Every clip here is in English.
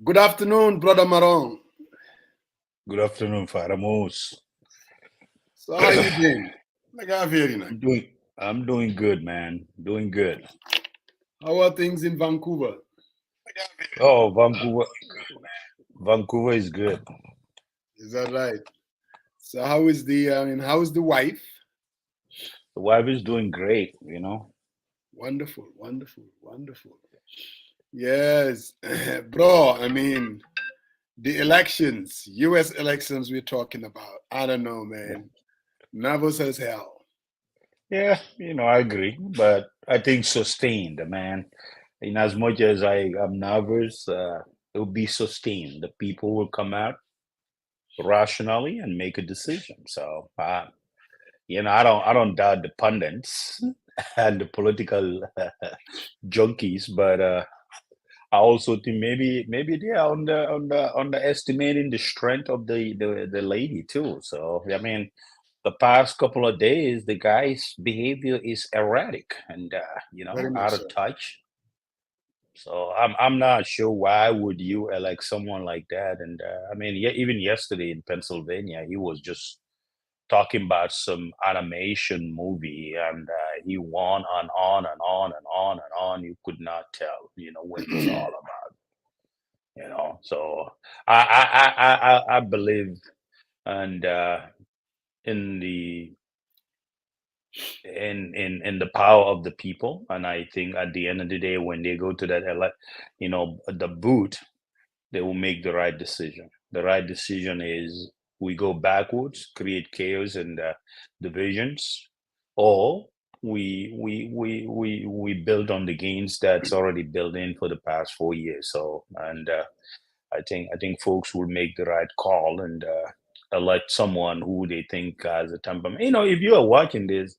Good afternoon, Brother Maron. Good afternoon, Faramos. So how you been? Like I'm very nice. I'm doing good, man. Doing good. How are things in Vancouver? Oh, Vancouver is good. Is that right? So how is how's the wife? The wife is doing great. Wonderful, wonderful, wonderful. Yes, bro. The elections, U.S. elections we're talking about. I don't know, Yeah, man. Nervous as hell. I agree, but I think sustained, man. In as much as I am nervous, it will be sustained. The people will come out rationally and make a decision. I don't doubt the pundits and the political junkies, but I also think maybe they are underestimating the strength of the lady too. So I mean, the past couple of days, the guy's behavior is erratic and Very much out of so. touch. So I'm not sure why would you elect someone like that. And I mean, yeah, even yesterday in Pennsylvania, he was just talking about some animation movie, and he won on and on and on and on. You could not tell, what it was all about. So I believe and in the in the power of the people, and I think at the end of the day, when they go to that the booth, they will make the right decision. The right decision is we go backwards, create chaos and divisions, or we build on the gains that's already built in for the past 4 years. So, and I think folks will make the right call and elect someone who they think has a temperament. If you are watching this,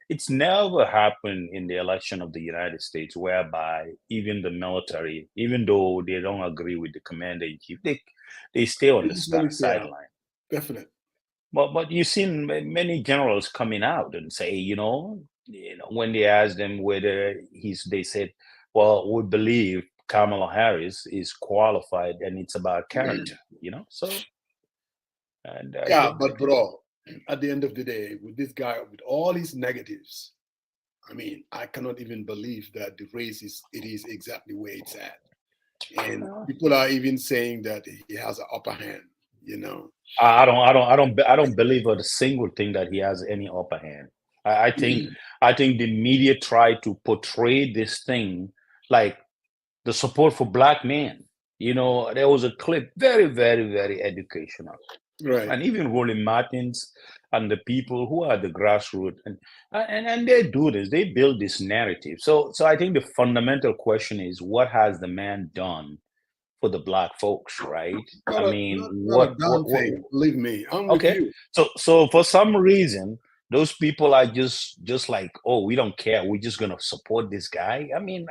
it's never happened in the election of the United States whereby even the military, even though they don't agree with the commander in chief, they stay on the Usually stay out. sideline. Definite. But you've seen many generals coming out and say, when they ask them whether they said, well, we believe Kamala Harris is qualified and it's about character. So, and I Yeah, think, I but think, bro, at the end of the day, with this guy, with all his negatives, I cannot even believe that the race is exactly where it's at. And uh, people are even saying that he has an upper hand, you know. I don't believe a single thing that he has any upper hand. I think the media try to portray this thing like the support for black men. There was a clip, very, very, very educational, Right. and even Roland Martins and the people who are the grassroots, and they do this, they build this narrative. So I think the fundamental question is, what has the man done for the black folks, right? I mean, Not what a what damn what thing. Believe me, I'm with Okay. you. So for some reason, those people are just like, oh, we don't care. We're just gonna support this guy. I mean,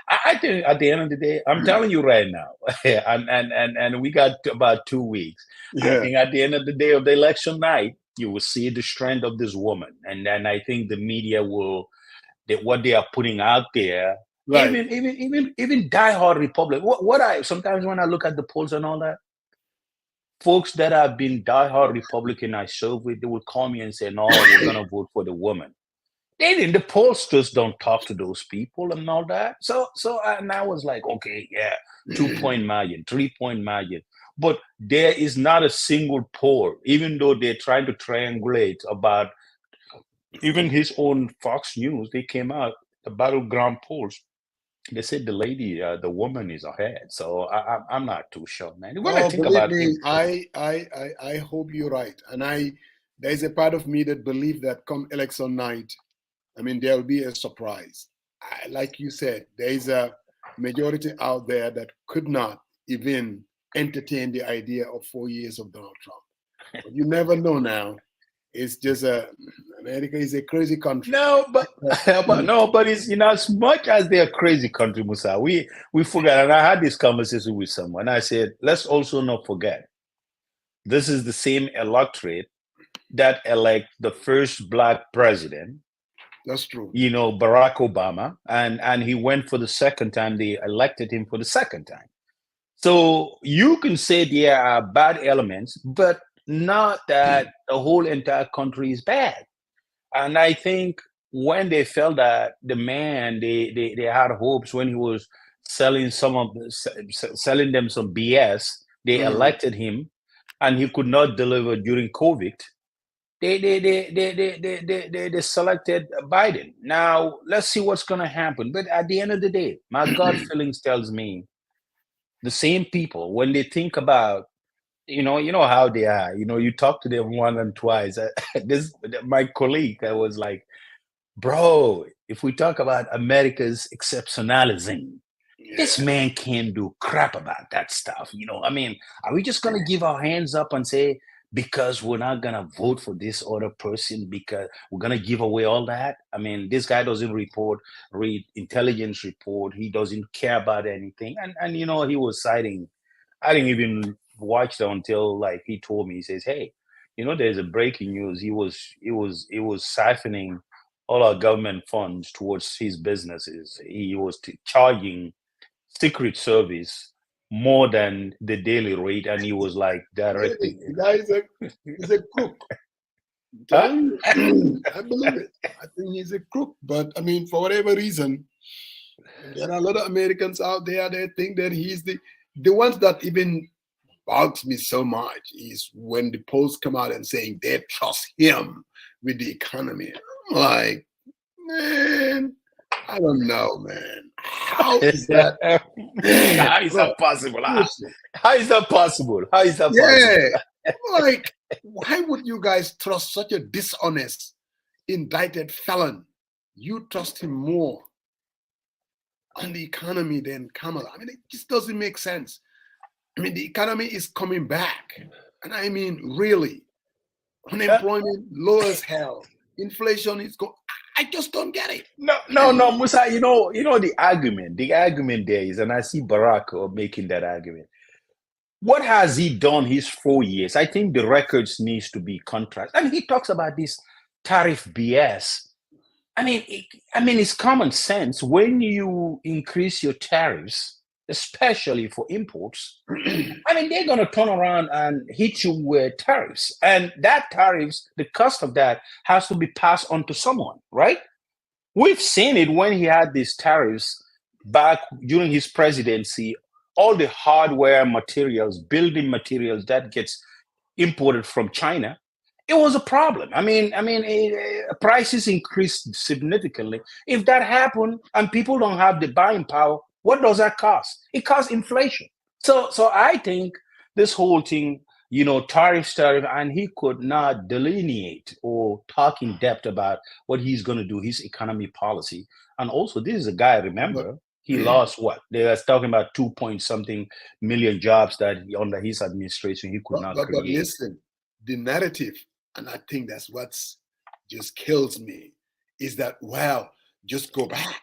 I think at the end of the day, I'm telling you right now, and we got about 2 weeks. I Yeah. think at the end of the day of the election night, you will see the strength of this woman, and then I think the media will that what they are putting out there. Right. Even diehard Republic. What I sometimes when I look at the polls and all that, folks that have been diehard Republican I serve with, they would call me and say, "No, we're gonna vote for the woman." They didn't. The pollsters don't talk to those people and all that. And I was like, okay, yeah, 2 point margin, 3 point margin, but there is not a single poll, even though they're trying to triangulate about even his own Fox News. They came out the battleground polls. They said the lady, the woman is ahead. So I'm not too sure, man. When I Oh, think believe about me, him. I hope you're right. And there's a part of me that believe that come election night, there'll be a surprise. Like you said, there is a majority out there that could not even entertain the idea of 4 years of Donald Trump. But you never know now. It's just America is a crazy country. No, but but no, but it's as much as they're crazy country, Musa. We forgot, and I had this conversation with someone. I said, let's also not forget this is the same electorate that elect the first black president. That's true. Barack Obama, and he went for the second time. They elected him for the second time. So you can say there are bad elements, but not that the whole entire country is bad. And I think when they felt that the man, they had hopes when he was selling selling them some BS, they Mm. elected him, and he could not deliver during COVID. They selected Biden. Now let's see what's going to happen. But at the end of the day, my gut feelings tells me the same people when they think about, you know how they are. You talk to them one and twice. This my colleague, I was like, bro, if we talk about America's exceptionalism, this Yeah. man can't do crap about that stuff. I mean, are we just gonna give our hands up and say, because we're not gonna vote for this other person, because we're gonna give away all that? I mean, this guy doesn't read intelligence report. He doesn't care about anything. And he was citing, I didn't even watch it until like he told me. He says, "Hey, there's a breaking news. He was siphoning all our government funds towards his businesses. He was charging Secret Service more than the daily rate, and he was like Really, directing the it." guy is a crook. I'm Huh? telling you, I believe it. I think he's a crook. But I mean, for whatever reason, there are a lot of Americans out there that think that he's the ones that even bugs me so much is when the polls come out and saying they trust him with the economy. I'm like, man, I don't know, man. How is that, man, How is bro? that possible? Seriously. How is that possible? How is that possible? Yeah. Like, why would you guys trust such a dishonest, indicted felon? You trust him more on the economy than Kamala. I mean, it just doesn't make sense. I mean, the economy is coming back. And I mean, really, unemployment low as hell. Inflation is going. I just don't get it. No, no, no, Musa. The argument. The argument there is, and I see Barack making that argument. What has he done his 4 years? I think the records needs to be contrast. I mean, he talks about this tariff BS. I mean, it's common sense. When you increase your tariffs, especially for imports, I mean, they're going to turn around and hit you with tariffs, and that tariffs, the cost of that has to be passed on to someone, right? We've seen it when he had these tariffs back during his presidency. All the hardware materials, building materials that gets imported from China, it was a problem. Prices increased significantly. If that happened and people don't have the buying power, what does that cost? It costs inflation. So I think this whole thing, tariff, and he could not delineate or talk in depth about what he's going to do, his economy policy. And also, this is a guy, But remember, he lost what? They were talking about 2 point something million jobs that under his administration he could not but create. listen, the narrative, and I think that's what's just kills me, is that well, just go back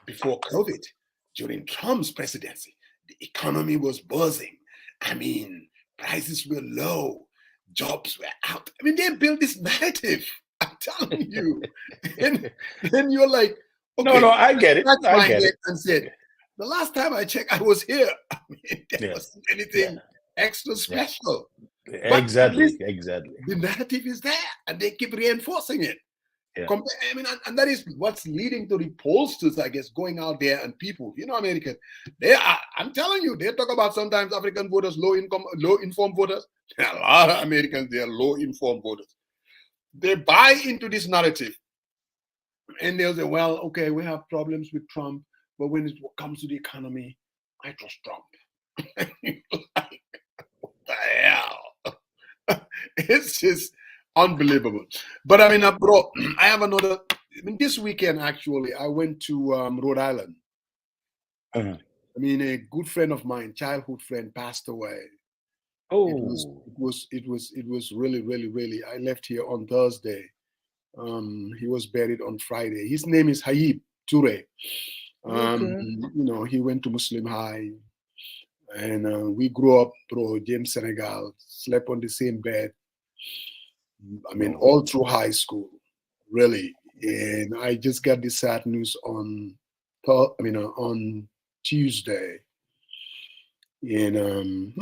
before COVID, during Trump's presidency, the economy was buzzing. I mean, prices were low, jobs were out. I mean, they built this narrative. I'm telling you, and then you're like, No, okay, no, I get it. scratch I my get head it. and said, the last time I checked, I was here. I mean, there Yeah, wasn't yeah, anything extra yeah. special. But at Exactly, least exactly. the narrative is there, and they keep reinforcing it. Yeah. I mean, and that is what's leading to the pollsters, I guess, going out there and people, American, they are, I'm telling you, they talk about sometimes African voters, low income, low informed voters. There are a lot of Americans, they are low informed voters. They buy into this narrative and they'll say, well, okay, we have problems with Trump, but when it comes to the economy, I trust Trump. Like, what the hell? It's just unbelievable. But I mean, bro, I have another. I mean, this weekend actually, I went to Rhode Island. Uh-huh. I mean, a good friend of mine, childhood friend, passed away. Oh, It was really, really, really. I left here on Thursday. He was buried on Friday. His name is Hayib Toure. okay. He went to Muslim High, and we grew up, bro. James Senegal, slept on the same bed. I mean, Oh, all through high school, really. And I just got the sad news on Tuesday. and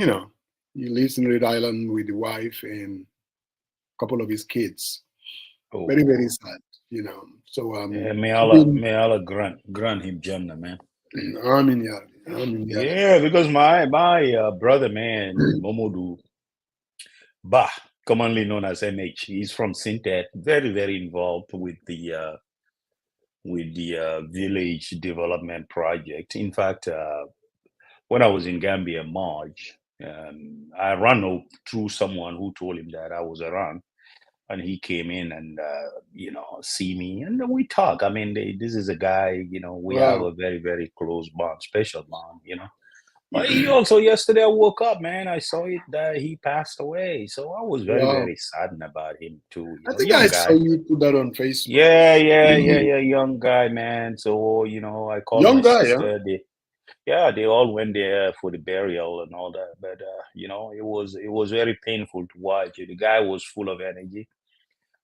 he lives in Rhode Island with the wife and a couple of his kids. Oh, Very, very sad. So yeah, keeping. may Allah grant him Jannah, man. Amin ya Rabbi, Amin ya Rabbi. Yeah, because my brother, man, Momodu Bah, commonly known as MH, he's from Sintet, very, very involved with the village development project. In fact, when I was in Gambia in March, I ran through someone who told him that I was around, and he came in and see me, and then we talk. I mean, this is a guy, we have Wow. a very, very close bond, special bond. But he also yesterday I woke up, man. I saw it that he passed away, so I was very, Wow. very saddened about him too. I think I Young saw guy. you put that on Facebook. Yeah, young guy, man. So I called my Young guy, huh? sister. They all went there for the burial and all that. But it was very painful to watch. The guy was full of energy.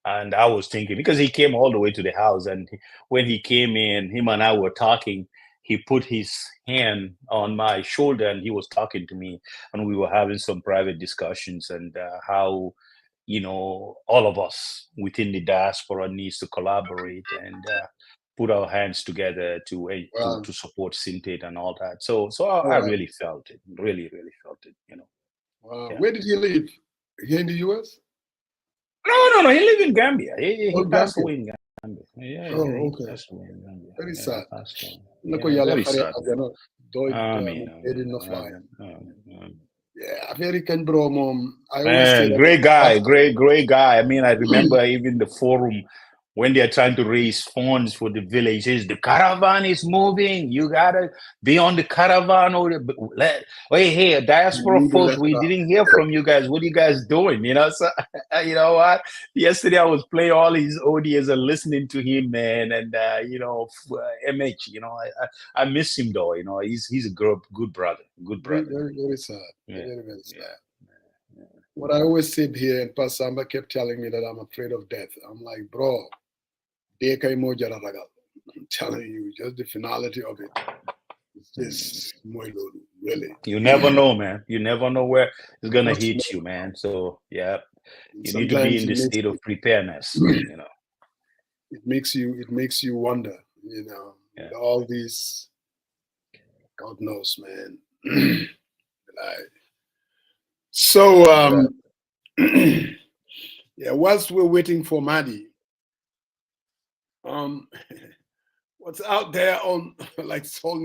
And I was thinking, because he came all the way to the house, and when he came in, him and I were talking. He put his hand on my shoulder and he was talking to me, and we were having some private discussions, and how all of us within the diaspora needs to collaborate and put our hands together Wow. to support Sintate and all that. So I Wow. really felt it, really, really felt it. Wow. Yeah. Where did he live? Here in the US? No. He lived in Gambia. He Oh, passed Gambia. away in Gambia. Yeah. Oh, He okay. passed away in Gambia. Very Yeah, he sad. passed away. Nako Yeah, yalla very xare sad, man. àjjana doy I mean, no fly. I mean. Yeah, affaire yi kañ bro moom. I always say Man, that great guy, great guy. I mean, I remember even the forum when they're trying to raise funds for the village. Says the caravan is moving. You gotta be on the caravan or wait here, you diaspora need to folks. left We out. didn't hear from you guys. What are you guys doing? So you know what? Yesterday I was playing all his audios and listening to him, man. And MH. I miss him though. He's a good brother, good Very, brother. very, very sad. Yeah, Very, very yeah. sad. What I always said here, and Pastor Samba kept telling me that I'm afraid of death. I'm like, bro, dee kay moo jara ragal. I'm telling you, just the finality of it. It's just mooy loolu, really. You never know, man. You never know where it's gonna Just hit know. you, man. So yeah, And you need to be sometimes in the state of preparedness. it makes you wonder, Yeah. all these, God knows, man. Like, so yeah, whilst we're waiting for Madi, what's out there on like Sol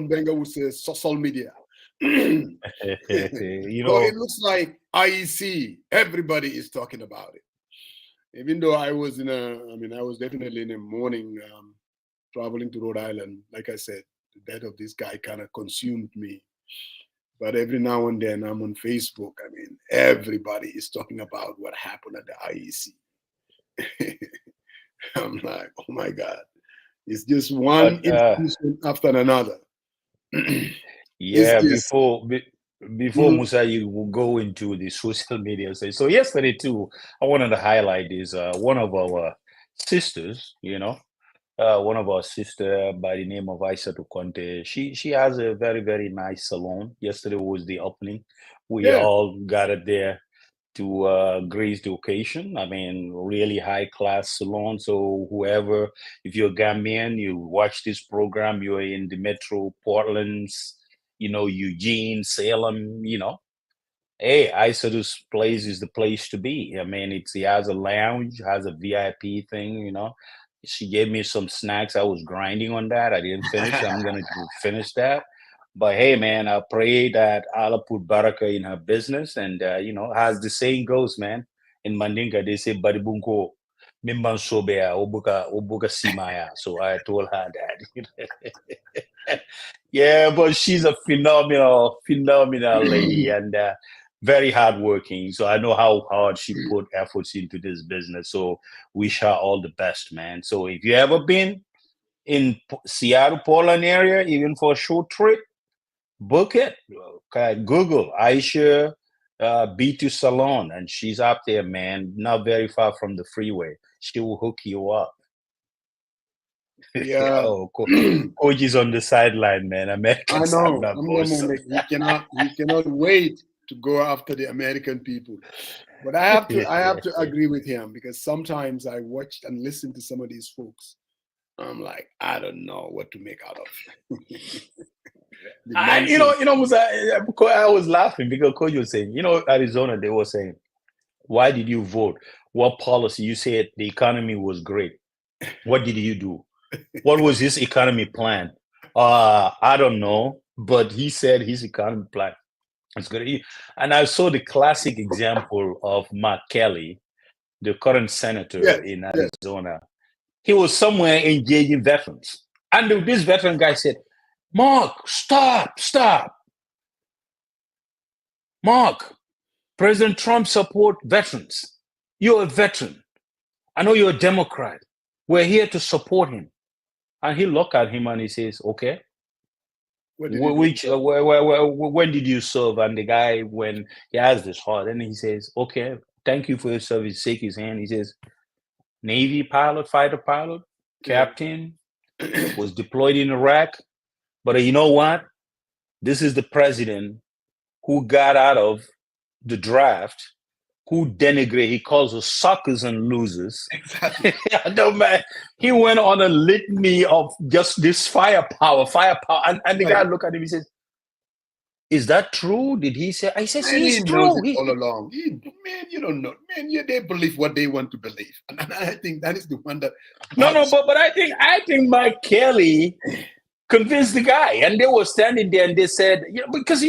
Benga would say social media. you So know, it looks like IEC, everybody is talking about it. Even though I was definitely in a morning traveling to Rhode Island. Like I said, the death of this guy kind of consumed me. But every now and then I'm on Facebook. I mean, everybody is talking about what happened at the IEC. I'm like, oh my God. It's just one but institution after another. It's yeah, just, before mhm. Musa, you will go into the social media. So yesterday too, I wanted to highlight is one of our sisters. One of our sister by the name of Aissatou Conte. She has a very, very nice salon. Yesterday was the opening. We Yeah, all gathered there to grace the occasion. I mean, really high class salon. So whoever, if you're Gambian, you watch this program. You're in the Metro Portland's, Eugene, Salem. Hey, Isodus place is the place to be. I mean, he has a lounge, has a VIP thing. She gave me some snacks. I was grinding on that. I didn't finish. I'm gonna finish that. But hey, man, I pray that Allah put barakah in her business. And as the saying goes, man, in Mandinka they say "Baribunko mimban sobea obuka simaya." So I told her that. Yeah, but she's a phenomenal lady, and very hardworking. So I know how hard she put efforts into this business. So wish her all the best, man. So if you ever been in Seattle, Portland area, even for a short trip, book it. Okay, Google Aisha B2 Salon, and she's up there, man. Not very far from the freeway. She will hook you up. Yeah. Oh, coach is on the sideline, man. I Americans have know. not I'm both. gonna make he cannot wait to go after the American people. But I have to agree with him because sometimes I watched and listened to some of these folks. I'm like, I don't know what to make out of the nonsense. Musa, I was laughing because coach was saying, Arizona, they were saying, why did you vote? What policy? You said the economy was great. What did you do? What was his economy plan? I don't know, but he said his economy plan is good. And I saw the classic example of Mark Kelly, the current senator Yes, in yes. Arizona. He was somewhere engaging veterans. And this veteran guy said, Mark, stop. Mark, President Trump support veterans. You're a veteran. I know you're a Democrat. We're here to support him. And he looked at him and he says, okay, What did he do? when did you serve? And the guy, when he has this heart, and he says, okay, thank you for your service. Shake his hand. He says, Navy pilot, fighter pilot, Yeah. captain, was deployed in Iraq. But you know what? This is the president who got out of the draft, who denigrate. He calls us suckers and losers. Exactly. No, man. He went on a litany of just this firepower. And the guy looked at him, he says, is that true? Did he say? I says, And he it's knows true. it all along. Man, you don't know. Man, they believe what they want to believe. And I think that is the one that No, but I think Mike Kelly convinced the guy, and they were standing there and they said, because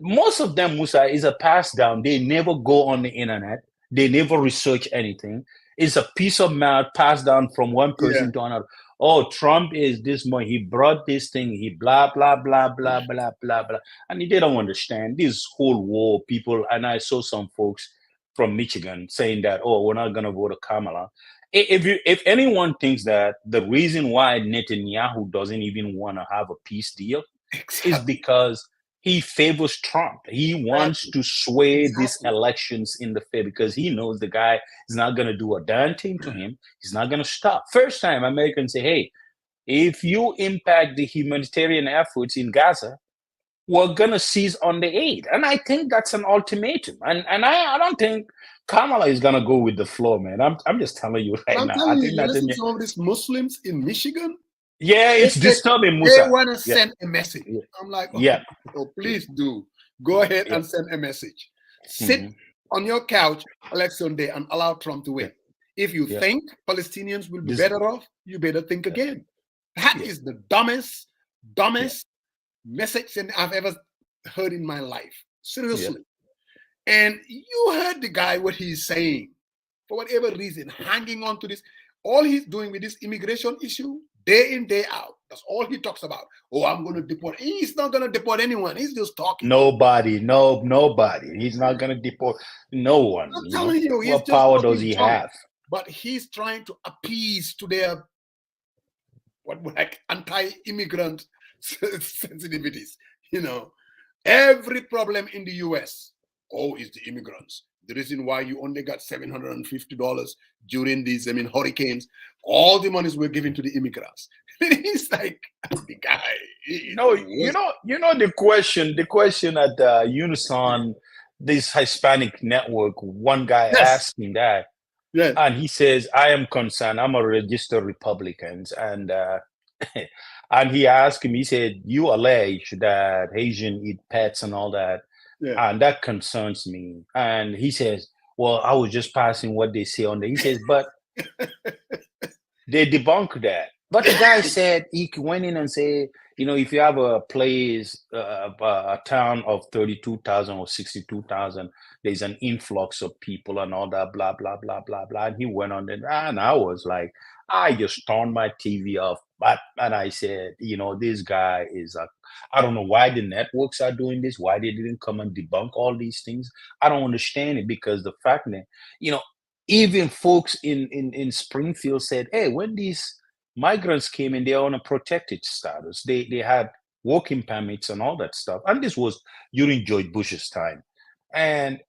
most of them, Musa, is a pass down. They never go on the internet. They never research anything. It's a piece of mouth passed down from one person to another. Oh, Trump is this more. He brought this thing. He blah blah blah blah blah blah blah, and they don't understand this whole war. People, and I saw some folks from Michigan saying that, oh, we're not gonna vote for Kamala. If anyone thinks that the reason why Netanyahu doesn't even want to have a peace deal is because he favors Trump. He wants to sway these elections in the favor because he knows the guy is not going to do a darn thing to him. He's not going to stop. First time Americans say, hey, if you impact the humanitarian efforts in Gaza, we're going to seize on the aid. And I think that's an ultimatum. And I don't think Kamala is going to go with the flow, man. I'm just telling you right now. Telling you listen to some of these Muslims in Michigan. Yeah, it's disturbing, Musa. They want to send a message. I'm like, please do. Go ahead and send a message. Sit on your couch election day and allow Trump to win. If you think Palestinians will be better off, you better think again. That is the dumbest message that I've ever heard in my life. Seriously. And you heard the guy, what he's saying. For whatever reason, hanging on to this. All he's doing with this immigration issue, day in, day out. That's all he talks about. Oh, I'm going to deport. He's not going to deport anyone. He's just talking. Nobody. He's not going to deport no one. I'm telling you, what power does he have? But he's trying to appease to their anti-immigrant sensitivities. Every problem in the U.S. is the immigrants. The reason why you only got $750 during these, hurricanes, all the monies were given to the immigrants. It's like the guy. The question at Unison, this Hispanic network, one guy asking that, and he says, "I am concerned. I'm a registered Republican," and and he asked him. He said, "You allege that Asian eat pets and all that." And that concerns me. And he says, well, I was just passing what they say on there. He says, but they debunk that. But the guy said he went in and said, if you have a place, a town of 32,000 or 62,000, there's an influx of people and all that, blah, blah, blah, blah, blah. And he went on there. And I was like, I just turned my TV off. And I said, this guy is I don't know why the networks are doing this, why they didn't come and debunk all these things. I don't understand it because the fact that, even folks in Springfield said, hey, when these migrants came in, they're on a protected status. They had working permits and all that stuff. And this was during George Bush's time. And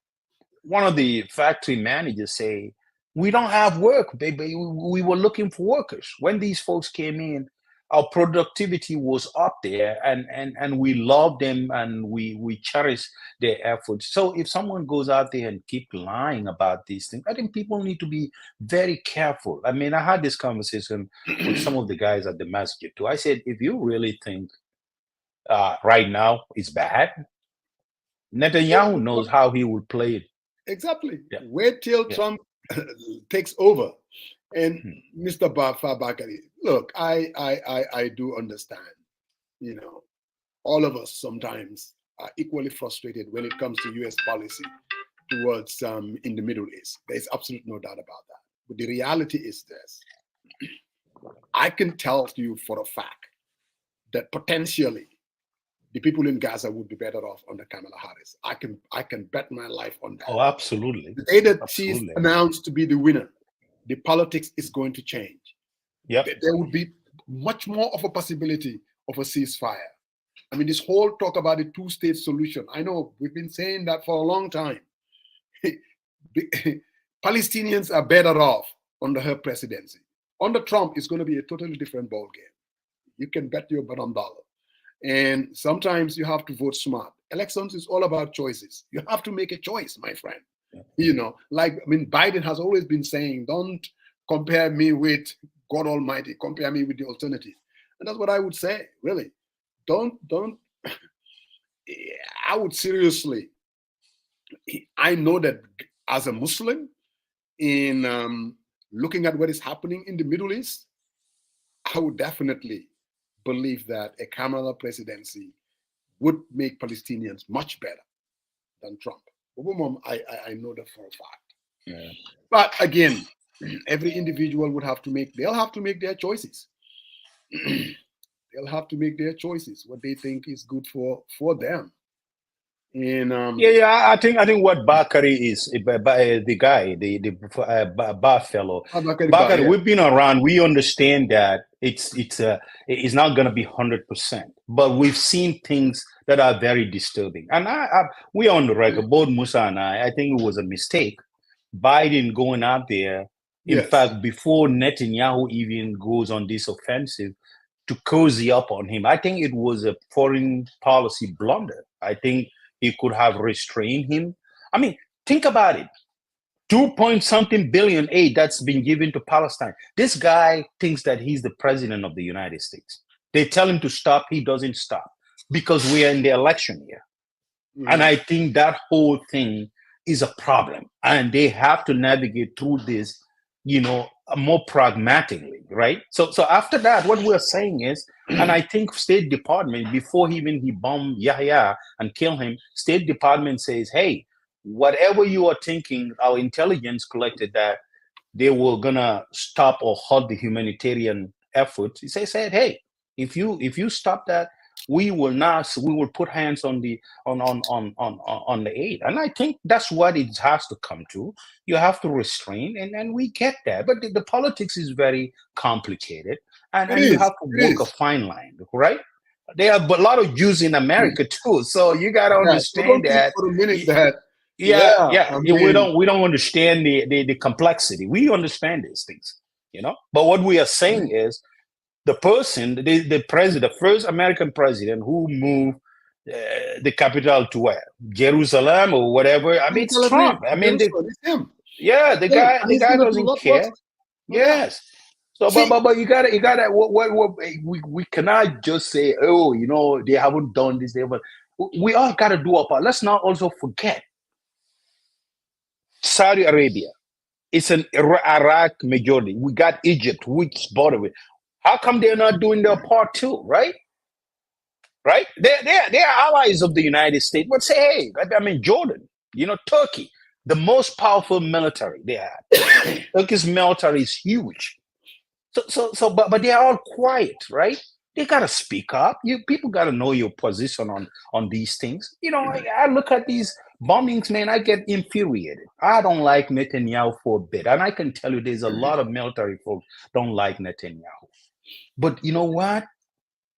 one of the factory managers say, We don't have work, baby. We were looking for workers. When these folks came in, our productivity was up there, and we love them, and we cherish their efforts. So if someone goes out there and keep lying about these things, I think people need to be very careful. I mean, I had this conversation with some of the guys at the masjid too. I said, if you really think right now is bad, Netanyahu knows how he will play it. Exactly. Yeah. Wait till Yeah. Trump takes over. And Hmm. Mr. Fabakari, look, I do understand. You know, all of us sometimes are equally frustrated when it comes to U.S. policy towards in the Middle East. There's absolutely no doubt about that. But the reality is this: I can tell you for a fact that potentially the people in Gaza would be better off under Kamala Harris. I can bet my life on that. Oh, absolutely. The day that she's Absolutely. announced to be the winner, the politics is going to change. Yep. There would be much more of a possibility of a ceasefire. I mean, this whole talk about the two-state solution, I know we've been saying that for a long time. The Palestinians are better off under her presidency. Under Trump, it's going to be a totally different ballgame. You can bet your bottom dollar. And sometimes you have to vote smart. Elections is all about choices. You have to make a choice, my friend. You know, like, I mean, Biden has always been saying, don't compare me with God Almighty, compare me with the alternative. And that's what I would say, really. Don't, I would seriously, I know that as a Muslim, in looking at what is happening in the Middle East, I would definitely believe that a Kamala presidency would make Palestinians much better than Trump. I know that for a fact. Yeah. But again, every individual they'll have to make their choices. They'll have to make their choices, what they think is good for them. And Yeah. I think what Bakari is the guy, the bar fellow. Bakari, yeah. we've been around. We understand that it's not going to be 100%, but we've seen things that are very disturbing. And we are on the record, both Musa and I think it was a mistake. Biden going out there. In Yes. fact, before Netanyahu even goes on this offensive, to cozy up on him, I think it was a foreign policy blunder. I think he could have restrained him. I mean, think about it. 2 point something billion aid that's been given to Palestine. This guy thinks that he's the president of the United States. They tell him to stop, he doesn't stop because we are in the election year. Mhm. And I think that whole thing is a problem. And they have to navigate through this, more pragmatically, right? So after that, what we're saying is, and I think State Department, before he bombed Yahya and kill him, State Department says, hey, whatever you are thinking, our intelligence collected that they were gonna stop or halt the humanitarian efforts. He said, hey, if you stop that, we will put hands on the aid. And I think that's what it has to come to. You have to restrain, and we get that. But the politics is very complicated, and you have to walk a fine line, right? There are a lot of Jews in America too, so you got to Yeah, so don't understand think that. for a minute that, Yeah. I We mean, don't understand the complexity. We understand these things, But what we are saying is the person, the president, the first American president who moved the capital to where? Jerusalem or whatever. I mean, it's Tel Aviv, Trump. I mean, Jerusalem, it's him. the Yeah, guy and the he's guy gonna do a doesn't lot care. worse. No doubt. Yes. So, See, but you gotta. What we cannot just say, oh, they haven't done this. We all gotta do our part. Let's not also forget Saudi Arabia. It's an Iraq majority. We got Egypt, which border with. How come they're not doing their part too? Right? Right? They're allies of the United States. But say, hey, I mean Jordan, Turkey, the most powerful military they have. Turkey's military is huge. But they're all quiet, right? They gotta speak up. People gotta know your position on these things. I look at these bombings, man. I get infuriated. I don't like Netanyahu for a bit, and I can tell you, there's a lot of military folks don't like Netanyahu. But you know what?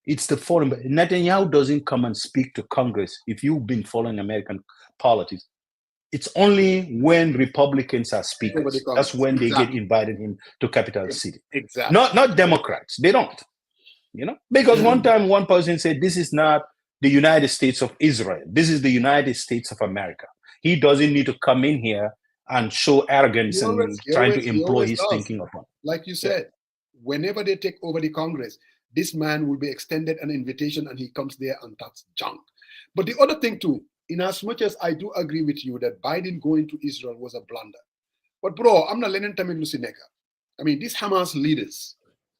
It's the foreign. Netanyahu doesn't come and speak to Congress. If you've been following American politics, It's only when Republicans are Over the speakers. That's Congress. when they get Exactly. invited him to capital city. Exactly. Not Democrats. They don't. Because one time one person said, this is not the United States of Israel. This is the United States of America. He doesn't need to come in here and show arrogance and trying to He employ always his does. thinking upon. Like you said, whenever they take over the Congress, this man will be extended an invitation and he comes there and talks junk. But the other thing too, in as much as I do agree with you that Biden going to Israel was a blunder, but bro, I'm not letting Tamil Lucineka. I mean, these Hamas leaders,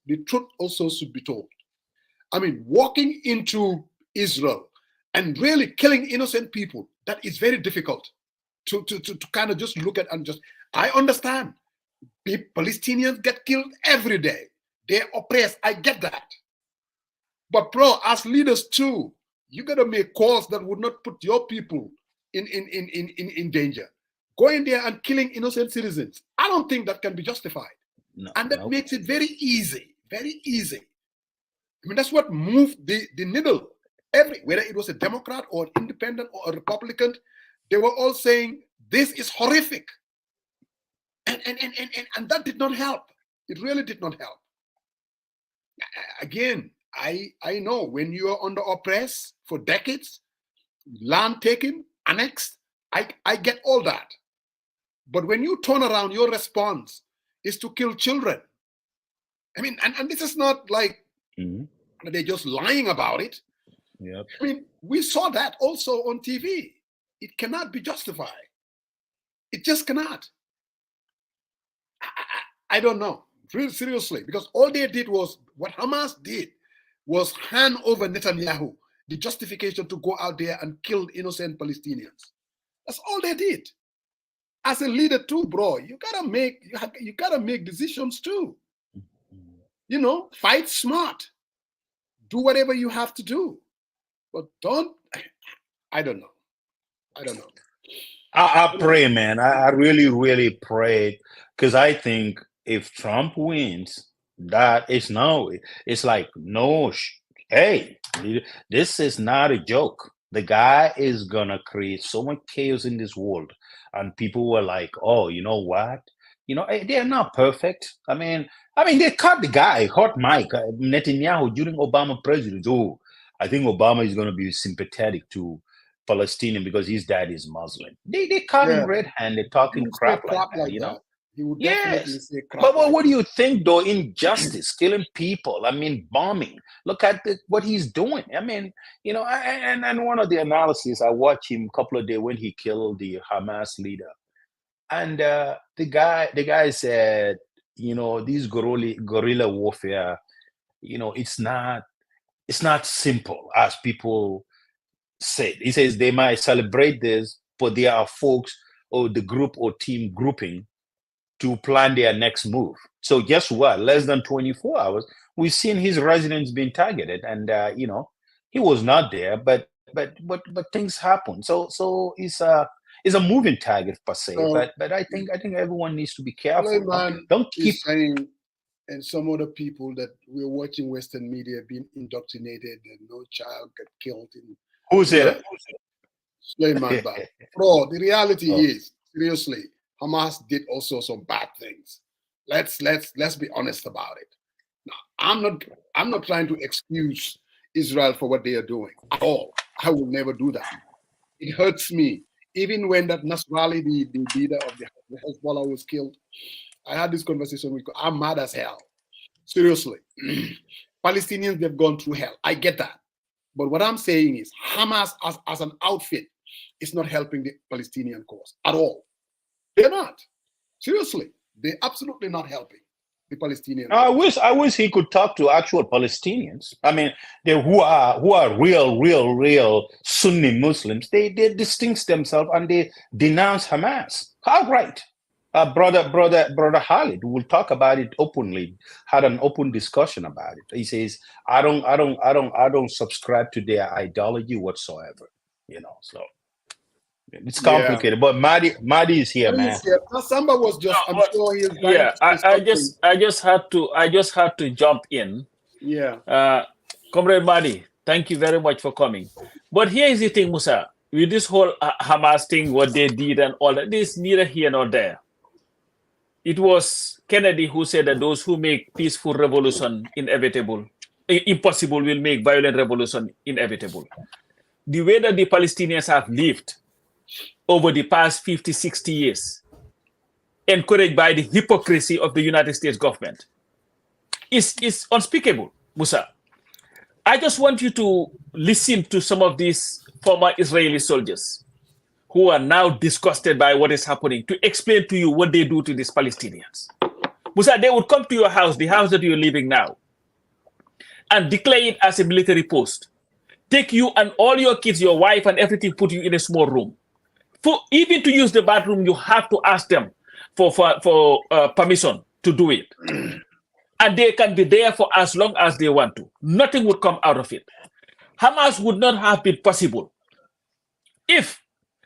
the truth also should be told. I mean, walking into Israel and really killing innocent people, that is very difficult to kind of just look at and just, I understand. The Palestinians get killed every day. They're oppressed. I get that. But bro, as leaders too, you gotta make calls that would not put your people in danger. Going there and killing innocent citizens, I don't think that can be justified. No, and that makes it very easy, very easy. I mean, that's what moved the needle. Whether it was a Democrat or an independent or a Republican, they were all saying this is horrific. And that did not help. It really did not help. Again, I know when you are under oppress for decades, land taken, annexed, I get all that. But when you turn around, your response is to kill children. I mean, and this is not like they're just lying about it. Yep. I mean, we saw that also on TV. It cannot be justified. It just cannot. I don't know, really seriously, because all they did was, what Hamas did was hand over Netanyahu the justification to go out there and kill innocent Palestinians. That's all they did. As a leader too, bro, you gotta make decisions too. Fight smart. Do whatever you have to do. But I don't know. I pray, man. I really, really pray, because I think if Trump wins, it's like, no, hey, this is not a joke. The guy is gonna create so much chaos in this world, and people were like, oh, you know what? They're not perfect. I mean, they caught the guy, hot Mike Netanyahu during Obama presidency. Oh, I think Obama is gonna be sympathetic to Palestinian because his dad is Muslim. They caught him red-handed talking crap like that, He would definitely say crap. But what do you think, though? Injustice, killing people. I mean, bombing. Look at what he's doing. I mean, and one of the analyses, I watched him a couple of days when he killed the Hamas leader. And the guy said, this guerrilla warfare, it's not simple as people said. He says they might celebrate this, but there are folks or the group or team grouping to plan their next move. So guess what? Less than 24 hours, we've seen his residence being targeted, and he was not there, but things happen. So it's a moving target per se. But I think everyone needs to be careful. Don't keep saying, and some other people that we're watching Western media being indoctrinated and no child got killed in. Who's it? Suleiman Ba. Bro, the reality is, seriously, Hamas did also some bad things. Let's be honest about it. Now, I'm not trying to excuse Israel for what they are doing at all. I will never do that. It hurts me. Even when that Nasrallah, the leader of the Hezbollah, was killed, I had this conversation with. I'm mad as hell. Seriously, Palestinians, they've gone through hell. I get that. But what I'm saying is Hamas as an outfit is not helping the Palestinian cause at all. They're not. Seriously, they're absolutely not helping the Palestinian cause. I wish he could talk to actual Palestinians. I mean, who are real Sunni Muslims. They distinguish themselves and they denounce Hamas outright. Brother Khalid will talk about it openly. Had an open discussion about it. He says, I don't subscribe to their ideology whatsoever. So it's complicated. But Madi is here, man. Samba was just. I'm sure he's. I just had to jump in. Yeah. Comrade Madi, thank you very much for coming. But here is the thing, Musa. with this whole Hamas thing, what they did and all that, this neither here nor there. It was Kennedy who said that those who make peaceful revolution impossible will make violent revolution inevitable. The way that the Palestinians have lived over the past 50, 60 years, encouraged by the hypocrisy of the United States government, is unspeakable, Musa. I just want you to listen to some of these former Israeli soldiers who are now disgusted by what is happening to explain to you what they do to these Palestinians. Musa, they would come to your house, the house that you're living now, and declare it as a military post. Take you and all your kids, your wife and everything, put you in a small room. For even to use the bathroom, you have to ask them for permission to do it. And they can be there for as long as they want to. Nothing would come out of it. Hamas would not have been possible if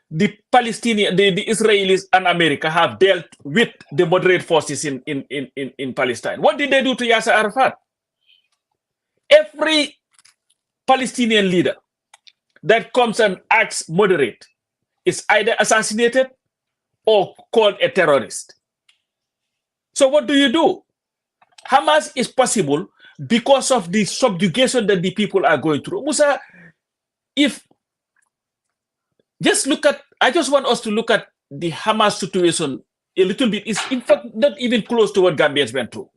the Israelis and America have dealt with the moderate forces in Palestine. What did they do to Yasser Arafat? Every Palestinian leader that comes and acts moderate is either assassinated or called a terrorist. So what do? Hamas is possible because of the subjugation that the people are going through. Musa, I just want us to look at the Hamas situation a little bit. It's in fact not even close to what Gambians went through.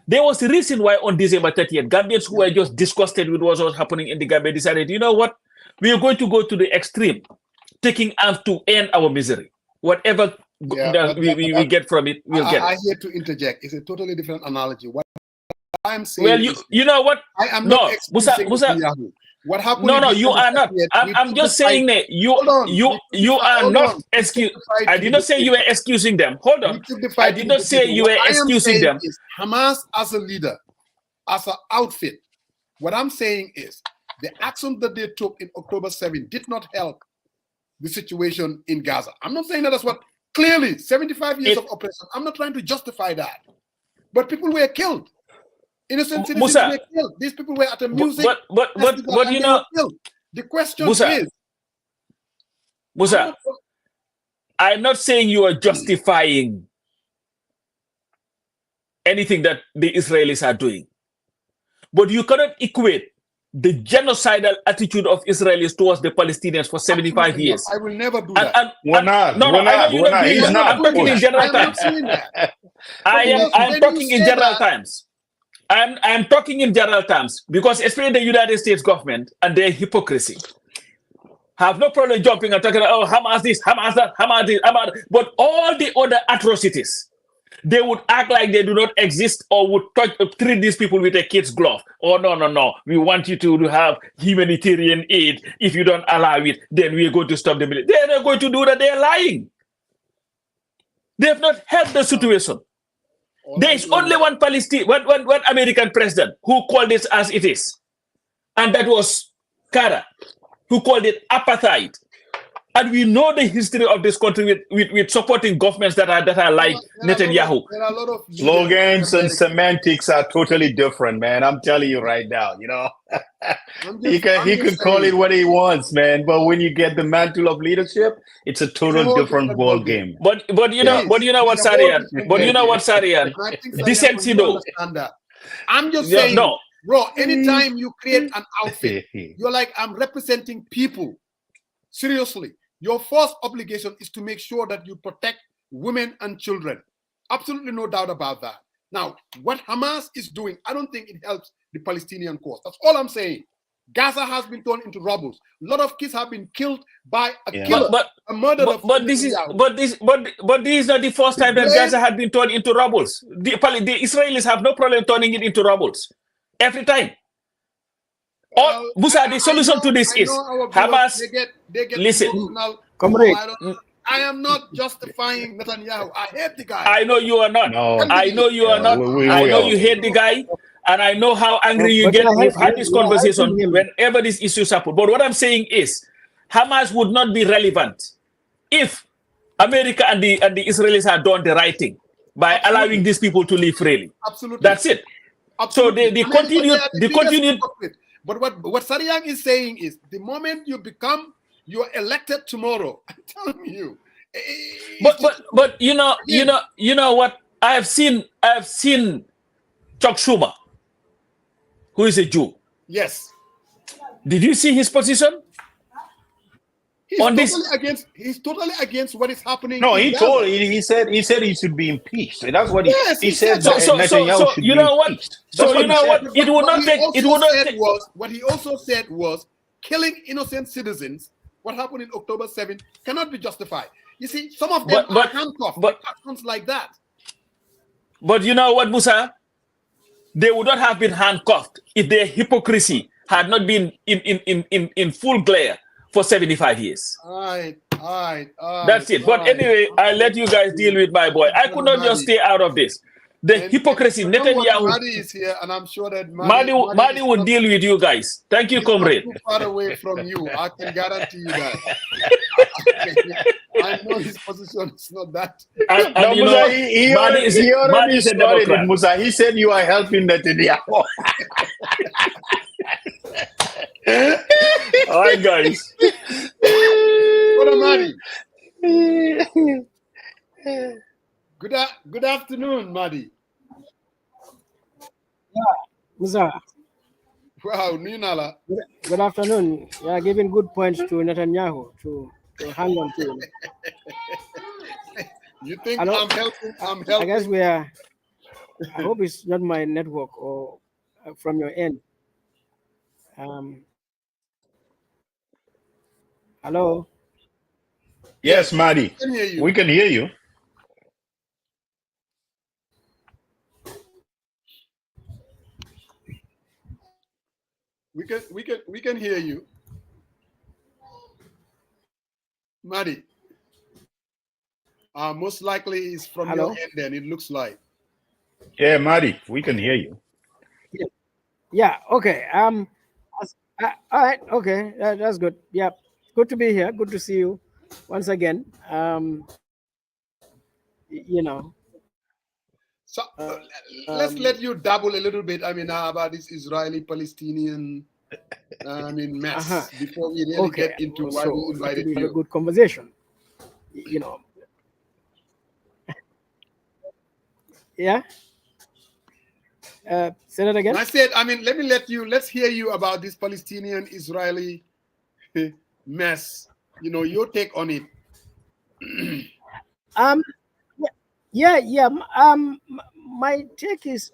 There was a reason why on December 30th, Gambians who were just disgusted with what was happening in the Gambia decided, you know what? We are going to go to the extreme, taking arms to end our misery. Whatever we get from it, we'll get it. I here to interject. It's a totally different analogy. What I'm saying well, you know what? I am not Musa. What happened? No, you are not. I'm just saying that you are not excusing. I did not say you were excusing them. Hold on. I did not say you were excusing them. Hamas as a leader, as an outfit. What I'm saying is the action that they took in October 7 did not help the situation in Gaza. I'm not saying that that's what clearly 75 years of oppression. I'm not trying to justify that, but people were killed. Innocent citizens were killed. These people were at a music. But you know, the question is, Musa, I'm not saying you are justifying anything that the Israelis are doing, but you cannot equate the genocidal attitude of Israelis towards the Palestinians for 75 years. I will never do that. I'm talking in general times. I'm talking in general times. I'm talking in general terms because especially the United States government and their hypocrisy have no problem jumping and talking about, oh, Hamas this, Hamas that, Hamas this, Hamas. But all the other atrocities, they would act like they do not exist or would treat these people with a kid's glove. Oh, no. We want you to have humanitarian aid. If you don't allow it, then we are going to stop the military. They're not going to do that. They're lying. They have not helped the situation. There is only one American president who called it as it is. And that was Carter, who called it apartheid. And we know the history of this country with supporting governments that are like Netanyahu. There are a lot of slogans and semantics are totally different, man. I'm telling you right now, you know. He can call it what he wants, man. But when you get the mantle of leadership, it's a total different ball game. But you know what, Sarian? Decency though. I'm just saying, bro, anytime you create an outfit, you're like, I'm representing people. Seriously. Your first obligation is to make sure that you protect women and children. Absolutely no doubt about that. Now, what Hamas is doing, I don't think it helps the Palestinian cause. That's all I'm saying. Gaza has been turned into rubble. A lot of kids have been killed by a killer, a murderer. But this is not the first time that Gaza had been turned into rubble. The Israelis have no problem turning it into rubble. Every time. Musa, the solution to this is Hamas. They get listen, comrade. I am not justifying Netanyahu. I hate the guy. I know you are not. No. I know you are not. I know you hate the guy, and I know how angry you get. We've had this conversation whenever these issues happen. But what I'm saying is, Hamas would not be relevant if America and the Israelis had done the right thing by allowing these people to live freely. Absolutely. That's it. Absolutely. So they continued. But what Sariang is saying is, the moment you become You are elected tomorrow. I'm telling you. But you know what? I have seen Chuck Schumer, who is a Jew. Yes. Did you see his position? He's totally against what is happening. No, in he Gaza. he said he should be impeached. That's what he said said. that. Netanyahu should you be know what? impeached. So That's you know what? It would not take. It would not take. What he also said was killing innocent citizens. What happened in October 7th cannot be justified. You see, some of them are handcuffed with actions like that. But you know what, Musa? They would not have been handcuffed if their hypocrisy had not been in full glare for 75 years. All right. That's it. But anyway, I'll let you guys deal with my boy. I could not just stay out of this. The hypocrisy, Netanyahu. Madi is here, and I'm sure that Madi would deal with you guys. Thank you, comrade. Not too far away from you. I can guarantee you that. I know his position is not that. And you know, he already started it, Musa. He said you are helping Netanyahu. All right, guys. What am Madi? Good afternoon, Madi. Musa. Wow, Ninala. Good afternoon. You are giving good points to Netanyahu to hang on to. You think I'm helping? I guess we are. I hope it's not my network or from your end. Hello. Yes, Madi. We can hear you. We can hear you. Madi. Most likely it's from your end then, it looks like. Yeah, Madi, we can hear you. Yeah, okay. All right, okay. That's good. Yeah. Good to be here. Good to see you once again. You know. So let's let you dabble a little bit. I mean, about this Israeli-Palestinian mess before we really get into why we invited you. A good conversation. You know. Yeah. Say that again. I said, let's hear you about this Palestinian-Israeli mess. You know, your take on it. Yeah. My take is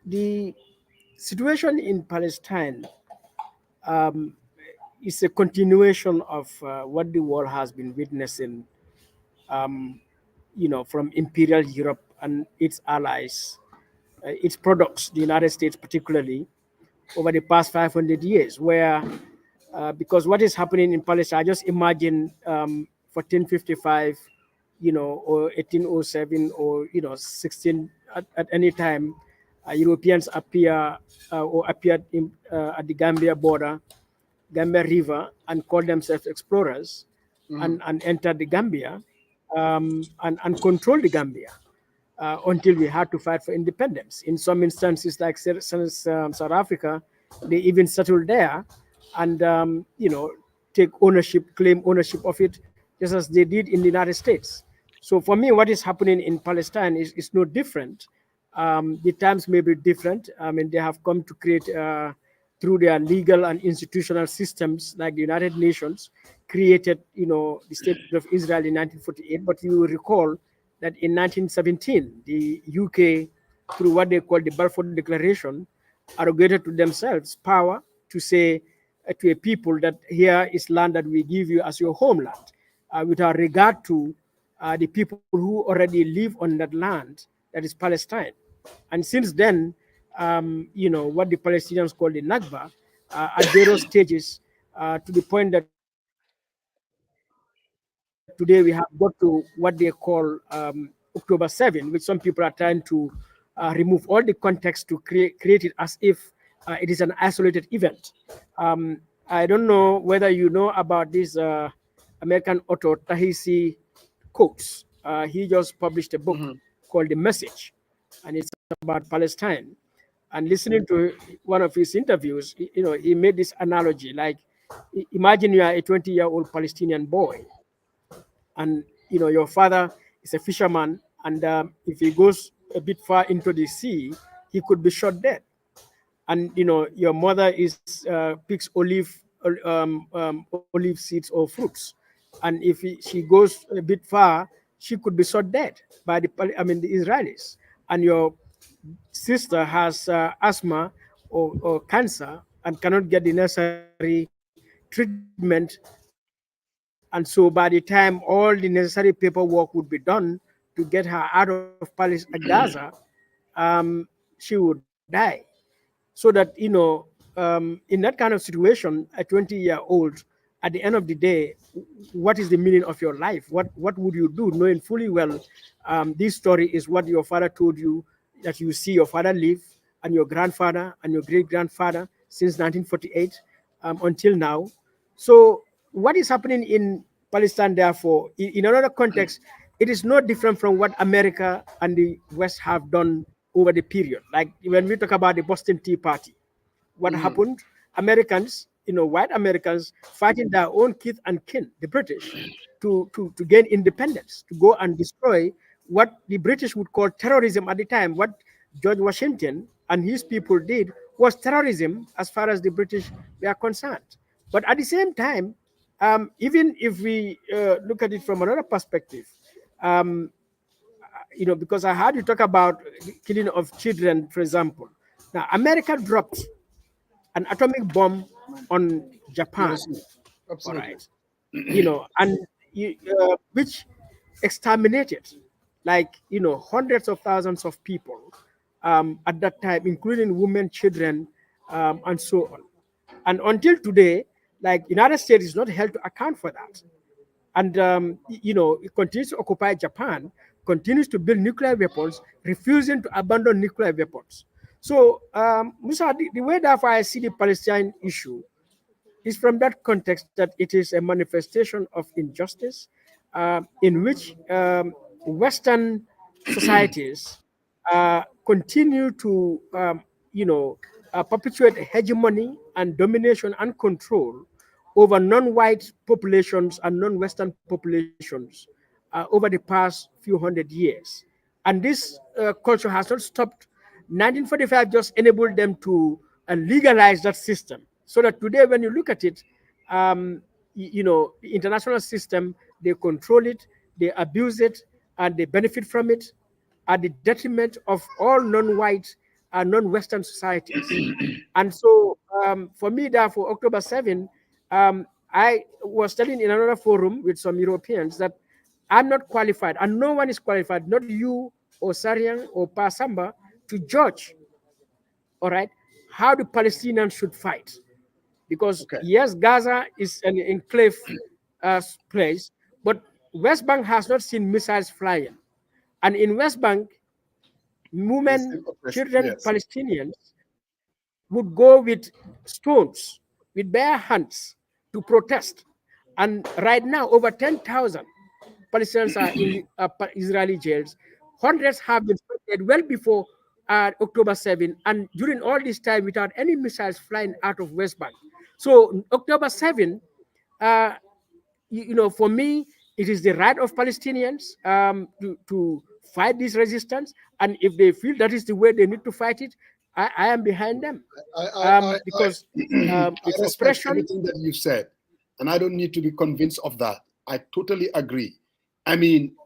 the situation in Palestine is a continuation of what the world has been witnessing, from Imperial Europe and its allies, its products, the United States particularly, over the past 500 years, where because what is happening in Palestine, I just imagine 1455, or 1807, or 16 at any time, Europeans appeared at the Gambia border, Gambia River, and called themselves explorers, and entered the Gambia and controlled the Gambia until we had to fight for independence. In some instances, like South Africa, they even settled there and claim ownership of it, just as they did in the United States. So for me, what is happening in Palestine is no different. The times may be different. They have come to create, through their legal and institutional systems, like the United Nations, created, the State of Israel in 1948. But you will recall that in 1917, the UK, through what they call the Balfour Declaration, arrogated to themselves power to say to a people that here is land that we give you as your homeland, without regard to the people who already live on that land, that is Palestine. And since then, what the Palestinians call the Nakba, at various stages, to the point that today we have got to what they call October 7, which some people are trying to remove all the context to create it as if it is an isolated event. I don't know whether you know about this American author Tahisi Coates. He just published a book called The Message, and it's about Palestine. And listening to one of his interviews, he made this analogy like, imagine you are a 20-year-old Palestinian boy, and your father is a fisherman, and if he goes a bit far into the sea, he could be shot dead. And your mother is picks olive seeds or fruits, and if she goes a bit far, she could be shot dead by the Israelis. And your sister has asthma or cancer and cannot get the necessary treatment, and so by the time all the necessary paperwork would be done to get her out of Gaza, she would die. So that in that kind of situation, a 20-year-old, at the end of the day, what is the meaning of your life? What would you do, knowing fully well this story is what your father told you, that you see your father live, and your grandfather and your great grandfather since 1948 until now. So what is happening in Palestine, therefore, in another context, it is no different from what America and the West have done over the period. Like when we talk about the Boston Tea Party, what happened? Americans, white Americans fighting their own kith and kin, the British, to gain independence, to go and destroy what the British would call terrorism at the time. What George Washington and his people did was terrorism as far as the British were concerned. But at the same time, even if we look at it from another perspective, um, because I heard you talk about the killing of children, for example. Now, America dropped an atomic bomb on Japan, Yes, all absolutely. right, and which exterminated like hundreds of thousands of people at that time, including women, children, and so on. And until today, like United States is not held to account for that. And it continues to occupy Japan, continues to build nuclear weapons, refusing to abandon nuclear weapons. So, Musa, the way that I see the Palestine issue is from that context that it is a manifestation of injustice in which Western societies continue to, perpetuate hegemony and domination and control over non-white populations and non-Western populations over the past few hundred years. And this culture has not stopped. 1945 just enabled them to legalize that system, so that today, when you look at it, the international system, they control it, they abuse it, and they benefit from it at the detriment of all non-white and non-Western societies. And so, for me, therefore, October 7, I was telling in another forum with some Europeans that I'm not qualified, and no one is qualified, not you or Sariang or Pasamba, to judge, all right, how the Palestinians should fight. Because Okay. yes, Gaza is an enclave place, but West Bank has not seen missiles flying. And in West Bank, There's women, still oppression. children, Yes. Palestinians would go with stones, with bare hands to protest. And right now, over 10,000 Palestinians are in Israeli jails. Hundreds have been spotted well before October 7, and during all this time without any missiles flying out of West Bank. So October 7, uh, for me, it is the right of Palestinians to fight this resistance. And if they feel that is the way they need to fight it, I am behind them. I Because I it's respect oppression. everything that you said, and I don't need to be convinced of that. I totally agree. I mean,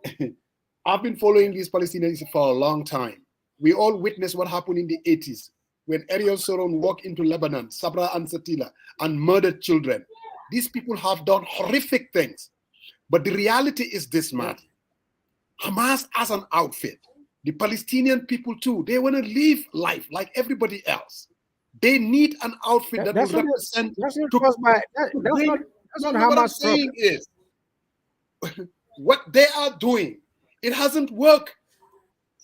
I've been following these Palestinians for a long time. We all witnessed what happened in the 80s when Ariel Sharon walked into Lebanon, Sabra and Satila, and murdered children. These people have done horrific things. But the reality is this, man. Hamas as an outfit, the Palestinian people too, they want to live life like everybody else. They need an outfit that will represent That's not to, caused by to that's bring. not No, what I'm Hamas problem. saying is what they are doing, it hasn't worked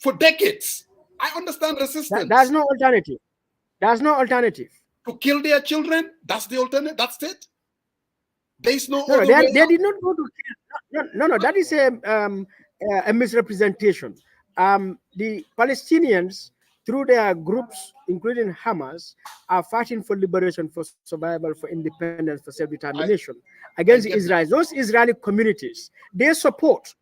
for decades. I understand There's resistance. no alternative. There's no alternative. To kill their children, that's the alternative. That's it. There's no No, no, other way they out. did not go to kill. No, no, that is a misrepresentation. The Palestinians, through their groups, including Hamas, are fighting for liberation, for survival, for independence, for self-determination against I get Israel. that. Those Israeli communities, they support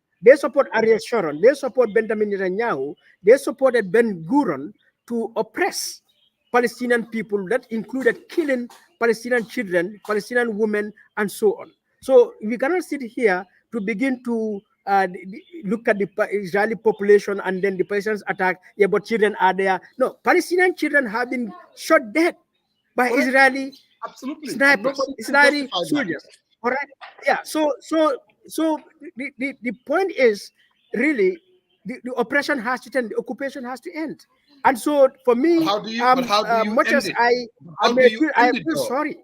Ariel Sharon, they support Benjamin Netanyahu, they supported Ben Gurion to oppress Palestinian people. That included killing Palestinian children, Palestinian women, and so on. So we cannot sit here to begin to look at the Israeli population and then the Palestinians attack. Yeah, but children are there. No, Palestinian children have been shot dead by Correct. Israeli Absolutely. And snipers, nobody can Israeli justify that. soldiers. All right. Yeah. So the point is really the oppression has to end, the occupation has to end. And so for me, But how do you much end as it? I How do may you feel, I end it, feel though? sorry.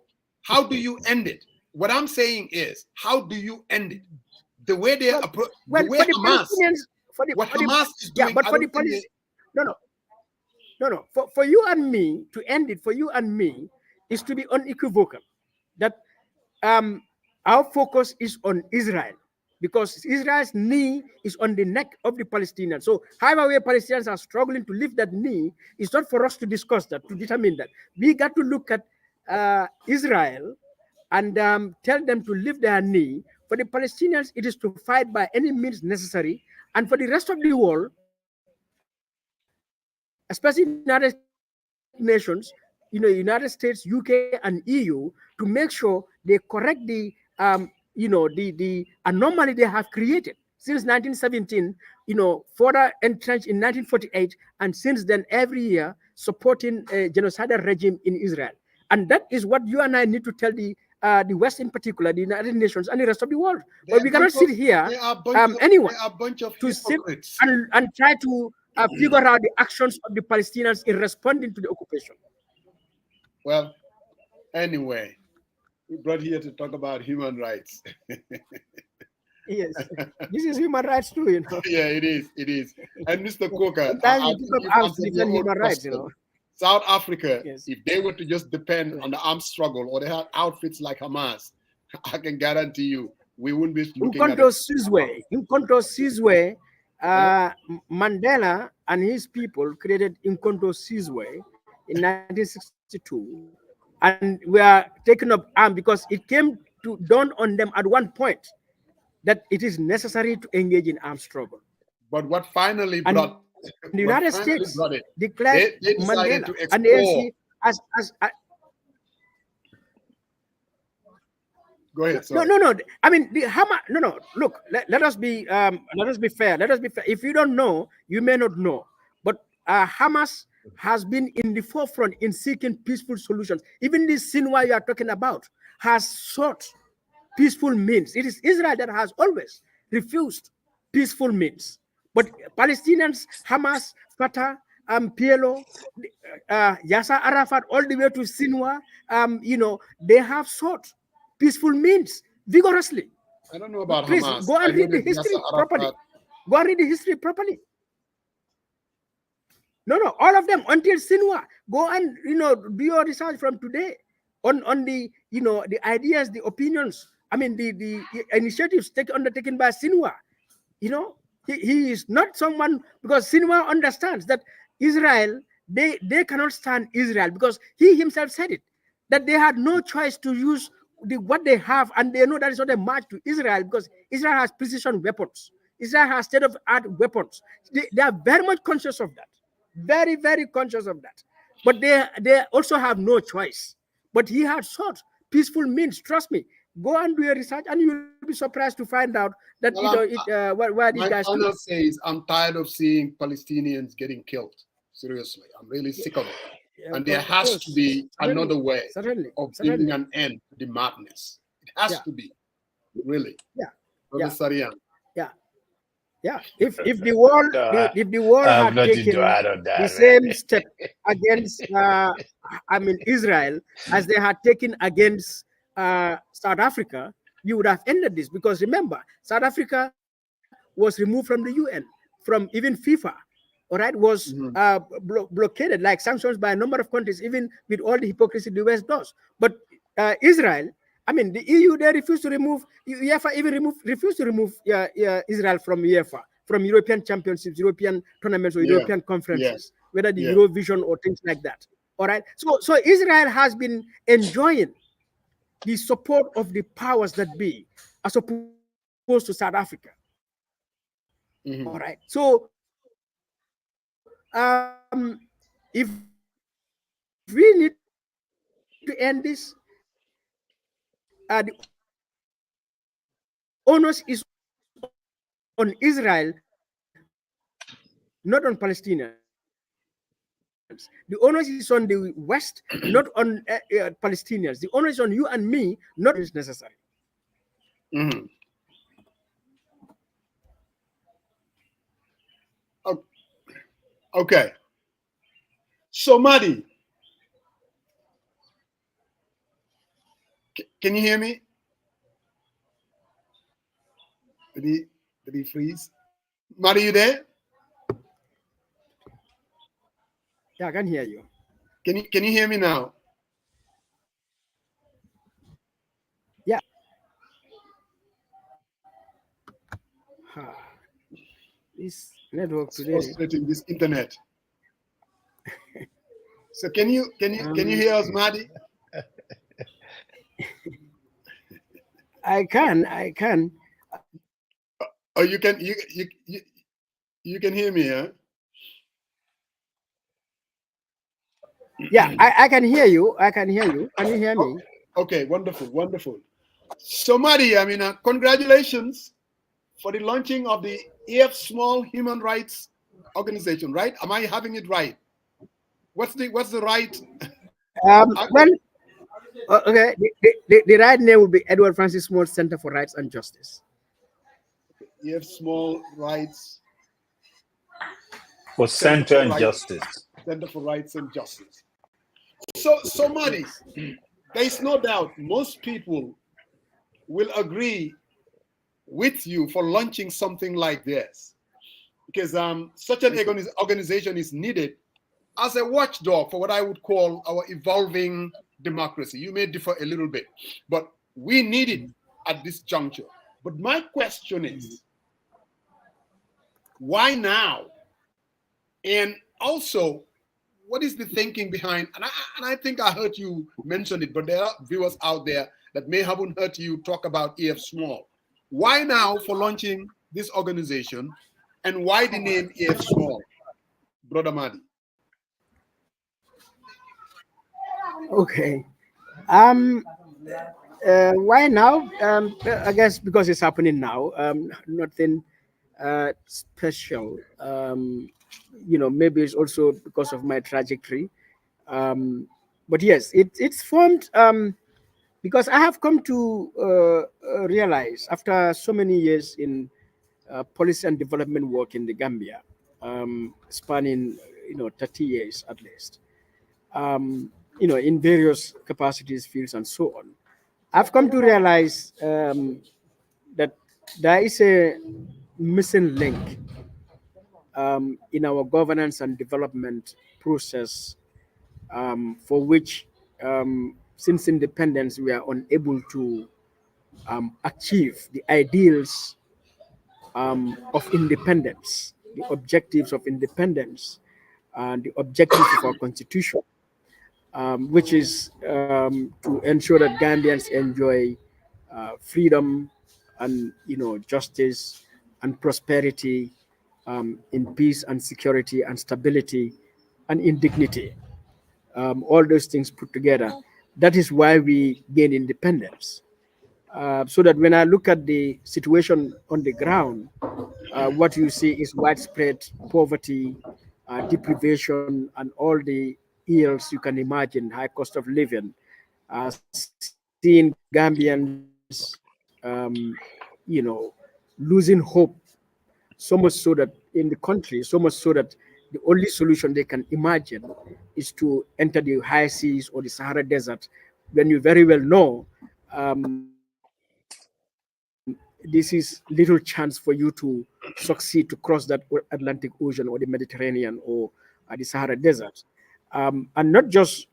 How do you end it? What I'm saying is, how do you end it? The way they approach, Well, the way for the Hamas, Palestinians, what Hamas is yeah, doing, but I for the don't think they, Palestinians, no. For you and me to end it, for you and me, is to be unequivocal that um, our focus is on Israel, because Israel's knee is on the neck of the Palestinians. So, however way Palestinians are struggling to lift that knee, it's not for us to discuss that, to determine that. We got to look at Israel and tell them to lift their knee. For the Palestinians, it is to fight by any means necessary. And for the rest of the world, especially United Nations, United States, UK, and EU, to make sure they correct the anomaly they have created since 1917, further entrenched in 1948, and since then every year supporting a genocidal regime in Israel. And that is what you and I need to tell the West in particular, the United Nations, and the rest of the world. But we cannot sit here, anyone, they are a bunch of to sit hypocrites. and try to figure out the actions of the Palestinians in responding to the occupation. Well, anyway, we brought here to talk about human rights. Yes, this is human rights too, Yeah, it is. It is. And Mr. Coker, Sometimes I we think pick you've up arms to answered your defend own human rights, question. South Africa, Yes. if they were to just depend on the armed struggle or they had outfits like Hamas, I can guarantee you we wouldn't be looking at it. In Sizwe, Mandela and his people created Inkonto Sizwe in 1962, and we are taking up arms because it came to dawn on them at one point that it is necessary to engage in armed struggle. But what finally And brought the United States declared they decided Mandela to and the explore. ANC as Go ahead. no, Sorry. no. I mean, the Hamas. No. Look, let us be fair. Let us be fair. If you don't know, you may not know. But Hamas has been in the forefront in seeking peaceful solutions. Even this Sinwar you are talking about has sought peaceful means. It is Israel that has always refused peaceful means. But Palestinians, Hamas, Fatah, PLO, Yasser Arafat, all the way to Sinwar, they have sought peaceful means vigorously. I don't know about Please Hamas. go I and know read the that history Yasser properly. Arafat. Go and read the history properly. No, all of them until Sinwar. Go and do your research from today on the the ideas, the opinions. I mean the initiatives undertaken by Sinwar. He is not someone, because Sinwar understands that Israel, they cannot stand Israel, because he himself said it, that they had no choice to use what they have, and they know that is not a match to Israel, because Israel has precision weapons. Israel has state-of-art weapons. They are very much conscious of that. Very, very conscious of that. But they also have no choice. But he had sought peaceful means. Trust me. Go and do your research, and you'll be surprised to find out that where these My guys final stood. say is I'm tired of seeing Palestinians getting killed. Seriously, I'm really sick of it. Yeah, And there has to be another way of bringing an end to the madness. It has to be, really. Yeah. Brother Sarian. Yeah. If the world I have had nothing to taken add on the that, same man. step against Israel as they had taken against South Africa, you would have ended this. Because remember, South Africa was removed from the UN, from even FIFA. All right, was blockaded, like sanctions, by a number of countries, even with all the hypocrisy the West does. But Israel, I mean, the EU, they refused to remove, UEFA even refused to remove Israel from UEFA, from European championships, European tournaments, or European conferences. whether the Yeah. Eurovision or things like that. All right. So Israel has been enjoying the support of the powers that be, as opposed to South Africa. All right. Hmm. So if we need to end this, the onus is on Israel, not on Palestinians. The onus is on you and me, not on Israel. The onus is on the West, not on Palestinians. The onus is on you and me, not on Israel to make sure that change is necessary. Hmm. Okay. So, Madi, can you hear me? Did he, did he freeze? Madi, you there? Yeah, I can hear you. Can you hear me now? Yeah. This network It's today. frustrating, this internet. So can you hear us, Madi? I can. Oh, you can hear me, huh? Yeah, I can hear you. I can hear you. Can you hear Oh, me? okay, wonderful, wonderful. So, Madi, I mean, congratulations for the launching of the EF Small Human Rights Organization, right? Am I having it right? What's the right Well, acronym? okay. The right name will be Edward Francis Small Center for Rights and Justice. EF Small Rights For Center center for and Rights justice. Center for Rights and Justice. So, Madi, Yes. there is no doubt most people will agree with you for launching something like this, because such an Thank you. organization is needed as a watchdog for what I would call our evolving democracy. You may differ a little bit, but we need it at this juncture. But my question is, why now? And also, what is the thinking behind? And I think I heard you mention it, but there are viewers out there that may haven't heard you talk about EF Small. Why now for launching this organization, and why the name EF Small, Brother Madi? Okay. Um. Why now? I guess because it's happening now. Nothing special. Maybe it's also because of my trajectory. Um, but yes, it's formed because I have come to realize after so many years in policy and development work in the Gambia, spanning 30 years at least, in various capacities, fields, and so on. I've come to realize that there is a missing link in our governance and development process, for which, since independence, we are unable to achieve the ideals of independence, the objectives of independence, and the objectives of our constitution, which is to ensure that Gambians enjoy freedom and justice and prosperity, in peace and security and stability and in dignity. All those things put together. That is why we gain independence. So that when I look at the situation on the ground, what you see is widespread poverty, deprivation, and all the ills you can imagine, high cost of living, seeing Gambians, losing hope, so much so that in the country, so much so that the only solution they can imagine is to enter the high seas or the Sahara Desert, when you very well know this is little chance for you to succeed to cross that Atlantic Ocean or the Mediterranean or the Sahara Desert. And not just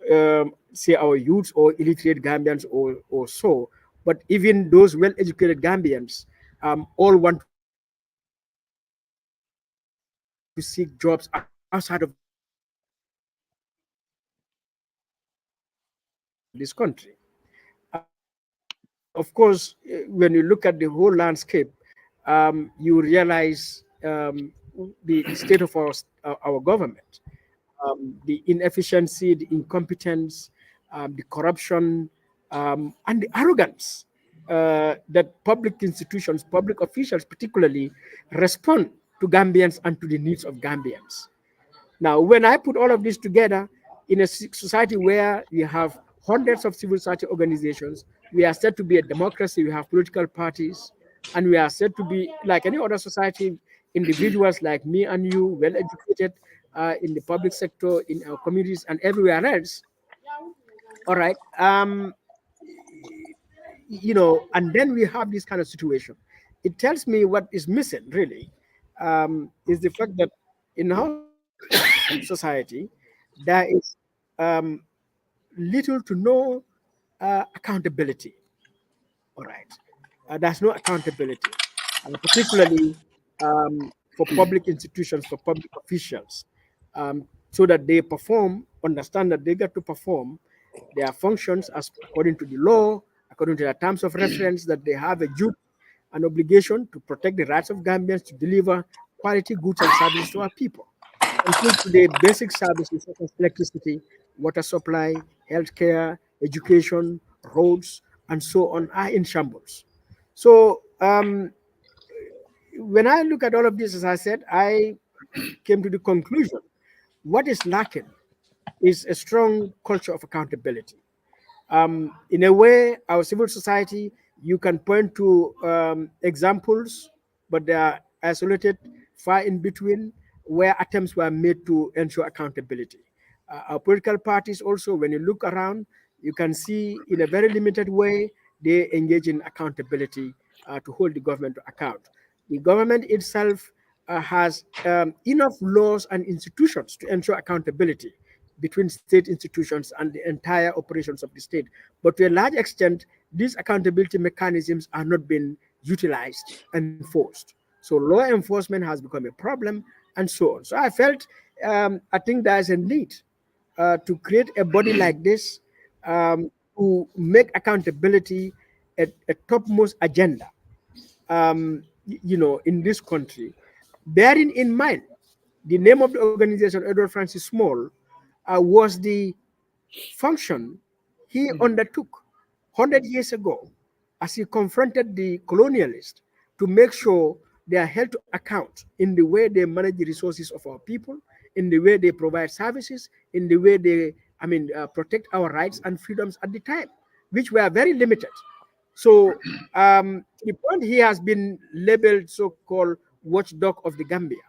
say our youths or illiterate Gambians or so, but even those well-educated Gambians all want to seek jobs outside of the country, outside of the country, this country. Of course, when you look at the whole landscape, you realize the state of our government, the inefficiency, the incompetence, the corruption, and the arrogance that public institutions, public officials particularly, respond to Gambians and to the needs of Gambians. Now, when I put all of this together in a society where we have hundreds of civil society organizations, we are said to be a democracy, we have political parties, and we are said to be like any other society, individuals like me and you, well educated in the public sector, in our communities, and everywhere else. All right. And then we have this kind of situation. It tells me what is missing really is the fact that in our society there is little to no accountability. All right, there's no accountability, particularly for public institutions, for public officials, so that they perform, understand that they get to perform their functions as according to the law, according to the terms of reference, that they have a duty, an obligation to protect the rights of Gambians to deliver quality goods and services to our people. Until today, basic services such as electricity, water supply, healthcare, education, roads, and so on are in shambles. So when I look at all of this, as I said, I came to the conclusion what is lacking is a strong culture of accountability. In a way, our civil society, you can point to examples, but they are isolated, far in between, where attempts were made to ensure accountability. Our political parties also, when you look around, you can see in a very limited way, they engage in accountability to hold the government to account. The government itself has enough laws and institutions to ensure accountability between state institutions and the entire operations of the state. But to a large extent, these accountability mechanisms are not being utilized, enforced. So law enforcement has become a problem and so on. So I think there's a need to create a body like this to make accountability a topmost agenda, in this country, bearing in mind the name of the organization, Edward Francis Small, was the function he undertook 100 years ago as he confronted the colonialists to make sure they are held to account in the way they manage the resources of our people, in the way they provide services, in the way they, protect our rights and freedoms at the time, which were very limited. So the point he has been labeled so-called watchdog of the Gambia.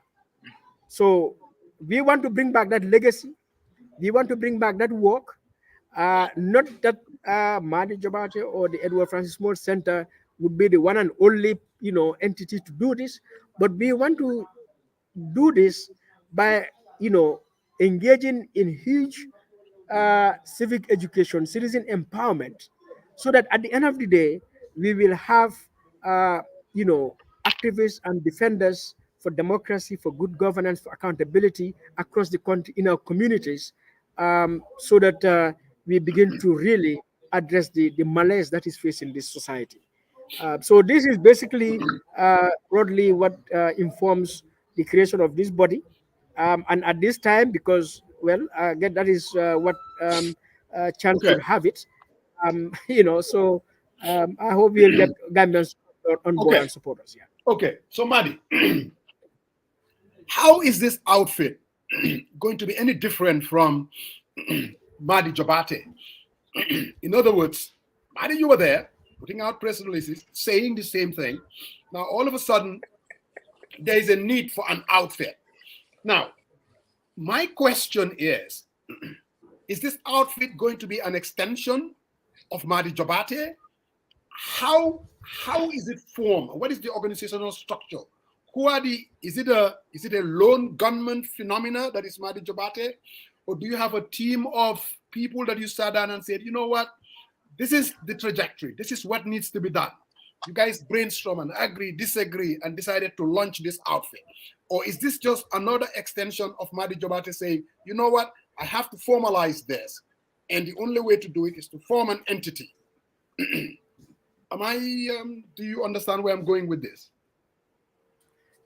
So we want to bring back that legacy. We want to bring back that work. Not that Madi Jorbateh or the Edward Francis Small Center would be the one and only, entity to do this, but we want to do this by, engaging in huge civic education, citizen empowerment, so that at the end of the day, we will have, uh, activists and defenders for democracy, for good governance, for accountability across the country in our communities, so that we begin to really address the malaise that is facing this society. So this is basically broadly what informs the creation of this body. And at this time, because, well, again, that is what chance Okay. would have it. So I hope we'll get Gambians on board Okay. and support us. Yeah. Okay. So, Madi, how is this outfit going to be any different from Madi Jorbateh? In other words, Madi, you were there putting out press releases saying the same thing. Now, all of a sudden, there is a need for an outfit. Now, my question is this outfit going to be an extension of Madi Jorbateh? How is it formed? What is the organizational structure? Who are is it a lone gunman phenomena that is Madi Jorbateh? Or do you have a team of people that you sat down and said, you know what, this is the trajectory, this is what needs to be done? You guys brainstorm and agree, disagree, and decided to launch this outfit? Or is this just another extension of Madi Jorbateh saying, you know what, I have to formalize this And the only way to do it is to form an entity. Do you understand where I'm going with this?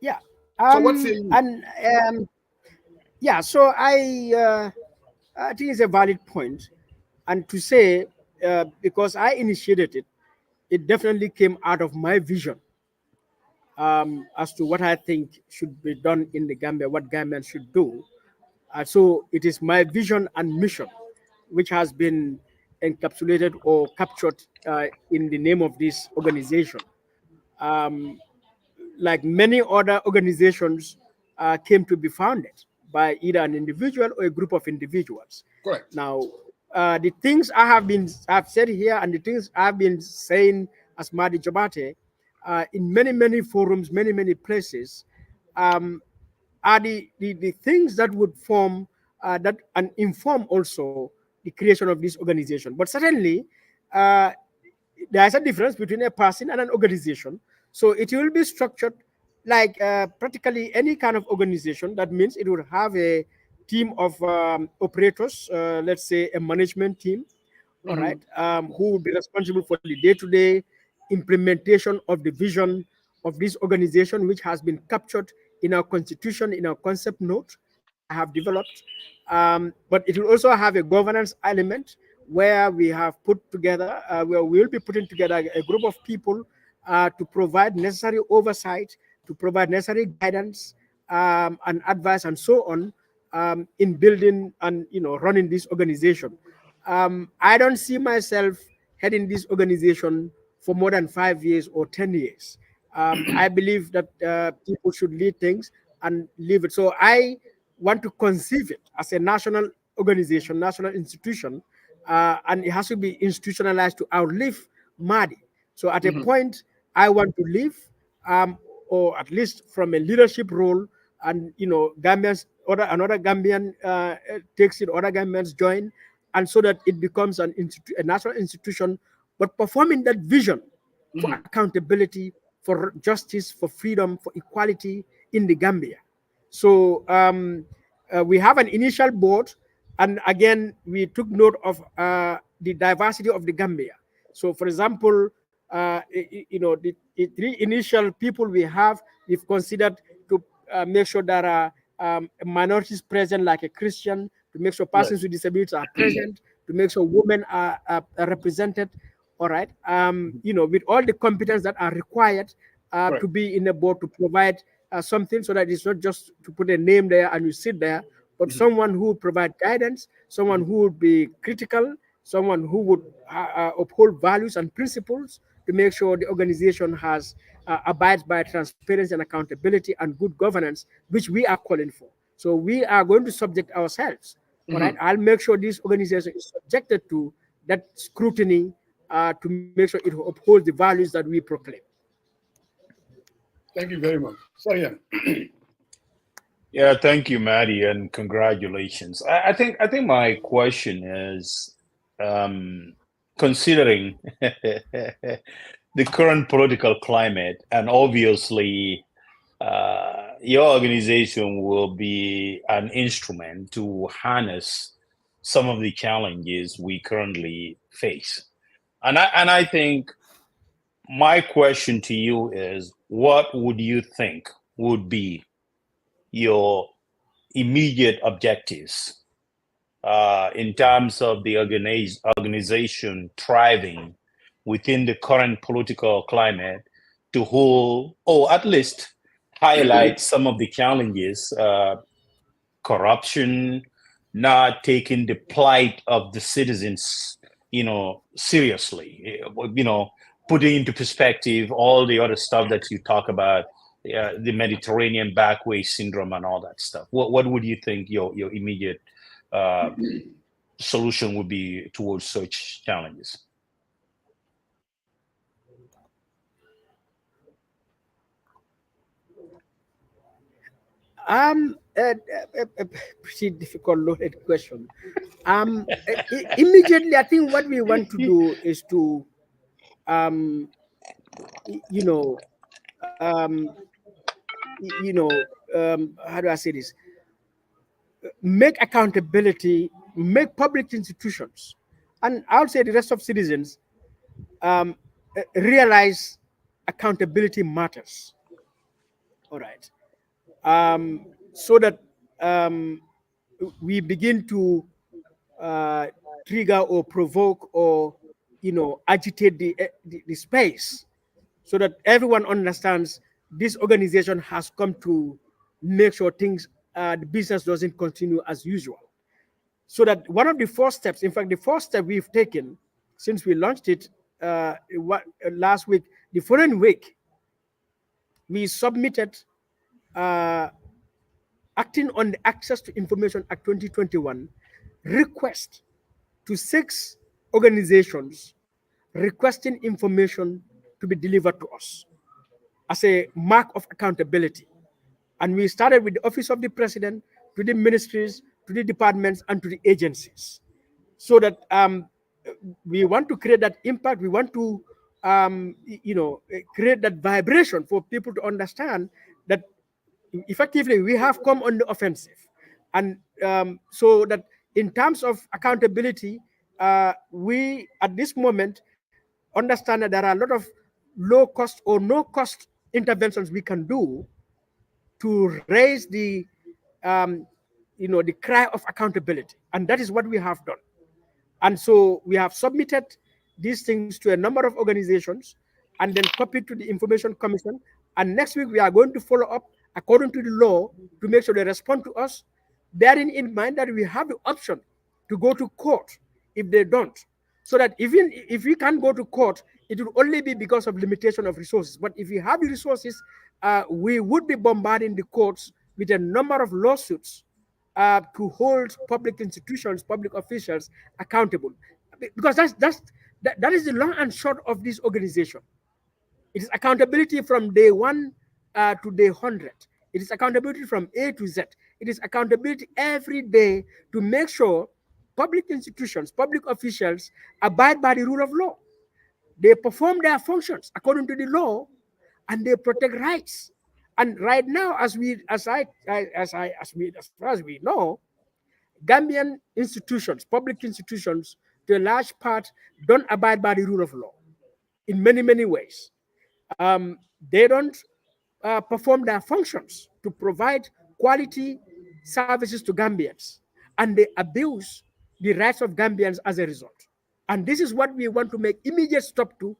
Yeah. So what say you? And yeah, so I think it's a valid point. And to say, because I initiated it, it definitely came out of my vision as to what I think should be done in the Gambia, what Gambians should do. So it is my vision and mission, which has been encapsulated or captured in the name of this organization. Um, like many other organizations, came to be founded by either an individual or a group of individuals. Correct. Now, the things I've said here and the things I've been saying as Madi Jorbateh in many forums, many places, um, are the things that would form that and inform also the creation of this organization. But certainly, uh, there's a difference between a person and an organization. So it will be structured like practically any kind of organization. That means it would have a team of operators, let's say a management team, all right, who will be responsible for the day-to-day implementation of the vision of this organization, which has been captured in our constitution, in our concept note that I have developed. But it will also have a governance element where we have put together, where we will be putting together a group of people to provide necessary oversight, to provide necessary guidance and advice and so on in building and running this organization. I don't see myself heading this organization for more than 5 years or 10 years. I believe that people should lead things and leave it. So I want to conceive it as a national organization, national institution, and it has to be institutionalized to outlive Madi. So at a point, I want to leave, or at least from a leadership role, and Gambians, another Gambian takes it, other Gambians join, and so that it becomes a national institution, but performing that vision for accountability, for justice, for freedom, for equality in the Gambia. So we have an initial board, and again, we took note of the diversity of the Gambia. So, for example, the three initial people we have, we've considered to make sure that minorities present, like a Christian, to make sure persons with disabilities are present, to make sure women are represented. All right, with all the competence that are required to be in the board to provide something, so that it's not just to put a name there and you sit there, but someone who would provide guidance, someone who would be critical, someone who would uphold values and principles to make sure the organization has abides by transparency and accountability and good governance, which we are calling for. So we are going to subject ourselves. All right, I'll make sure this organization is subjected to that scrutiny to make sure it upholds the values that we proclaim. Thank you very much. So yeah. Yeah, thank you, Maddie, and congratulations. I think my question is, considering the current political climate, and obviously your organization will be an instrument to harness some of the challenges we currently face. And I think my question to you is, what would you think would be your immediate objectives in terms of the organization thriving within the current political climate, to hold, or at least highlight some of the challenges, corruption, not taking the plight of the citizens, seriously, putting into perspective all the other stuff that you talk about, the Mediterranean backway syndrome and all that stuff. What would you think your immediate solution would be towards such challenges? A pretty difficult loaded question. Immediately, I think what we want to do is to, um, you know, um, how do I say this? Make accountability make public institutions, and I would say the rest of citizens, um, realize accountability matters. All right. So that um, we begin to uh, trigger or provoke or agitate the space, so that everyone understands this organization has come to make sure things, the business doesn't continue as usual. So that one of the first steps, in fact, the first step we've taken since we launched it last week, the following week, we submitted, uh, acting on the Access to Information Act 2021, request to 6 organizations requesting information to be delivered to us as a mark of accountability. And we started with the Office of the President, to the ministries, to the departments, and to the agencies. So that we want to create that impact. We want to, create that vibration for people to understand that effectively we have come on the offensive. And so that in terms of accountability, we at this moment understand that there are a lot of low cost or no cost interventions we can do to raise the cry of accountability, and that is what we have done. And so we have submitted these things to a number of organizations and then copied to the Information Commission. And next week we are going to follow up according to the law to make sure they respond to us, bearing in mind that we have the option to go to court if they don't. So that even if we can't go to court, it will only be because of limitation of resources. But if we have the resources, we would be bombarding the courts with a number of lawsuits to hold public institutions, public officials accountable, because that is the long and short of this organization. It is accountability from day one to day 100. It is accountability from A to Z. It is accountability every day to make sure public institutions, public officials abide by the rule of law. They perform their functions according to the law, and they protect rights. And right now, as far as we know, Gambian institutions, public institutions, to a large part, don't abide by the rule of law in many, many ways. They don't perform their functions to provide quality services to Gambians, and they abuse the rights of Gambians as a result. And this is what we want to make immediate stop to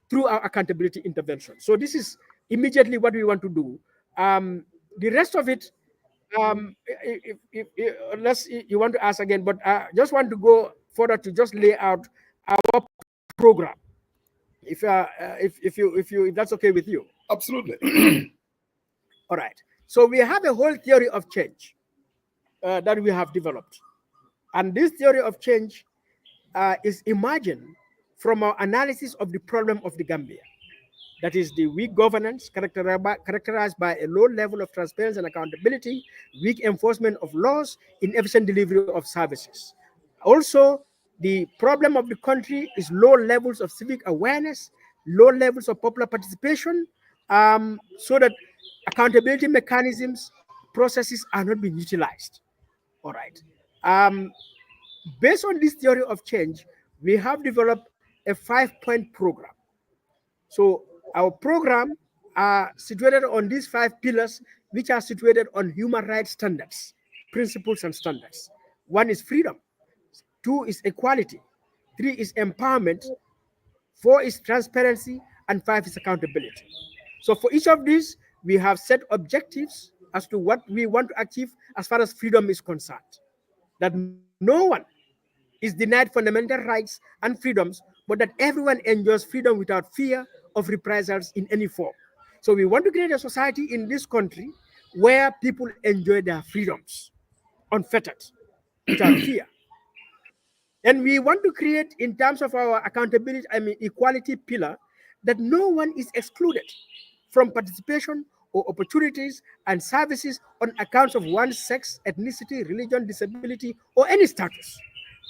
through our accountability intervention. So this is immediately what we want to do. The rest of it, unless you want to ask again, but I just want to go further to just lay out our program. If that's okay with you. Absolutely. All right. So we have a whole theory of change that we have developed, and this theory of change is imagined from our analysis of the problem of the Gambia. That is the weak governance characterized by a low level of transparency and accountability, weak enforcement of laws, inefficient delivery of services. Also, the problem of the country is low levels of civic awareness, low levels of popular participation, so that accountability mechanisms, processes are not being utilized. All right. Um, Based on this theory of change, we have developed a 5-point program. So our program are situated on these 5 pillars, which are situated on human rights standards, principles, and standards. One is freedom, 2 is equality, 3 is empowerment, 4 is transparency, and 5 is accountability. So for each of these, we have set objectives as to what we want to achieve as far as freedom is concerned. That no one is denied fundamental rights and freedoms, but that everyone enjoys freedom without fear of reprisals in any form. So we want to create a society in this country where people enjoy their freedoms unfettered, without fear. And we want to create, in terms of our accountability, equality pillar, that no one is excluded from participation or opportunities and services on accounts of one's sex, ethnicity, religion, disability, or any status,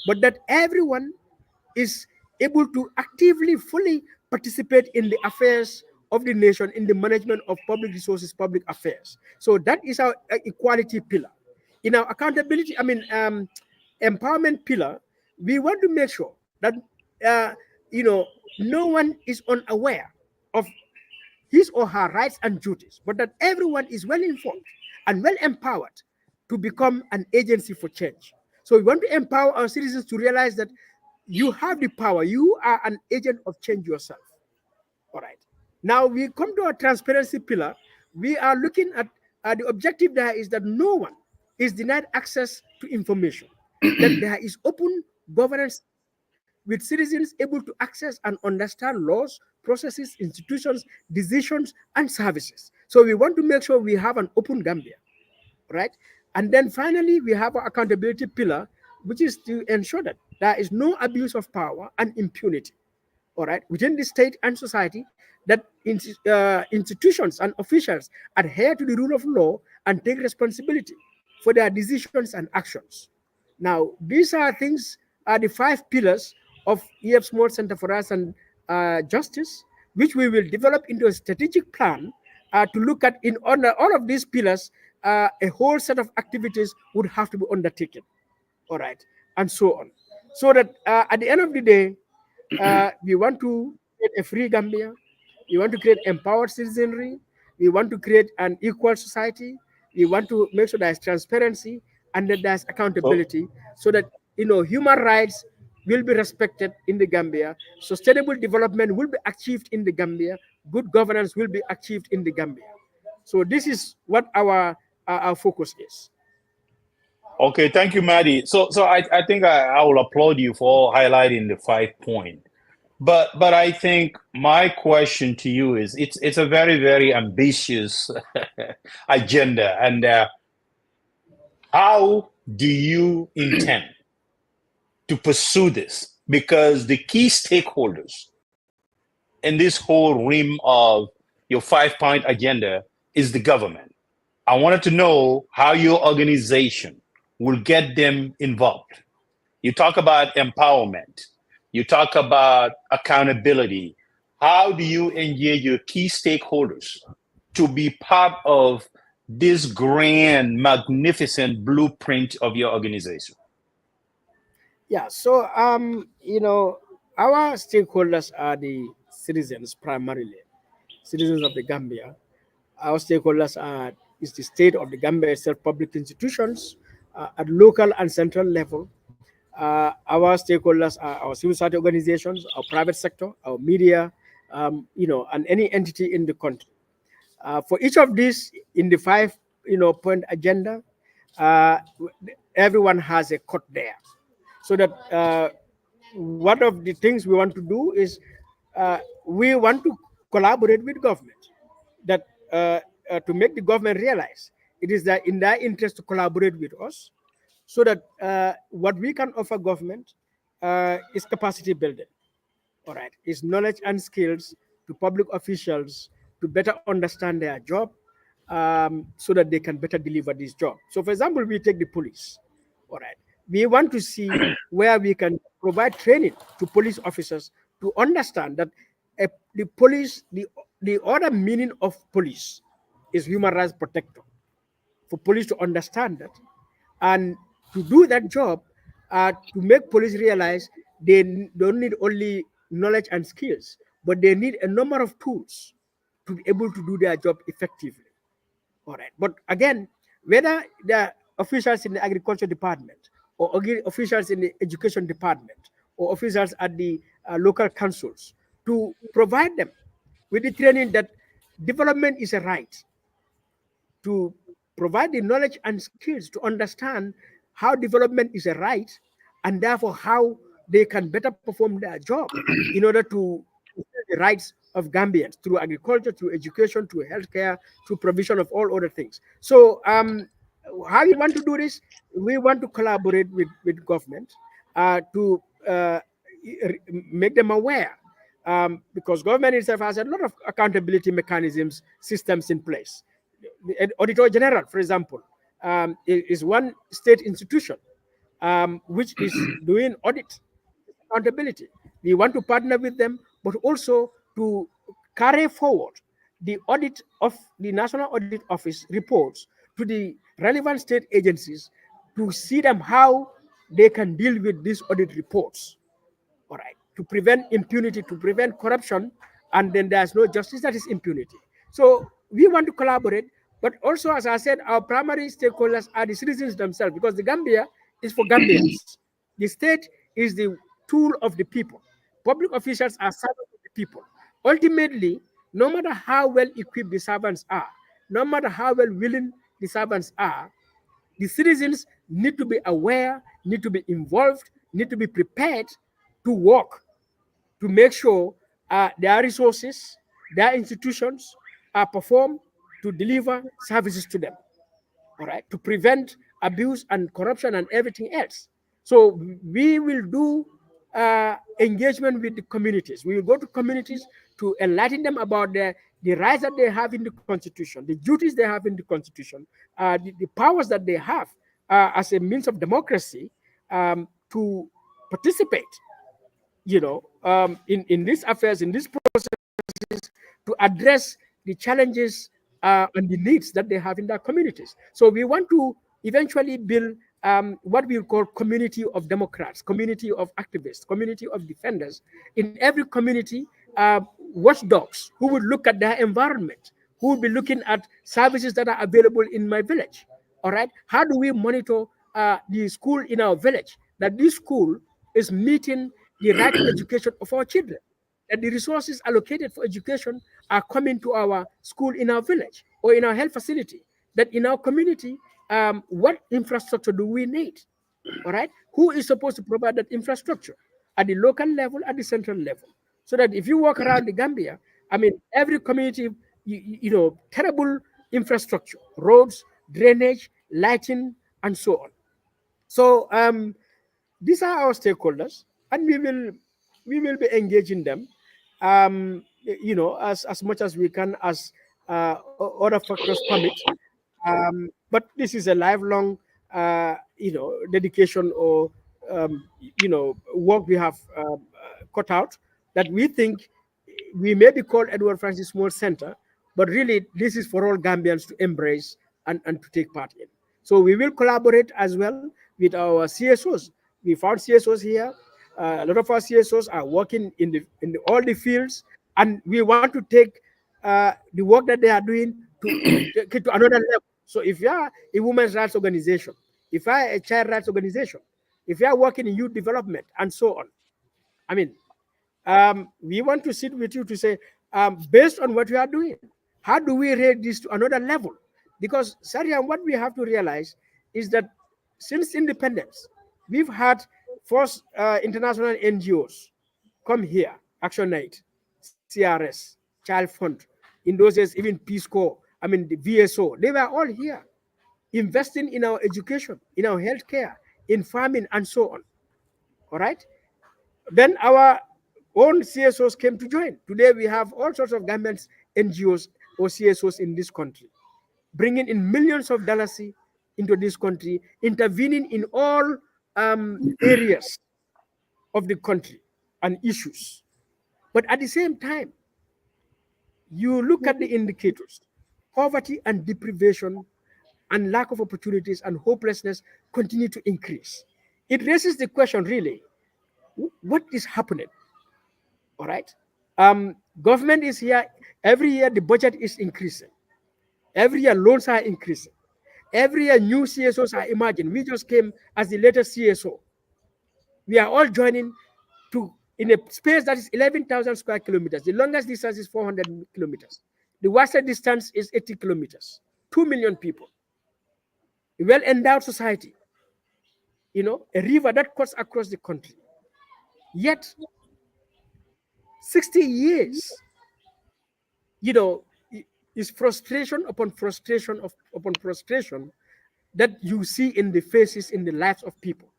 but that everyone is able to actively, fully participate in the affairs of the nation, in the management of public resources, public affairs. So that is our equality pillar. In our accountability, empowerment pillar, we want to make sure that uh, you know no one is unaware of his or her rights and duties, but that everyone is well informed and well empowered to become an agency for change. So we want to empower our citizens to realize that you have the power, you are an agent of change yourself. All right. Now we come to our transparency pillar. We are looking at the objective there is that no one is denied access to information, that there is open governance with citizens able to access and understand laws, processes, institutions, decisions, and services. So we want to make sure we have an open Gambia, right? And then finally, we have our accountability pillar, which is to ensure that there is no abuse of power and impunity, all right, within the state and society, that institutions and officials adhere to the rule of law and take responsibility for their decisions and actions. Now, these are things, are the five pillars of EF Small Center for Rights and Justice, which we will develop into a strategic plan to look at in under all of these pillars. A whole set of activities would have to be undertaken, all right, and so on. So that at the end of the day, we want to create a free Gambia. We want to create empowered citizenry. We want to create an equal society. We want to make sure there's transparency and that there's So, accountability, so that human rights will be respected in the Gambia. Sustainable development will be achieved in the Gambia. Good governance will be achieved in the Gambia. So this is what our focus is. okay, thank you, Maddie. So I think I will applaud you for highlighting the 5 point. But I think my question to you is it's a very, very ambitious agenda. And how do you intend to pursue this? Because the key stakeholders in this whole realm of your 5 point agenda is the government. I wanted to know how your organization will get them involved. You talk about empowerment, you talk about accountability. How do you engage your key stakeholders to be part of this grand, magnificent blueprint of your organization? Yeah, so our stakeholders are the citizens primarily, citizens of the Gambia. Our stakeholders are is the state of the Gambia itself, public institutions at local and central level. Our stakeholders are our civil society organizations, our private sector, our media, and any entity in the country. For each of these, in the five point agenda, uh, everyone has a cut there, so that one of the things we want to do is we want to collaborate with government, that to make the government realize it is that in their interest to collaborate with us, so that what we can offer government is capacity building, all right, is knowledge and skills to public officials to better understand their job, so that they can better deliver this job. So, for example, we take the police, all right. We want to see where we can provide training to police officers to understand that the police, the other meaning of police is human rights protector, for police to understand that, and to do that job, to make police realize they don't need only knowledge and skills, but they need a number of tools to be able to do their job effectively. All right. But again, whether the officials in the agriculture department, or officials in the education department, or officials at the local councils, to provide them with the training that development is a right, to provide the knowledge and skills to understand how development is a right, and therefore how they can better perform their job in order to fulfill the rights of Gambians through agriculture, through education, through healthcare, through provision of all other things. So, how we want to do this? We want to collaborate with government to make them aware, because government itself has a lot of accountability mechanisms, systems in place. The Auditor General, for example, is one state institution which is doing audit accountability. We want to partner with them, but also to carry forward the audit of the National Audit Office reports to the relevant state agencies, to see them how they can deal with these audit reports, all right, to prevent impunity, to prevent corruption, and then there's no justice, that is impunity. So we want to collaborate, but also, as I said, our primary stakeholders are the citizens themselves, because the Gambia is for Gambians. The state is the tool of the people. Public officials are servants of the people. Ultimately, no matter how well equipped the servants are, no matter how well willing the servants are, the citizens need to be aware, need to be involved, need to be prepared to work to make sure their resources, their institutions are performed to deliver services to them, all right, to prevent abuse and corruption and everything else. So we will do engagement with the communities. We will go to communities to enlighten them about the rights that they have in the Constitution, the duties they have in the Constitution, the powers that they have as a means of democracy, to participate, in these affairs, in this to address the challenges and the needs that they have in their communities. So we want to eventually build what we call community of democrats, community of activists, community of defenders. In every community, watchdogs who would look at their environment, who will be looking at services that are available in my village. All right. How do we monitor the school in our village? That this school is meeting the right to education of our children. That the resources allocated for education are coming to our school in our village or in our health facility. That in our community, what infrastructure do we need? All right. Who is supposed to provide that infrastructure at the local level, at the central level? So that if you walk around the Gambia, I mean, every community, terrible infrastructure, roads, drainage, lighting, and so on. So these are our stakeholders, and we will be engaging them, as much as we can, as other factors permit. But this is a lifelong, dedication or work we have cut out, that we think we may be called Edward Francis Small Center, but really this is for all Gambians to embrace and to take part in. So we will collaborate as well with our CSOs. We found CSOs here. A lot of our CSOs are working in all the fields, and we want to take the work that they are doing to another level. So if you are a women's rights organization, if you are a child rights organization, if you are working in youth development and so on, I mean, we want to sit with you to say, based on what you are doing, how do we raise this to another level? Because, Sariam, what we have to realize is that since independence, we've had first international NGOs come here, Action Aid, CRS, Child Fund, in those days, even Peace Corps, I mean, the VSO, they were all here investing in our education, in our healthcare, in farming, and so on. All right. Then our own CSOs came to join. Today we have all sorts of governments, NGOs, or CSOs in this country, bringing in millions of dollars into this country, intervening in all areas of the country and issues. But at the same time, you look at the indicators, poverty and deprivation and lack of opportunities and hopelessness continue to increase. It raises the question, really, what is happening? All right. Government is here. Every year the budget is increasing. Every year loans are increasing. Every year new CSOs are emerging. We just came as the latest CSO. We are all joining to in a space that is 11,000 square kilometers. The longest distance is 400 kilometers. The widest distance is 80 kilometers. 2 million people. A well-endowed society. A river that cuts across the country. Yet, 60 years, you know, is frustration upon frustration upon frustration that you see in the faces, in the lives of people.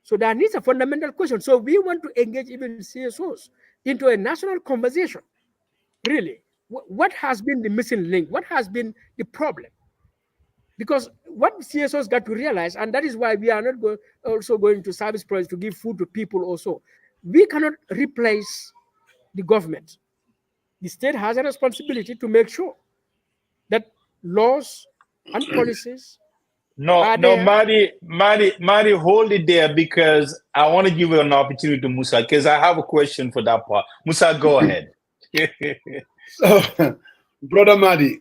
So that needs a fundamental question. So we want to engage even CSOs into a national conversation. Really, what has been the missing link? What has been the problem? Because what CSOs got to realize, and that is why we are not also going to service projects to give food to people also, we cannot replace the government. The state has a responsibility to make sure that laws and policies No, are no, there? Madi, hold it there because I want to give you an opportunity to Musa because I have a question for that part. Musa, go ahead. So, Brother Madi,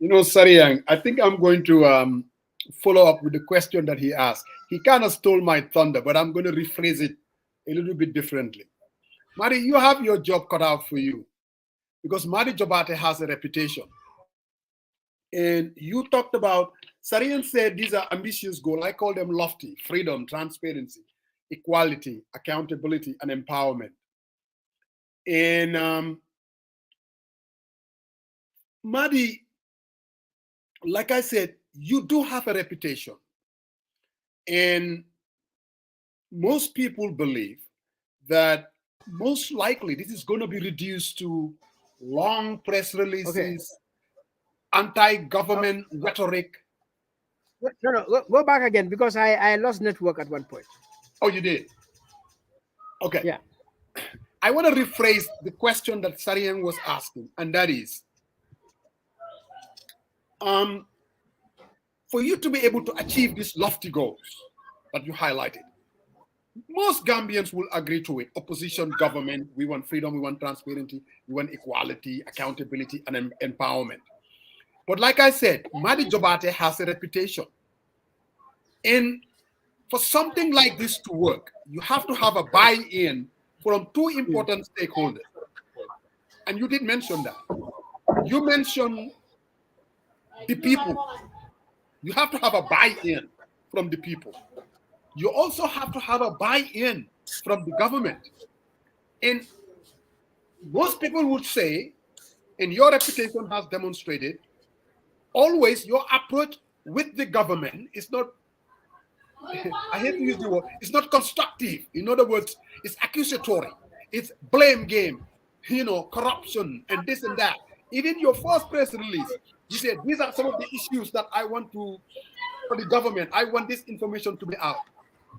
Sariang, I think I'm going to follow up with the question that he asked. He kind of stole my thunder, but I'm going to rephrase it a little bit differently. Madi, you have your job cut out for you because Madi Jorbateh has a reputation. And you talked about, Sarian said these are ambitious goals. I call them lofty: freedom, transparency, equality, accountability, and empowerment. And Madi, like I said, you do have a reputation. And most people believe that most likely this is going to be reduced to long press Okay. releases, anti-government Uh, rhetoric. no, no, go back again because I lost network at one point. Oh, you did? Okay. Yeah. I want to rephrase the question that Sarian was asking, and that is, um, for you to be able to achieve these lofty goals that you highlighted, most Gambians will agree to it. Opposition government, we want freedom, we want transparency, we want equality, accountability, and empowerment. But like I said, Madi Jorbateh has a reputation. And for something like this to work, you have to have a buy-in from two Mm. important stakeholders. And you did mention that. You mentioned the people. You have to have a buy-in from the people. You also have to have a buy-in from the government. And most people would say, and your reputation has demonstrated, always your approach with the government is not, I hate to use the word, it's not constructive. In other words, it's accusatory, it's blame game, corruption and this and that. Even your first press release, you said, these are some of the issues that I want to, for the government, I want this information to be out.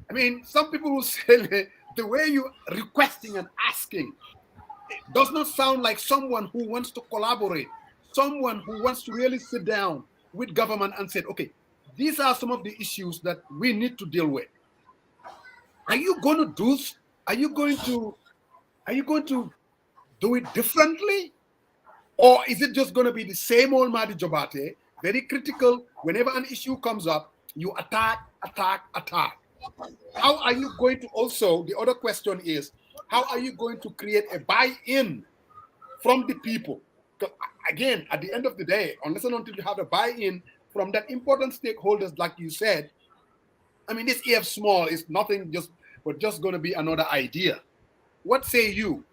I mean, some people will say the way you requesting and asking does not sound like someone who wants to collaborate, someone who wants to really sit down with government and say, okay, these are some of the issues that we need to deal with. Are you going to do? Are you going to? Are you going to do it differently, or is it just going to be the same old Madi Jorbateh, very critical? Whenever an issue comes up, you attack, attack, attack. How are you going to also? The other question is, how are you going to create a buy-in from the people? Because again, at the end of the day, unless and until you have a buy-in from that important stakeholders, like you said, I mean, this EF small is nothing just but just going to be another idea. What say you,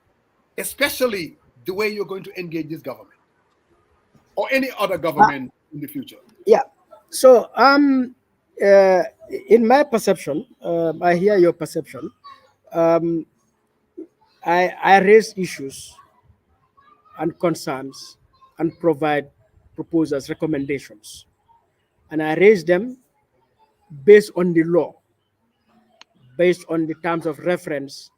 especially the way you're going to engage this government or any other Uh, government in the future? yeah. So uh, in my perception, I hear your perception. Um, I raise issues and concerns and provide proposals, recommendations, and I raise them based on the law, based on the terms of reference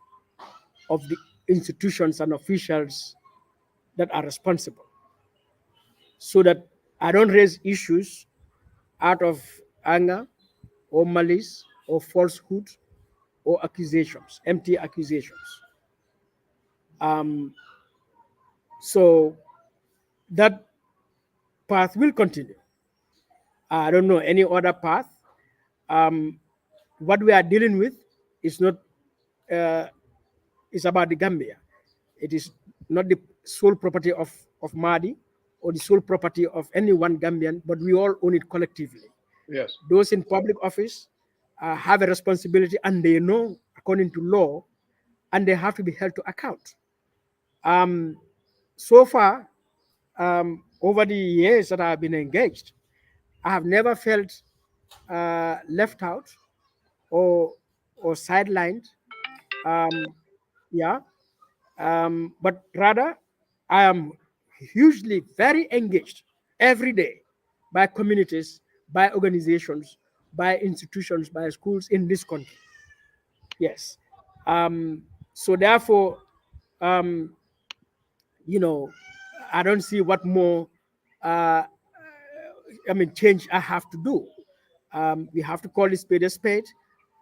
of the institutions and officials that are responsible, so that I don't raise issues out of anger or malice or falsehood or accusations, empty accusations. Um, so that path will continue. I don't know any other path. Um, what we are dealing with is not uh, is about the Gambia. It is not the sole property of Madi or the sole property of any one Gambian, but we all own it collectively. Yes. Those in public office have a responsibility and they know according to law and they have to be held to account. Um, so far, over the years that I've been engaged, I have never felt left out or sidelined. Um, yeah, but rather I am hugely very engaged every day by communities, by organizations, by institutions, by schools in this country. Yes. So therefore, um, you know, I don't see what more, uh, change I have to do. We have to call a spade,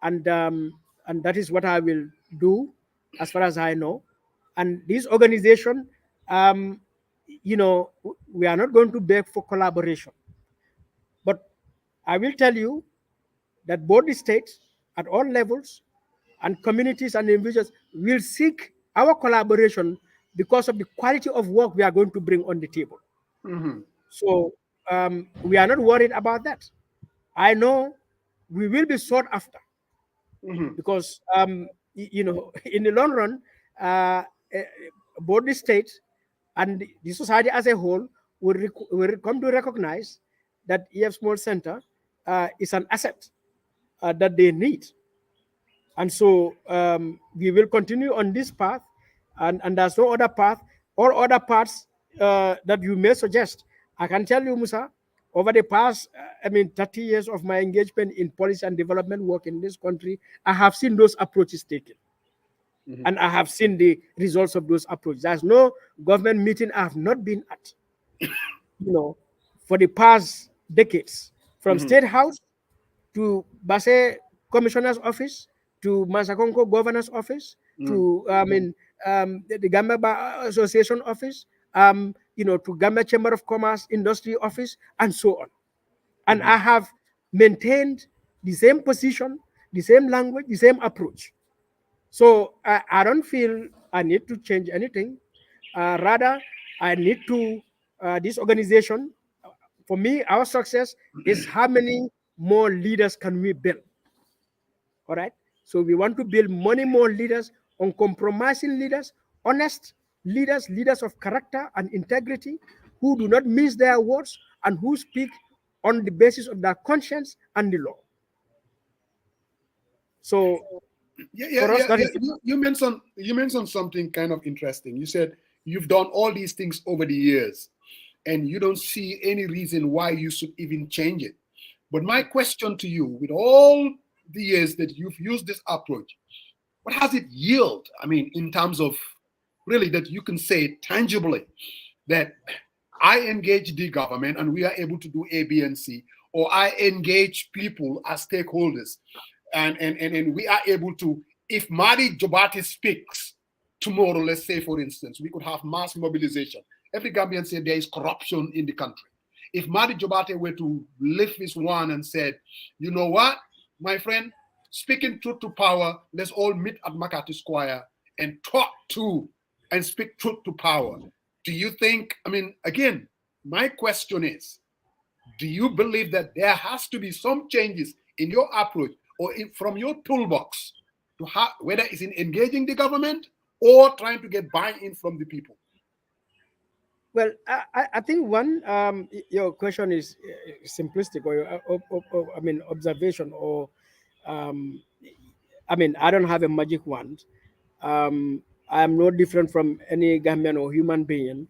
and that is what I will do, as far as I know. And this organization, um, we are not going to beg for collaboration, but I will tell you that both the states, at all levels, and communities and individuals will seek our collaboration because of the quality of work we are going to bring on the table. Mhm. So we are not worried about that. I know we will be sought after Mhm. because in the long run, eh, both the state and the society as a whole will come to recognize that EF Small Center is an asset that they need. And so we will continue on this path, and there's no other path. All other paths that you may suggest, I can tell you, Musa, over the past 30 years of my engagement in policy and development work in this country, I have seen those approaches taken, Mhm. and I have seen the results of those approaches. There's no government meeting I have not been at, for the past decades, from Mhm. State House to Basse Commissioner's Office, to Masakonko Governor's Office, Mhm. to the Gambia Bar Association Office, to Gambia Chamber of Commerce Industry Office, and so on. And I Mhm. have maintained the same position, the same language, the same approach. So I don't feel I need to change anything. Rather, I need to, this organization, for me, our success is how many more leaders can we build? All right. So we want to build many more leaders, uncompromising leaders, honest leaders, leaders of character and integrity, who do not mince their words and who speak on the basis of their conscience and the law. So Yeah, yeah, for us, yeah, that yeah. is You mentioned something kind of interesting. You said you've done all these things over the years, and you don't see any reason why you should even change it. But my question to you, with all the years that you've used this approach, what has it yield? I mean, in terms of really that you can say tangibly that I engage the government and we are able to do A, B, and C, or I engage people as stakeholders, and we are able to, if Madi Jorbateh speaks tomorrow, let's say for instance, we could have mass mobilization. Every Gambian said there is corruption in the country. If Madi Jorbateh were to lift his one and said, you know what, my friend, speaking truth to power, let's all meet at Makati Square and talk to and speak truth to power. Do you think, I mean, again, my question is, do you believe that there has to be some changes in your approach or from your toolbox to whether it's in engaging the government or trying to get buy-in from the people? well. I think one your question is simplistic, or observation, or um, I don't have a magic wand. I am no different from any Gambian or human being.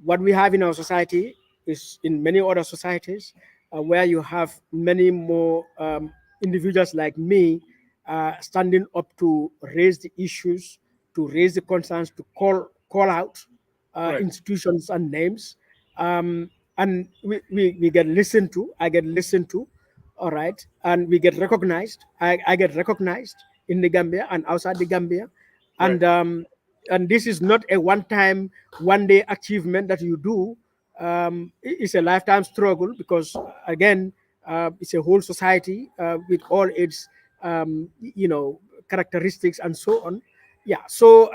What we have in our society is in many other societies, where you have many more individuals like me standing up to raise the issues, to raise the concerns, to call out Correct. institutions and names, and we get listened to. I get listened to, all right, and we get recognized. I get recognized in the Gambia and outside the Gambia, Right. and this is not a one-time, one-day achievement that you do. It's a lifetime struggle because again, it's a whole society with all its characteristics and so on. Yeah. So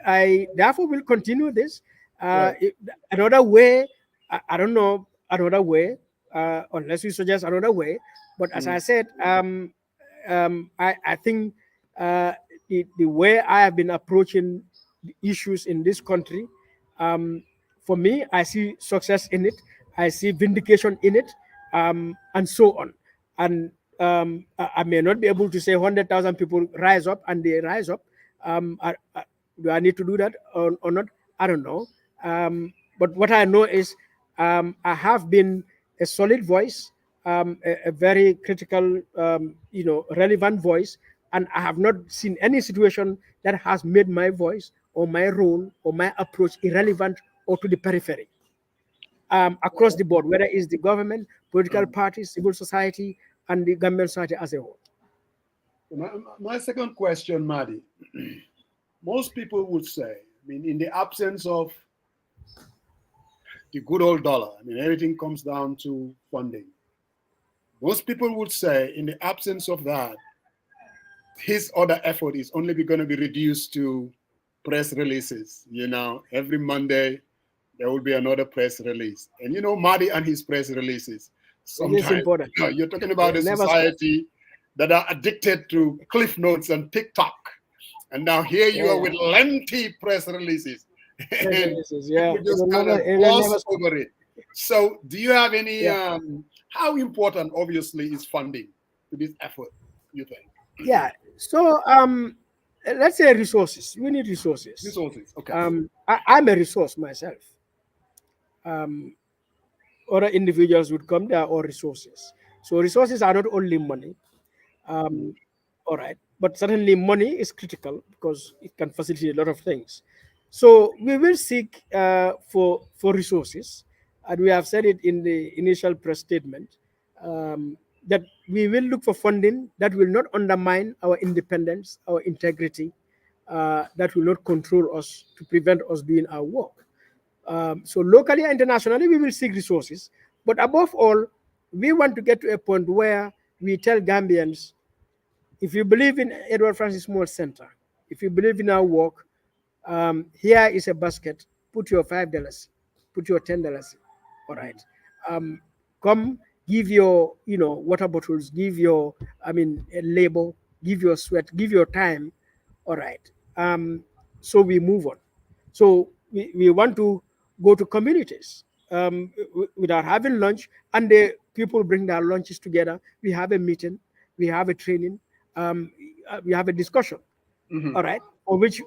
I therefore will continue this. Right. Another way, I don't know another way, unless you suggest another way. But as I Mm. said, I think uh, the way I have been approaching the issues in this country, um, for me, I see success in it. I see vindication in it, and so on. And I may not be able to say 100,000 people rise up and they rise up. Do I need to do that or not? I don't know. But what I know is I have been a solid voice, a very critical, relevant voice, and I have not seen any situation that has made my voice or my role or my approach irrelevant or to the periphery. across the board, whether it's the government, political parties, civil society, and the Gambian society as a whole. My second question, Madi. Most people would say, I mean, in the absence of the good old dollar, I mean, everything comes down to funding. Most people would say, in the absence of that, his other effort is only going to be reduced to press releases. You know, every Monday there will be another press release. And you know, Madi and his press releases, sometimes you're talking about a society that are addicted to Cliff Notes and TikTok. And now here you are with lengthy press releases. And people just kind of gloss over it. So do you have any, how important obviously is funding to this effort, you think? Yeah, so let's say resources. We need resources. Resources, okay. I'm a resource myself. Other individuals would come there or resources. So resources are not only money. All right, but certainly money is critical because it can facilitate a lot of things. So we will seek for resources, and we have said it in the initial press statement that we will look for funding that will not undermine our independence, our integrity, that will not control us to prevent us doing our work. So locally and internationally, we will seek resources, but above all, we want to get to a point where we tell Gambians, if you believe in Edward Francis Small Center, if you believe in our work, here is a basket. Put your $5, put your $10. All right. Come, give your, water bottles, give your, a label, give your sweat, give your time. All right. So we move on. So we want to go to communities without having lunch, and the people bring their lunches together. We have a meeting, we have a training, we have a discussion. All right, for which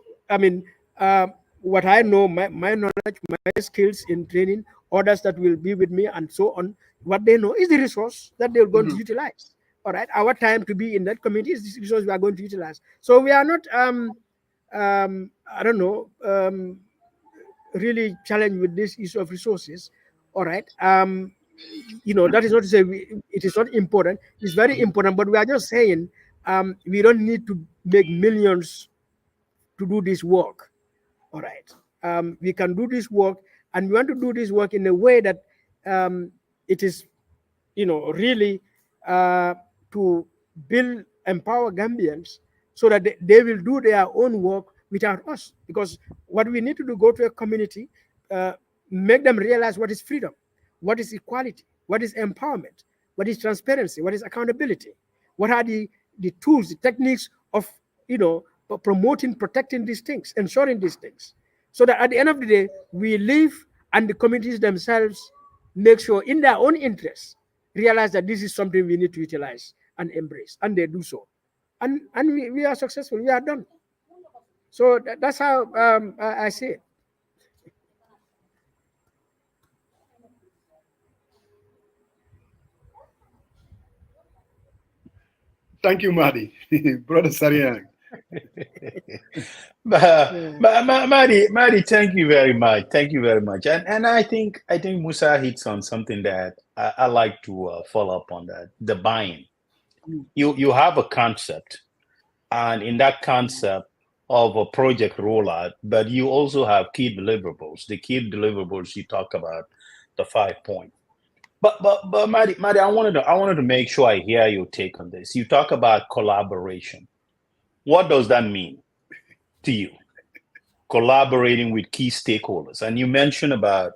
what I know, my knowledge, my skills in training, others that will be with me, and so on. What they know is the resource that they're going to utilize. All right, our time to be in that community is the resource we are going to utilize. So we are not, I don't know, really challenged with this issue of resources. All right. That is not to say it is not important. It's very important, but we are just saying we don't need to make millions to do this work. All right. We can do this work, and we want to do this work in a way that it is, really to empower Gambians so that they will do their own work without us. Because what we need to do, go to a community, make them realize what is freedom, what is equality, what is empowerment, what is transparency, what is accountability, what are the tools, the techniques of promoting, protecting these things, ensuring these things, so that at the end of the day we live and the communities themselves make sure in their own interests realize that this is something we need to utilize and embrace, and they do so, and we are successful, we are done. So that's how I see it. Thank you, Madi. Brother Sariang. Madi, thank you very much. Thank you very much. And I think Musa hits on something that I like to follow up on, that the buy-in. You have a concept, and in that concept of a project rollout, but you also have key deliverables. The key deliverables you talk about, the 5 points. But Madi, I wanted to make sure I hear your take on this. You talk about collaboration. What does that mean to you? Collaborating with key stakeholders, and you mentioned about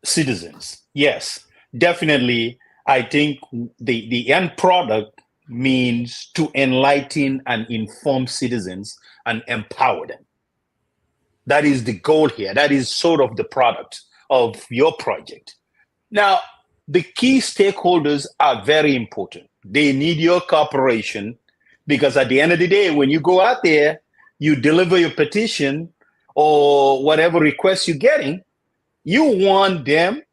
citizens. Yes, definitely. I think the end product means to enlighten and inform citizens and empower them. That is the goal here. That is sort of the product of your project. Now, the key stakeholders are very important. They need your cooperation, because at the end of the day, when you go out there, you deliver your petition or whatever request you're getting, you want them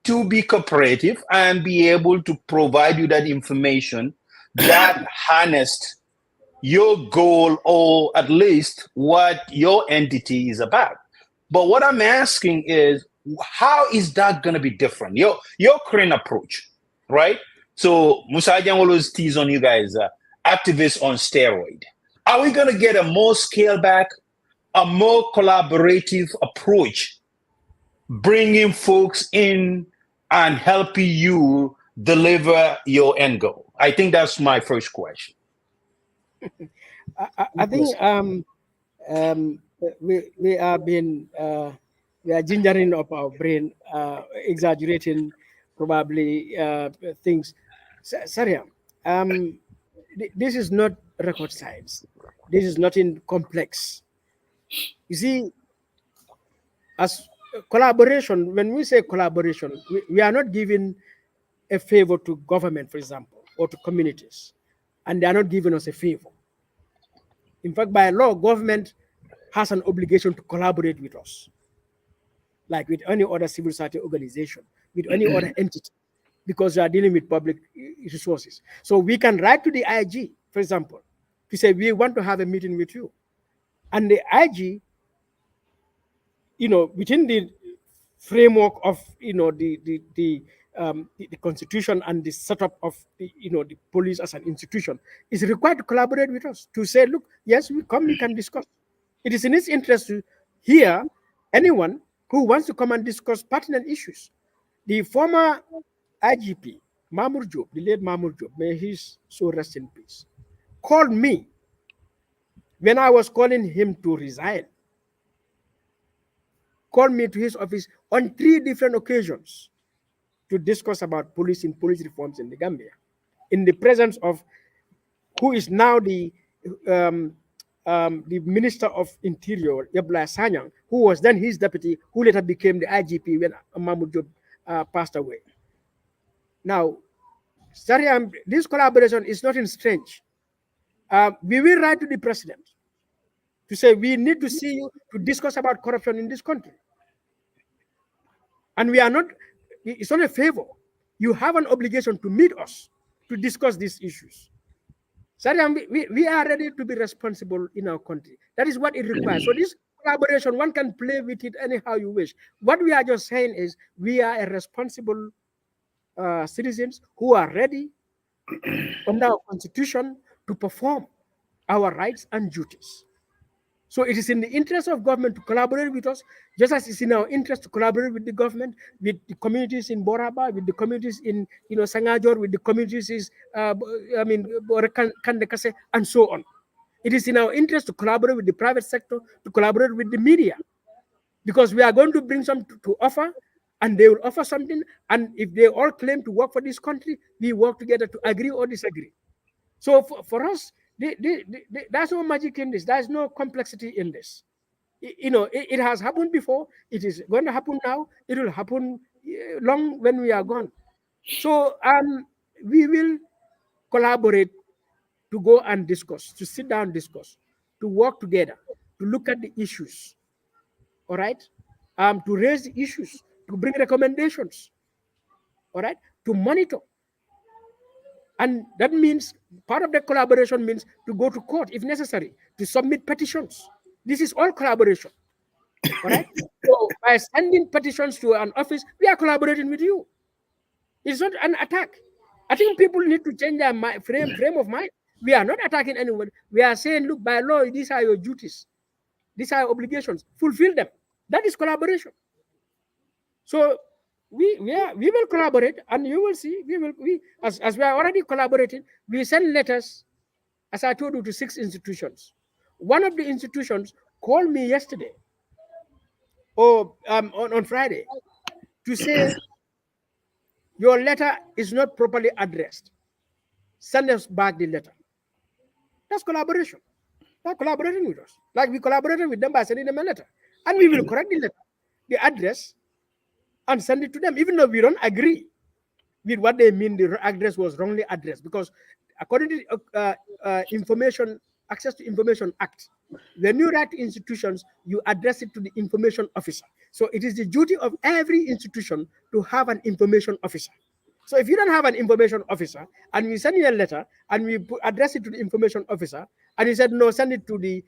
to be cooperative and be able to provide you that information that harnessed your goal, or at least what your entity is about. But what I'm asking is, how is that going to be different? Your current approach, right? So Musa Jan always tease on you guys, activists on steroid. Are we going to get a more scale back, a more collaborative approach, bringing folks in and helping you deliver your end goal? I think that's my first question. I think we are being we are gingering up our brain, exaggerating probably things. Saria, this is not record science. This is nothing complex. You see, as collaboration, when we say collaboration, we are not giving a favor to government, for example, or to communities, and they are not giving us a favor. In fact, by law, government has an obligation to collaborate with us, like with any other civil society organization, with any other entity, because we are dealing with public resources. So we can write to the IG, for example, to say we want to have a meeting with you, and the IG, within the framework of the constitution and the setup of the police as an institution, is required to collaborate with us to say, look, yes, we can discuss. It is in its interest to hear anyone who wants to come and discuss pertinent issues. The former IGP, Mamour Diop, the late Mamour Diop, may his soul rest in peace, called me when I was calling him to resign. Called me to his office on 3 different occasions to discuss about police reforms in the Gambia, in the presence of who is now the Minister of Interior, Yabla Sanyang, who was then his deputy, who later became the IGP when Mahmoud Job passed away. Now, Sariam, this collaboration is nothing strange. We will write to the president to say we need to see you to discuss about corruption in this country. And we are not, it's not a favor. You have an obligation to meet us to discuss these issues. Sariam, we are ready to be responsible in our country. That is what it requires. So this collaboration, one can play with it anyhow you wish. What we are just saying is we are a responsible citizens who are ready under our constitution to perform our rights and duties. So it is in the interest of government to collaborate with us, just as it's in our interest to collaborate with the government, with the communities in Boraba, with the communities in Sangajor, with the communities Kandekase, and so on. It is in our interest to collaborate with the private sector, to collaborate with the media, because we are going to bring some to offer, and they will offer something. And if they all claim to work for this country, we work together to agree or disagree. So for us, there's no magic in this. There's no complexity in this. It has happened before. It is going to happen now. It will happen long when we are gone. So we will collaborate to go and discuss, to sit down, discuss, to work together, to look at the issues. All right, to raise the issues, to bring recommendations. All right, to monitor. And that means part of the collaboration means to go to court if necessary, to submit petitions. This is all collaboration. All right. So by sending petitions to an office, we are collaborating with you. It's not an attack. I think people need to change their frame of mind. We are not attacking anyone. We are saying, look, by law, these are your duties. These are your obligations. Fulfill them. That is collaboration. So we will collaborate, and you will see as we are already collaborating. We send letters, as I told you, to 6 institutions. One of the institutions called me yesterday or on Friday to say your letter is not properly addressed. Send us back the letter. That's collaboration. They're collaborating with us. Like we collaborated with them by sending them a letter. And we will correct the letter, the address, and send it to them, even though we don't agree with what they mean the address was wrongly addressed. Because according to the Access to Information Act, when you write to institutions, you address it to the information officer. So it is the duty of every institution to have an information officer. So if you don't have an information officer, and we send you a letter and we address it to the information officer, and he said no, send it to the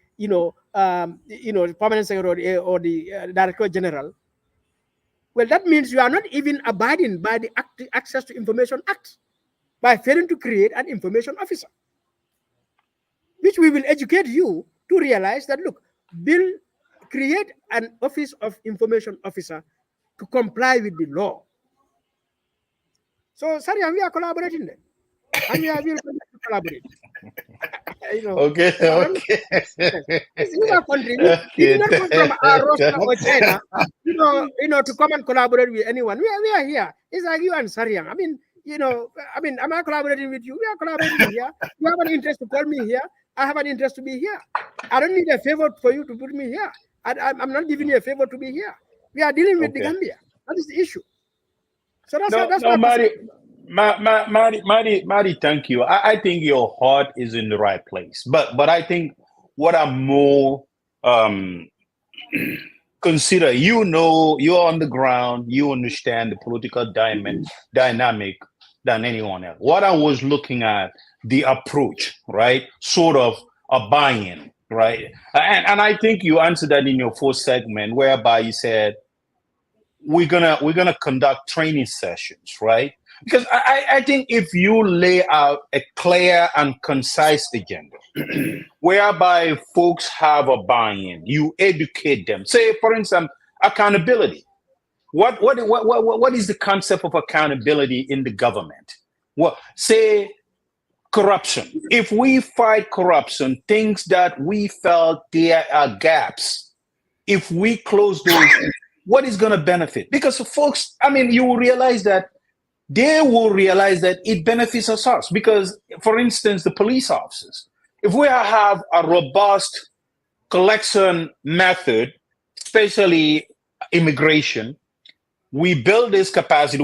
permanent secretary or the director general, Well, that means you are not even abiding by the Access to Information Act by failing to create an information officer, which we will educate you to realize that, look, bill, create an office of information officer to comply with the law. So, sorry, we are collaborating then. And we will continue to collaborate. Okay, So I don't know. okay. This is our country. We Okay. did not come from Russia or China, to come and collaborate with anyone. We are here. It's like you and Sariang. Am I collaborating with you? We are collaborating here. You have an interest to call me here. I have an interest to be here. I don't need a favor for you to put me here. I'm not giving you a favor to be here. We are dealing with the Gambia. That is the issue. So that's what Madi, thank you. I think your heart is in the right place, but I think what I'm more consider, you're on the ground, you understand the political dynamic than anyone else. What I was looking at, the approach, right? Sort of a buy-in, right? And I think you answered that in your first segment, whereby you said we're gonna conduct training sessions, right? Because I think if you lay out a clear and concise agenda, whereby folks have a buy-in, you educate them. Say, for instance, accountability. What is the concept of accountability in the government? Say corruption. If we fight corruption, things that we felt there are gaps, if we close those, what is going to benefit? Because folks, you will realize that they will realize that it benefits us. Because, for instance, the police officers, if we have a robust collection method, especially immigration, we build this capacity,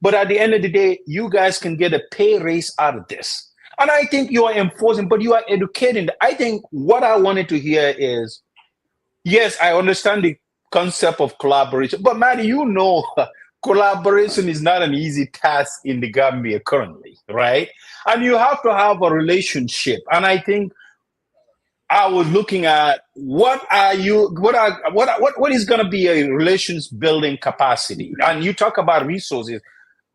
but at the end of the day, you guys can get a pay raise out of this. And I think you are enforcing, but you are educating. I think what I wanted to hear is, yes, I understand the concept of collaboration, but Maddie, collaboration is not an easy task in the Gambia currently, right? And you have to have a relationship. And I think I was looking at what is going to be a relations building capacity. And you talk about resources.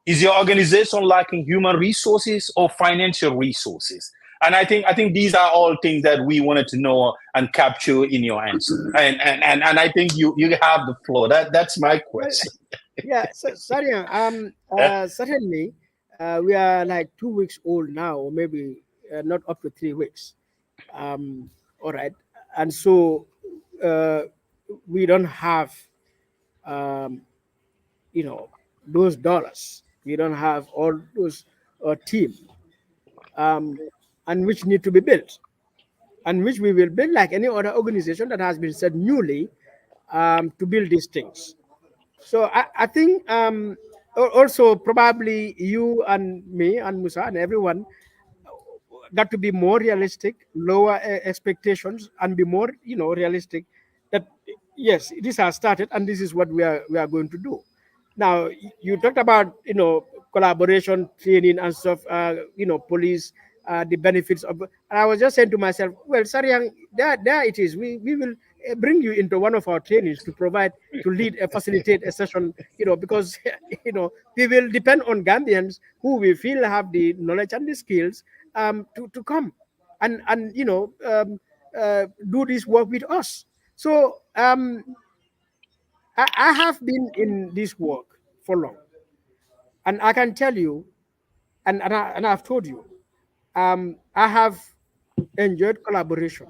Is your organization lacking human resources or financial resources? And I think these are all things that we wanted to know and capture in your answer. And I think you have the floor. That's my question. Yeah, so Sariang, certainly we are like 2 weeks old now, or maybe not up to 3 weeks. All right, and so we don't have, those dollars. We don't have all those team, and which need to be built, and which we will build like any other organization that has been set newly to build these things. So I think also probably you and me and Musa and everyone got to be more realistic, lower expectations, and be more, realistic. That yes, this has started, and this is what we are going to do. Now you talked about collaboration, training, and stuff. Police, the benefits of. And I was just saying to myself, well, Sariang, there it is. We will bring you into one of our trainings to lead, facilitate a session. Because we will depend on Gambians who we feel have the knowledge and the skills to come and do this work with us. So I have been in this work for long, and I can tell you, and I've told you, I have enjoyed collaboration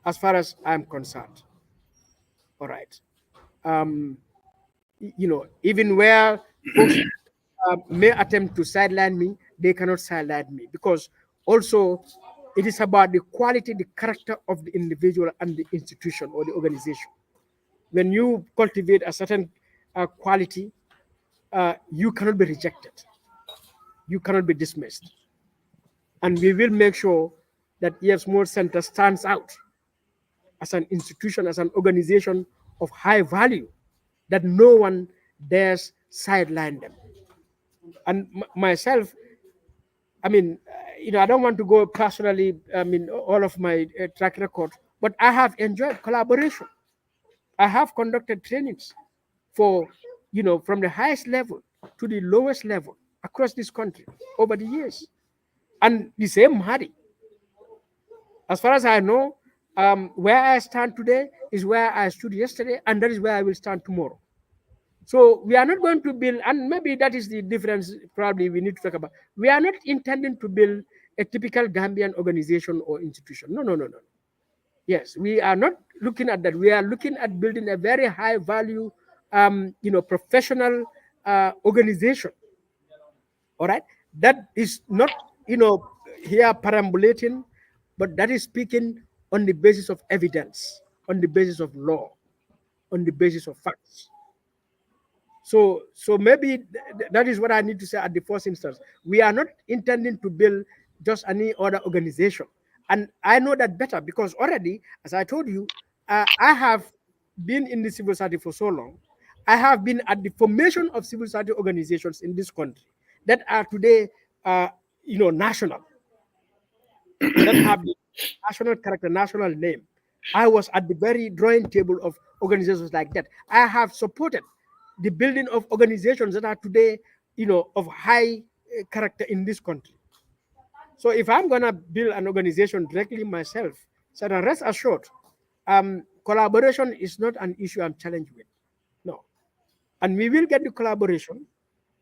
as far as I'm concerned. All right. Um, even where folks may attempt to sideline me, they cannot sideline me, because also it is about the quality, the character of the individual and the institution or the organization. When you cultivate a certain quality, you cannot be rejected, you cannot be dismissed, and we will make sure that EF Small Center stands out as an institution, as an organization of high value, that no one dares sideline them. And myself, I don't want to go personally, all of my track record, but I have enjoyed collaboration. I have conducted trainings for from the highest level to the lowest level across this country over the years. And the same Madi, as far as I know, where I stand today is where I stood yesterday, and that is where I will stand tomorrow. So we are not going to build, and maybe that is the difference probably we need to talk about. We are not intending to build a typical Gambian organization or institution. No, no, no, no. Yes, we are not looking at that. We are looking at building a very high value, professional organization. All right, that is not here perambulating, but that is speaking on the basis of evidence, on the basis of law, on the basis of facts. So maybe that is what I need to say at the first instance. We are not intending to build just any other organization, and I know that better because already, as I told you, I have been in the civil society for so long. I have been at the formation of civil society organizations in this country that are today, national, that have the national character, national name. I was at the very drawing table of organizations like that. I have supported the building of organizations that are today, of high character in this country. So if I'm gonna build an organization directly myself, so then rest assured, collaboration is not an issue I'm challenged with. No, and we will get the collaboration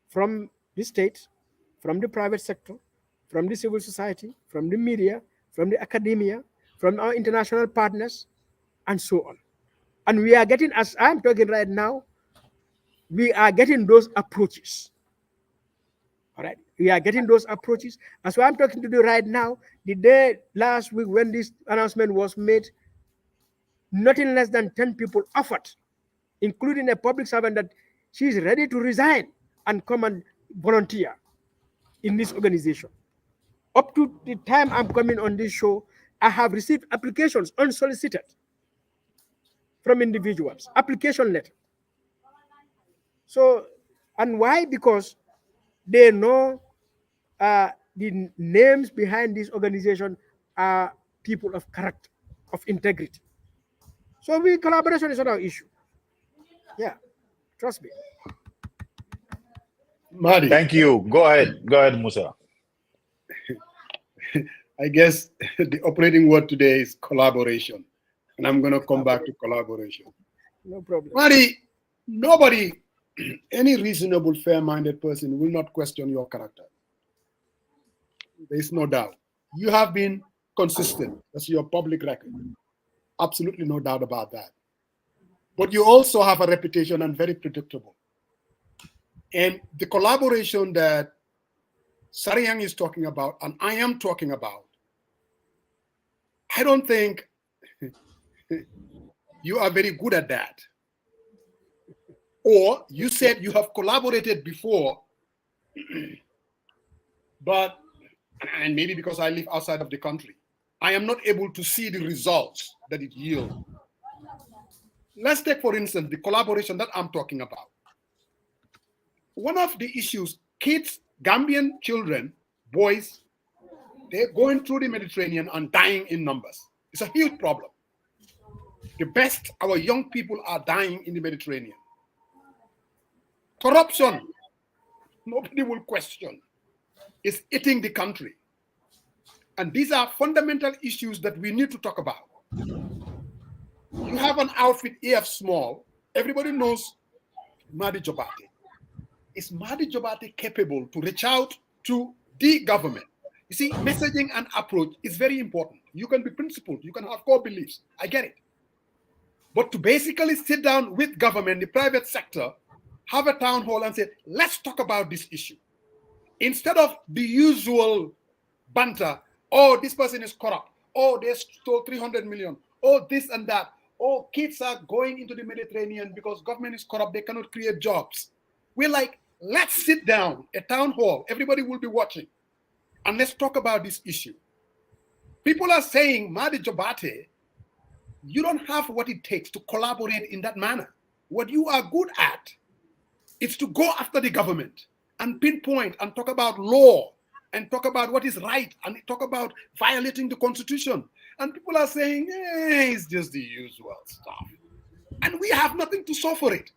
from the state, from the private sector, from the civil society, from the media, from the academia, from our international partners, and so on. And we are getting, as I'm talking right now, we are getting those approaches. All right, we are getting those approaches. As I'm talking to you right now, the day last week when this announcement was made, nothing less than 10 people offered, including a public servant, that she is ready to resign and come and volunteer in this organization. Up to the time I'm coming on this show, I have received applications unsolicited from individuals, application letter. So, and why? Because they know the names behind this organization are people of character, of integrity. So, collaboration is not our issue. Yeah, trust me. Madi, Thank you. Go ahead, Musa. I guess the operating word today is collaboration. And I'm going to come back to collaboration. No problem. Madi, nobody, any reasonable, fair-minded person will not question your character. There's no doubt. You have been consistent. That's your public record. Absolutely no doubt about that. But you also have a reputation and very predictable. And the collaboration that Sariang is talking about and I am talking about, I don't think you are very good at that. Or you said you have collaborated before, but, and maybe because I live outside of the country, I am not able to see the results that it yields. Let's take, for instance, the collaboration that I'm talking about. One of the issues, kids, Gambian children, boys, they're going through the Mediterranean and dying in numbers. It's a huge problem. The best, our young people are dying in the Mediterranean. Corruption, nobody will question, is eating the country. And these are fundamental issues that we need to talk about. You have an outfit, AF Small, everybody knows Madi Jorbateh. Is Madi Jorbateh capable to reach out to the government? You see, messaging and approach is very important. You can be principled, you can have core beliefs, I get it. But to basically sit down with government, the private sector, have a town hall and say, let's talk about this issue. Instead of the usual banter, oh, this person is corrupt, oh, they stole 300 million, oh, this and that, oh, kids are going into the Mediterranean because government is corrupt, they cannot create jobs. We're like, let's sit down, a town hall, everybody will be watching, and let's talk about this issue. People are saying, Madi Jorbateh, you don't have what it takes to collaborate in that manner. What you are good at is to go after the government and pinpoint and talk about law and talk about what is right and talk about violating the Constitution. And people are saying, it's just the usual stuff. And we have nothing to show for it.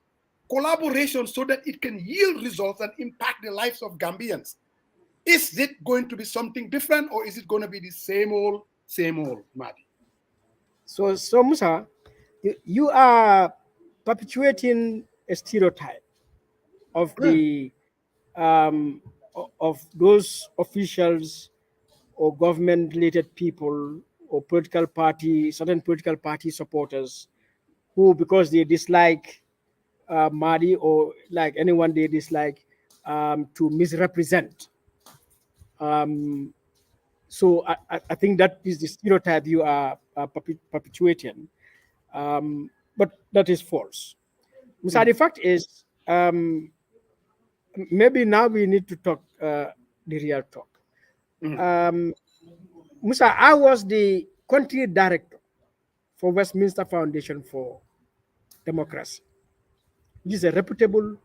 collaboration so that it can yield results and impact the lives of Gambians. Is it going to be something different, or is it going to be the same old, Madi? So Musa, you are perpetuating a stereotype of the of those officials or government-related people or certain political party supporters who, because they dislike Madi or like anyone they dislike, to misrepresent. Um, so I think that is the stereotype you are perpetuating, but that is false. So the fact is, maybe now we need to talk the real talk. Musa, I was the country director for Westminster Foundation for Democracy. This is a reputable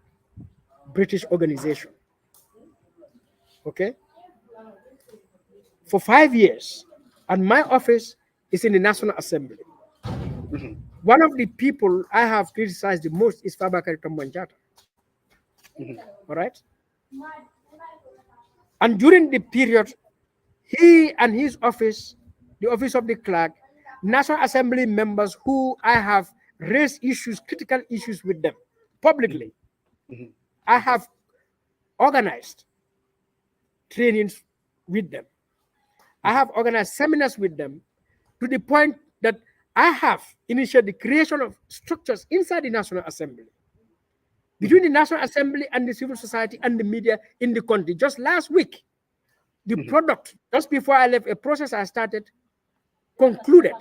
British organization. Okay, for 5 years, and my office is in the National Assembly. One of the people I have criticized the most is Fabakary Tombonjata. All right, and during the period, he and his office, the office of the clerk, National Assembly members who I have raised issues, critical issues with them publicly, I have organized trainings with them. I have organized seminars with them to the point that I have initiated the creation of structures inside the National Assembly, between the National Assembly and the civil society and the media in the country. Just last week, the product, just before I left, a process I started, concluded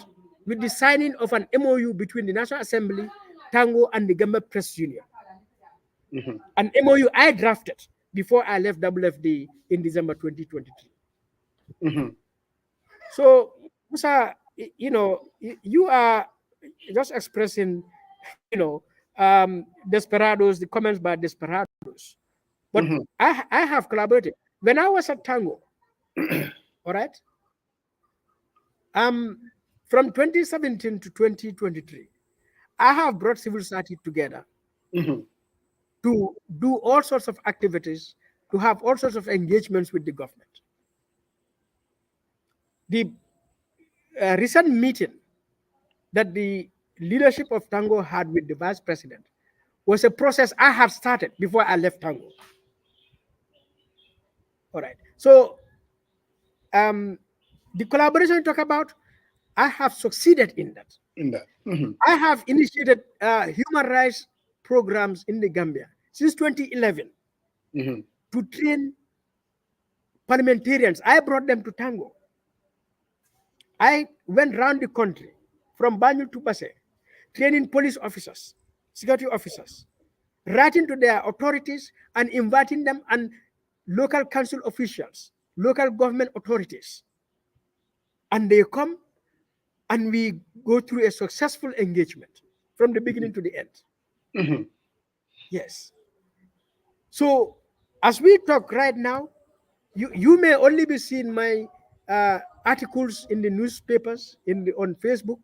with the signing of an MOU between the National Assembly, Tango, and the Gambia Press Union. An MOU I drafted before I left WFD in December 2023. So, Musa, you are just expressing, desperados, the comments by desperados. But I have collaborated. When I was at Tango, all right, from 2017 to 2023, I have brought civil society together to do all sorts of activities, to have all sorts of engagements with the government. The recent meeting that the leadership of Tango had with the vice president was a process I had started before I left Tango. All right. So the collaboration you talk about, I have succeeded in that. I have initiated human rights programs in the Gambia since 2011 to train parliamentarians. I brought them to Tango. I went around the country from Banjul to Basse, training police officers, security officers, writing to their authorities and inviting them, and local council officials, local government authorities. And they come and we go through a successful engagement from the beginning to the end. Yes. So as we talk right now, you may only be seeing my articles in the newspapers, on Facebook.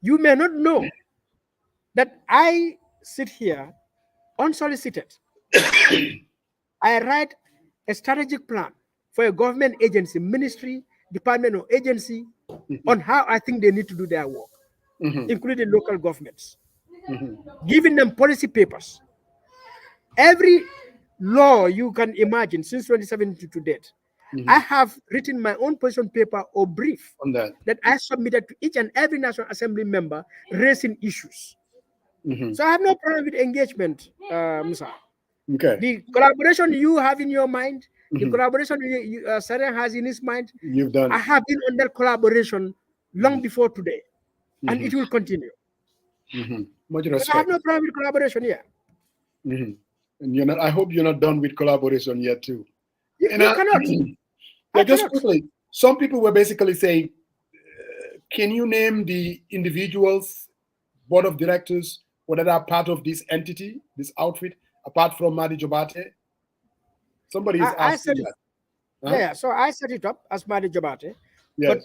You may not know that I sit here unsolicited. I write a strategic plan for a government agency, ministry, department, or agency on how I think they need to do their work, including local governments, giving them policy papers. Every law you can imagine since 2017 to date, I have written my own position paper or brief on that I submitted to each and every National Assembly member raising issues. So I have no problem with engagement, Musa. Okay. The collaboration you have in your mind, the collaboration Saren has in his mind, you've done. I have been on that collaboration long before today, and it will continue. Much So respect. I have no problem with collaboration here. And you're not. I hope you're not done with collaboration yet, too. You cannot. Just quickly, some people were basically saying, can you name the individuals, board of directors, that are part of this entity, this outfit, apart from Madi Jorbateh? Somebody is asking that. Yeah, so I set it up as Madi Jorbateh. Yes.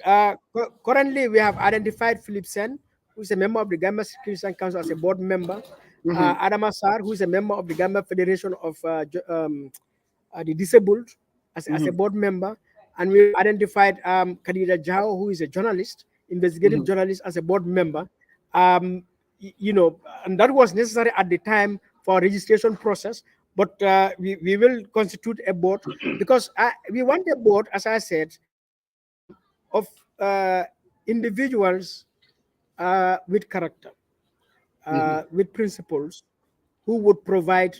But currently we have identified Philip Sen, who is a member of the Gambia Security Council, as a board member, Adam Assar, who is a member of the Gambia Federation of the Disabled, as a board member. And we identified Khadija Jao, who is a journalist, investigative journalist, as a board member. You know, and that was necessary at the time for registration process. But we will constitute a board because we want a board, as I said, of individuals with character, with principles, who would provide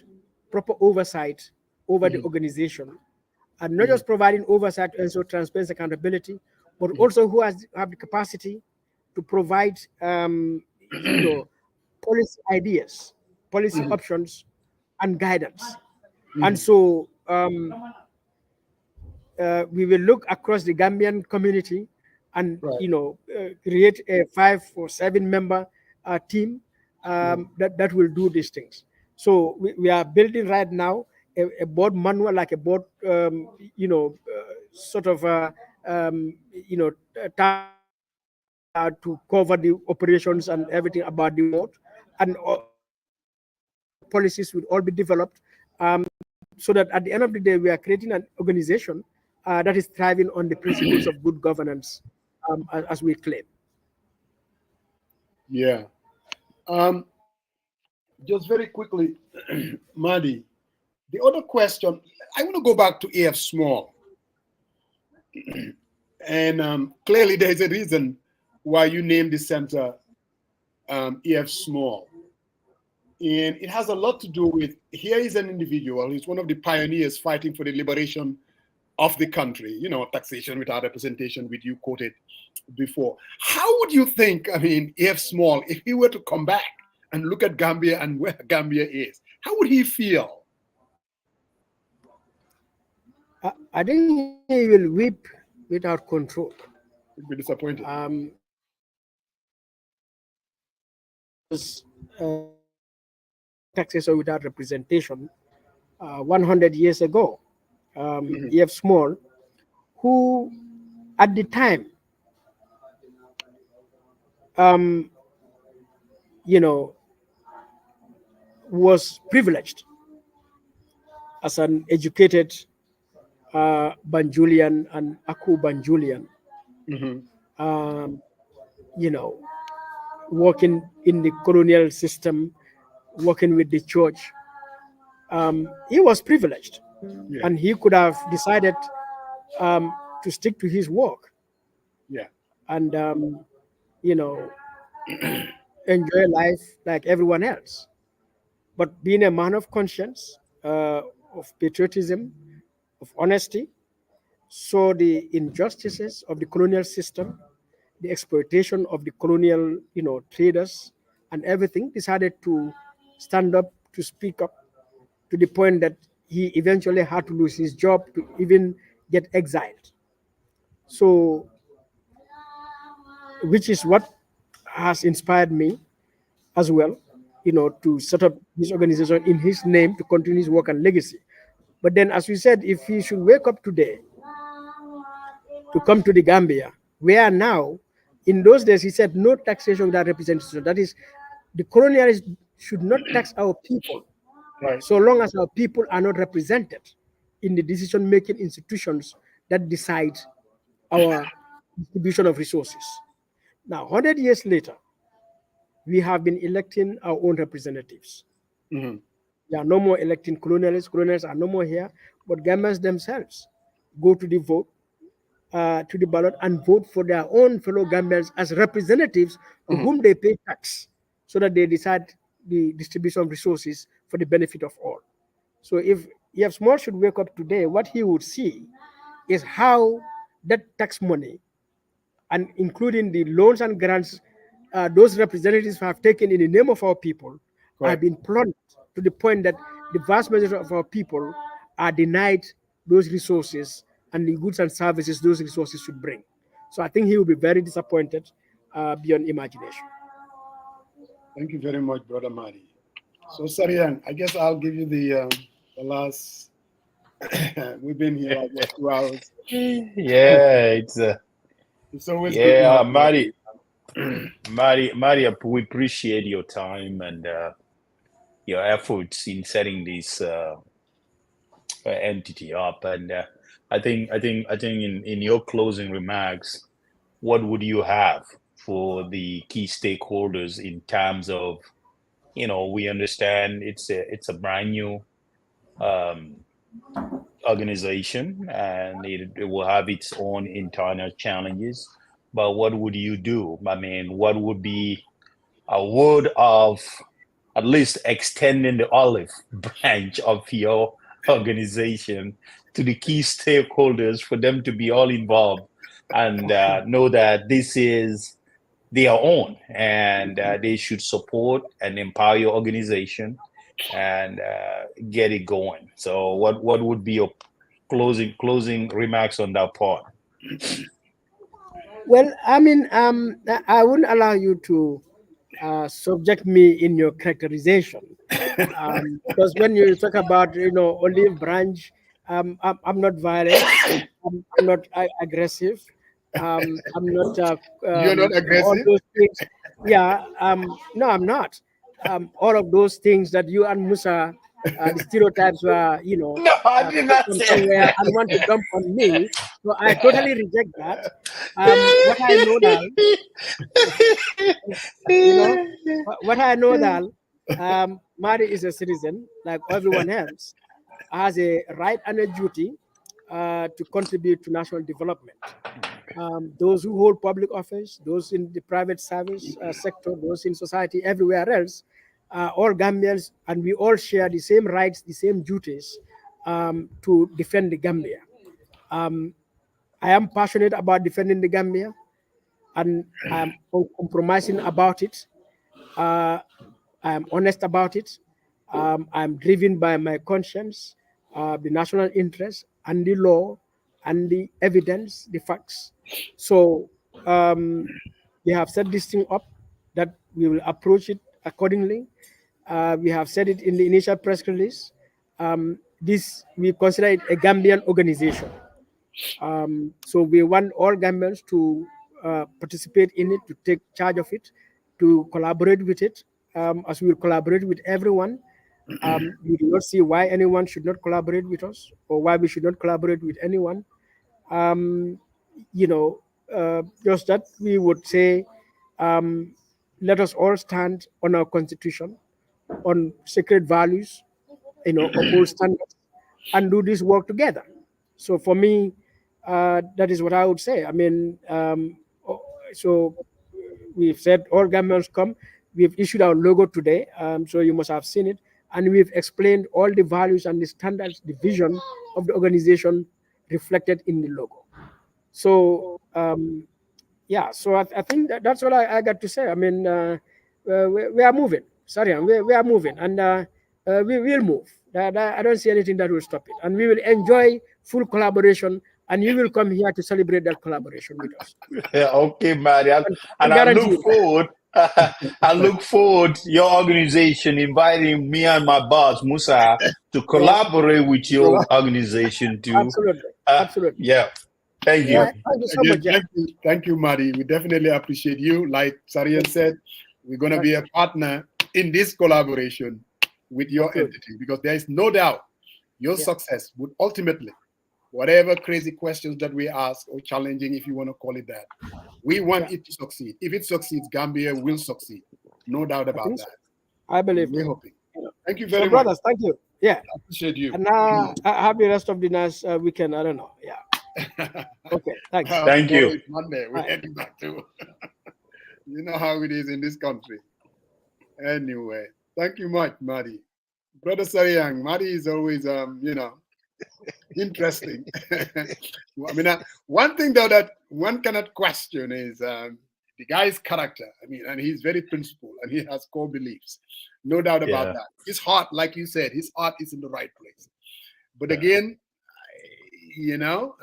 proper oversight over the organization, and not just providing oversight and so transparency, accountability, but also who have the capacity to provide, you know, policy ideas, policy options, and guidance. And so we will look across the Gambian community and you know create a 5 or 7 member team that will do these things. So we are building right now a board manual, like a board you know sort of you know to cover the operations and everything about the board, and policies will all be developed, so that at the end of the day we are creating an organization that is thriving on the principles of good governance, as we claim. Yeah. Just very quickly, Madi, the other question, I want to go back to AF Small. And clearly there's a reason why you named the center AF Small. And it has a lot to do with, here is an individual, he's one of the pioneers fighting for the liberation of the country, you know, taxation without representation, which you quoted before. How would you think, I mean, AF Small, if he were to come back and look at Gambia and where Gambia is, how would he feel? I think he will weep without control. He'd be disappointed. Taxation without representation 100 years ago. E.F. Small, who at the time, you know, was privileged as an educated Banjulian and Aku Banjulian, you know, working in the colonial system, working with the church. He was privileged, and he could have decided to stick to his work, and you know, enjoy life like everyone else. But being a man of conscience, of patriotism, of honesty, saw the injustices of the colonial system, the exploitation of the colonial, you know, traders and everything, decided to stand up, to speak up, to the point that he eventually had to lose his job, to even get exiled. So, which is what has inspired me as well, you know, to set up this organization in his name to continue his work and legacy. But then, as we said, if he should wake up today to come to the Gambia, where now, in those days, he said no taxation without representation. That is, the colonialists should not tax our people, so long as our people are not represented in the decision-making institutions that decide our distribution of resources. Now, 100 years later, we have been electing our own representatives. There are no more electing colonialists. Colonialists are no more here, but Gambians themselves go to the vote, to the ballot, and vote for their own fellow Gambians as representatives to whom they pay tax, so that they decide the distribution of resources for the benefit of all. So if Small should wake up today, what he would see is how that tax money, and including the loans and grants those representatives have taken in the name of our people, have been plundered to the point that the vast majority of our people are denied those resources and the goods and services those resources should bring. So I think he will be very disappointed beyond imagination. Thank you very much, Brother Madi. So, Sarian, I guess I'll give you the last. We've been here almost 2 hours. Yeah, It's always yeah, good. Madi, we appreciate your time, and your efforts in setting this entity up. And I think in your closing remarks, what would you have for the key stakeholders in terms of, we understand it's a brand new um, organization, and it will have its own internal challenges. But what would you do? I mean, what would be a word of at least extending the olive branch of your organization to the key stakeholders for them to be all involved and know that this is their own, and they should support and empower your organization and get it going. So what would be your closing remarks on that part? Well, I mean, I wouldn't allow you to subject me in your characterization, because when you talk about olive branch, I'm not violent, I'm not aggressive, I'm not You're not all aggressive. those things. Yeah, no, I'm not. All of those things that you and Musa, the stereotypes were, No, I did come not from say somewhere that. and want to dump on me. So I totally reject that. What I know now, you know, what I know that Mari is a citizen like everyone else, has a right and a duty to contribute to national development. Those who hold public office, those in the private service sector, those in society everywhere else, all Gambians, and we all share the same rights, the same duties to defend the Gambia. Um, I am passionate about defending the Gambia, and I'm uncompromising about it. Uh, I'm honest about it. I'm driven by my conscience, the national interest, and the law, and the evidence, the facts. So we have set this thing up that we will approach it accordingly. We have said it in the initial press release. This we consider it a Gambian organization. So we want all Gambians to participate in it, to take charge of it, to collaborate with it, as we will collaborate with everyone. We do not see why anyone should not collaborate with us, or why we should not collaborate with anyone. Um, just that we would say, um, let us all stand on our constitution, on sacred values, uphold standards, and do this work together. So for me, that is what I would say. I mean, so we've said all governments come. We've issued our logo today, so you must have seen it, and we've explained all the values and the standards, the vision of the organization reflected in the logo. So yeah, so I think that's all I got to say. I mean, we are moving. Sorry, we are moving, and we will move. I don't see anything that will stop it, and we will enjoy full collaboration. And you will come here to celebrate that collaboration with us. Yeah, okay, Maddie. I And I guarantee look you. forward. I look forward your organization inviting me and my boss Musa to Yeah, collaborate with your organization too. absolutely, absolutely. Yeah, thank Yeah. you. Right. Thank you so Again, much. Yeah. thank you, Madi. We definitely appreciate you. Like Sarian said, we're going to be a partner in this collaboration with your Absolutely. entity, because there is no doubt your success would ultimately, whatever crazy questions that we ask, or challenging, if you want to call it that, we want it to succeed. If it succeeds, Gambia will succeed. No doubt about think that. so. I believe We're that. hoping. Thank you So, very much. brothers, thank you. Yeah. I appreciate you. And happy rest of the nice weekend. I don't know. Yeah. Okay. Thanks. Thank Tomorrow you. is Monday. We're Right. heading back to. You know how it is in this country. Anyway, thank you much, Madi. Brother Sariang, Madi is always, interesting. I mean, one thing though that one cannot question is the guy's character. I mean, and he's very principled, and he has core beliefs. No doubt about Yeah. that. His heart, like you said, his heart is in the right place. But Yeah. again,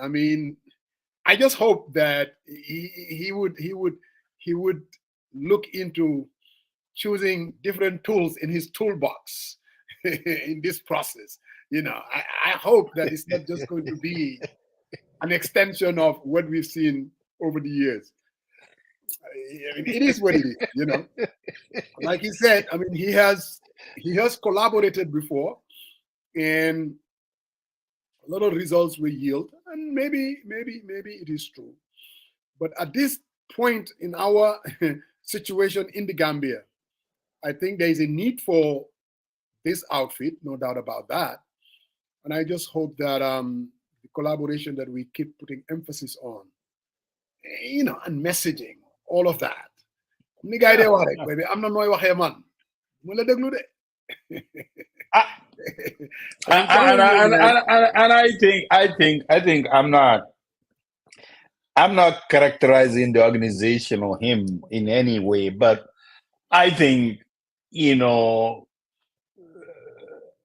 I mean, I just hope that he would look into choosing different tools in his toolbox in this process. I hope that it's not just going to be an extension of what we've seen over the years. I mean, it is what it is. Like he said, I mean, he has he has collaborated before, and a lot of results will yield, and maybe it is true. But at this point in our situation in the Gambia, I think there is a need for this outfit, no doubt about that. And I just hope that the collaboration that we keep putting emphasis on, and messaging, all of that. Ni gars yi dee wax rek, baby, am na nooy waxee man. Mu la déglu de. And I think I'm not characterizing the organization or him in any way, but I think,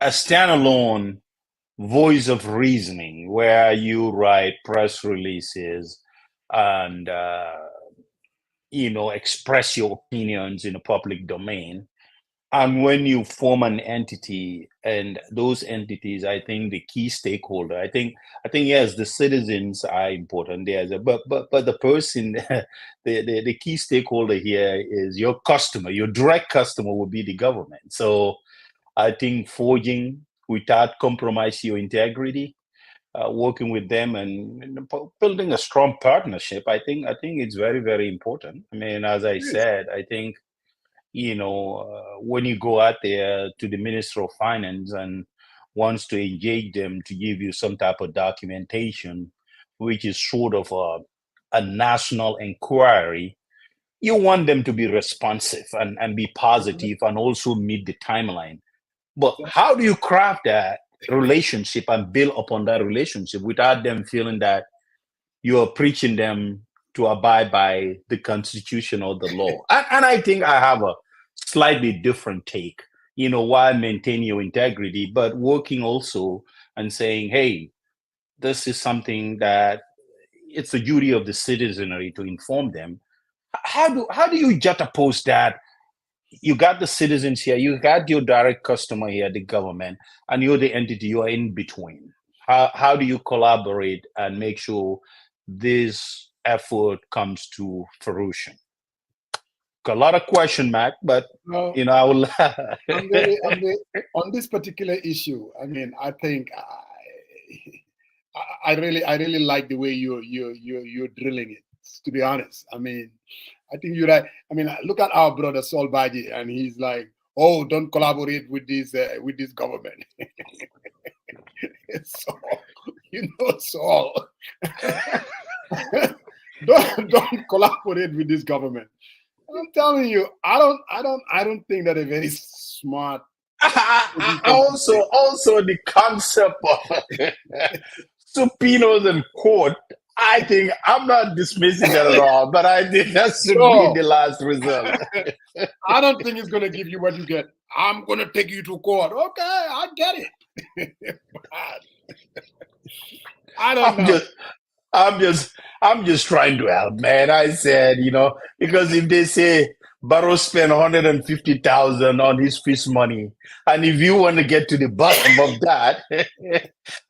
a standalone voice of reasoning where you write press releases and, express your opinions in a public domain. And when you form an entity, and those entities, I think the key stakeholder, I think yes, the citizens are important. But the person, the key stakeholder here is your customer. Your direct customer will be the government. So I think forging without compromise your integrity, working with them and building a strong partnership, I think it's very, very important. I mean, as I said, I think, when you go out there to the Minister of Finance and wants to engage them to give you some type of documentation, which is sort of a national inquiry, you want them to be responsive and be positive and also meet the timeline. But how do you craft that relationship and build upon that relationship without them feeling that you're preaching them to abide by the Constitution or the law? And I think I have a slightly different take, while maintaining your integrity, but working also and saying, hey, this is something that it's the duty of the citizenry to inform them. How do you juxtapose that? You got the citizens here, you got your direct customer here, the government, and you're the entity, you're in between. How do you collaborate and make sure this effort comes to fruition? A lot of question mark, but No, I will. on this particular issue, I mean, I think I really like the way you're drilling it. To be honest, I mean, I think you're right. I mean, look at our brother Sol Baji, and he's like, "Oh, don't collaborate with this government." So, Sol, don't collaborate with this government. I'm telling you, I don't think that a very smart. Also the concept of subpoenas and court. I think I'm not dismissing that at all, but I think that should be the last result. I don't think it's gonna give you what you get. I'm gonna take you to court. Okay, I get it. I don't know. I'm just trying to help, man. I said, because if they say Barrow spent 150,000 on his fish money, and if you want to get to the bottom of that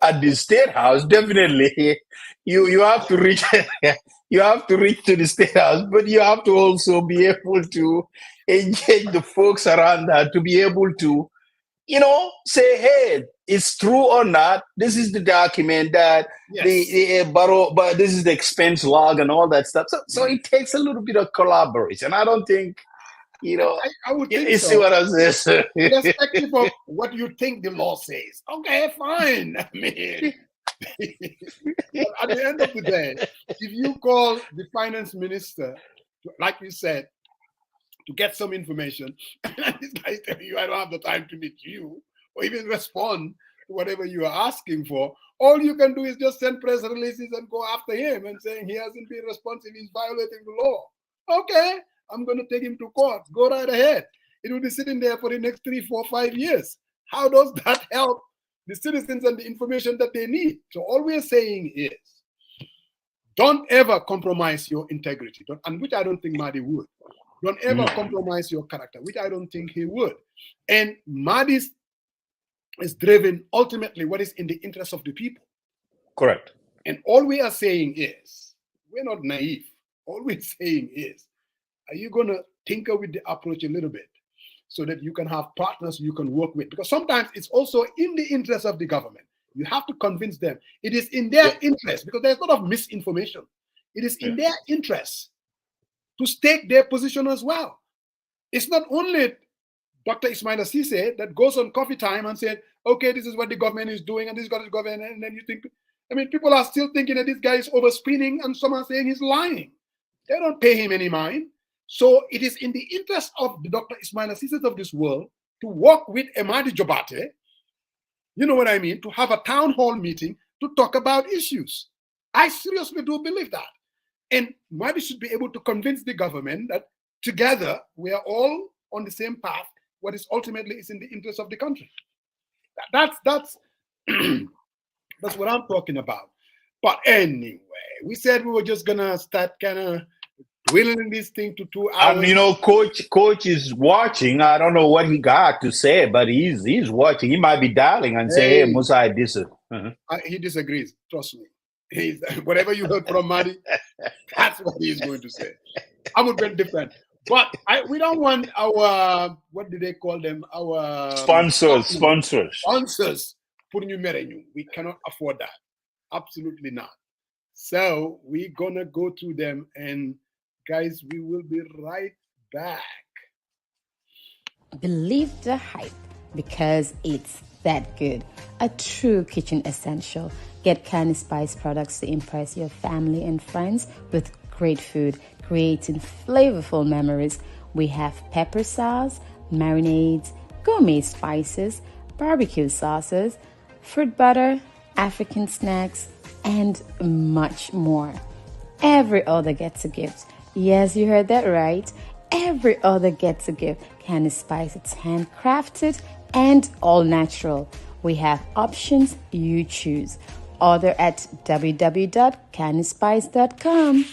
at the State House, definitely you have to reach you have to reach to the State House, but you have to also be able to engage the folks around that to be able to say, hey, it's true or not. This is the document that the Barrow, but this is the expense log and all that stuff. So it takes a little bit of collaboration. I don't think, I would think you so. see what I'm saying? Irrespective of what you think the law says. Okay, fine. I mean, at the end of the day, if you call the finance minister, like you said, to get some information, and this guy is telling you, I don't have the time to meet you, or even respond to whatever you are asking for, all you can do is just send press releases and go after him and saying he hasn't been responsive, he's violating the law. Okay, I'm going to take him to court. Go right ahead. It will be sitting there for the next 3, 4, 5 years. How does that help the citizens and the information that they need? So all we're saying is, don't ever compromise your integrity, and which I don't think Madi would. Don't ever compromise your character, which I don't think he would. And Madi is driven ultimately what is in the interest of the people. Correct. And all we are saying is, we're not naive. All we're saying is, are you going to tinker with the approach a little bit so that you can have partners you can work with. Because sometimes it's also in the interest of the government. You have to convince them. It is in their interest, because there's a lot of misinformation. It is in their interest to stake their position as well. It's not only Dr. Ismail Assise that goes on coffee time and said, okay, this is what the government is doing, and this is what the government, and then you think, I mean, people are still thinking that this guy is overspinning, and some are saying he's lying. They don't pay him any mind. So it is in the interest of the Dr. Ismail Assise of this world to work with Madi Jorbateh, you know what I mean, to have a town hall meeting to talk about issues. I seriously do believe that. And Madi should be able to convince the government that together we are all on the same path. What is ultimately is in the interest of the country. That's that's what I'm talking about. But anyway, we said we were just gonna start kind of whittling this thing to 2 hours. And you know, coach is watching. I don't know what he got to say, but he's watching. He might be dialing and say, "Hey, Musa, I disagree." He disagrees. Trust me. Whatever you heard from Madi, that's what he's going to say. I would be different. But we don't want our, what do they call them? Our sponsors putting you merenyu. We cannot afford that. Absolutely not. So we're gonna go to them, and guys, we will be right back. Believe the hype, because it's that good. A true kitchen essential. Get Candy Spice products to impress your family and friends with great food, creating flavorful memories. We have pepper sauce, marinades, gourmet spices, barbecue sauces, fruit butter, African snacks, and much more. Every order gets a gift. Yes, you heard that right. Every order gets a gift. Candy Spice, it's handcrafted and all natural. We have options, you choose. Order at www.candyspice.com.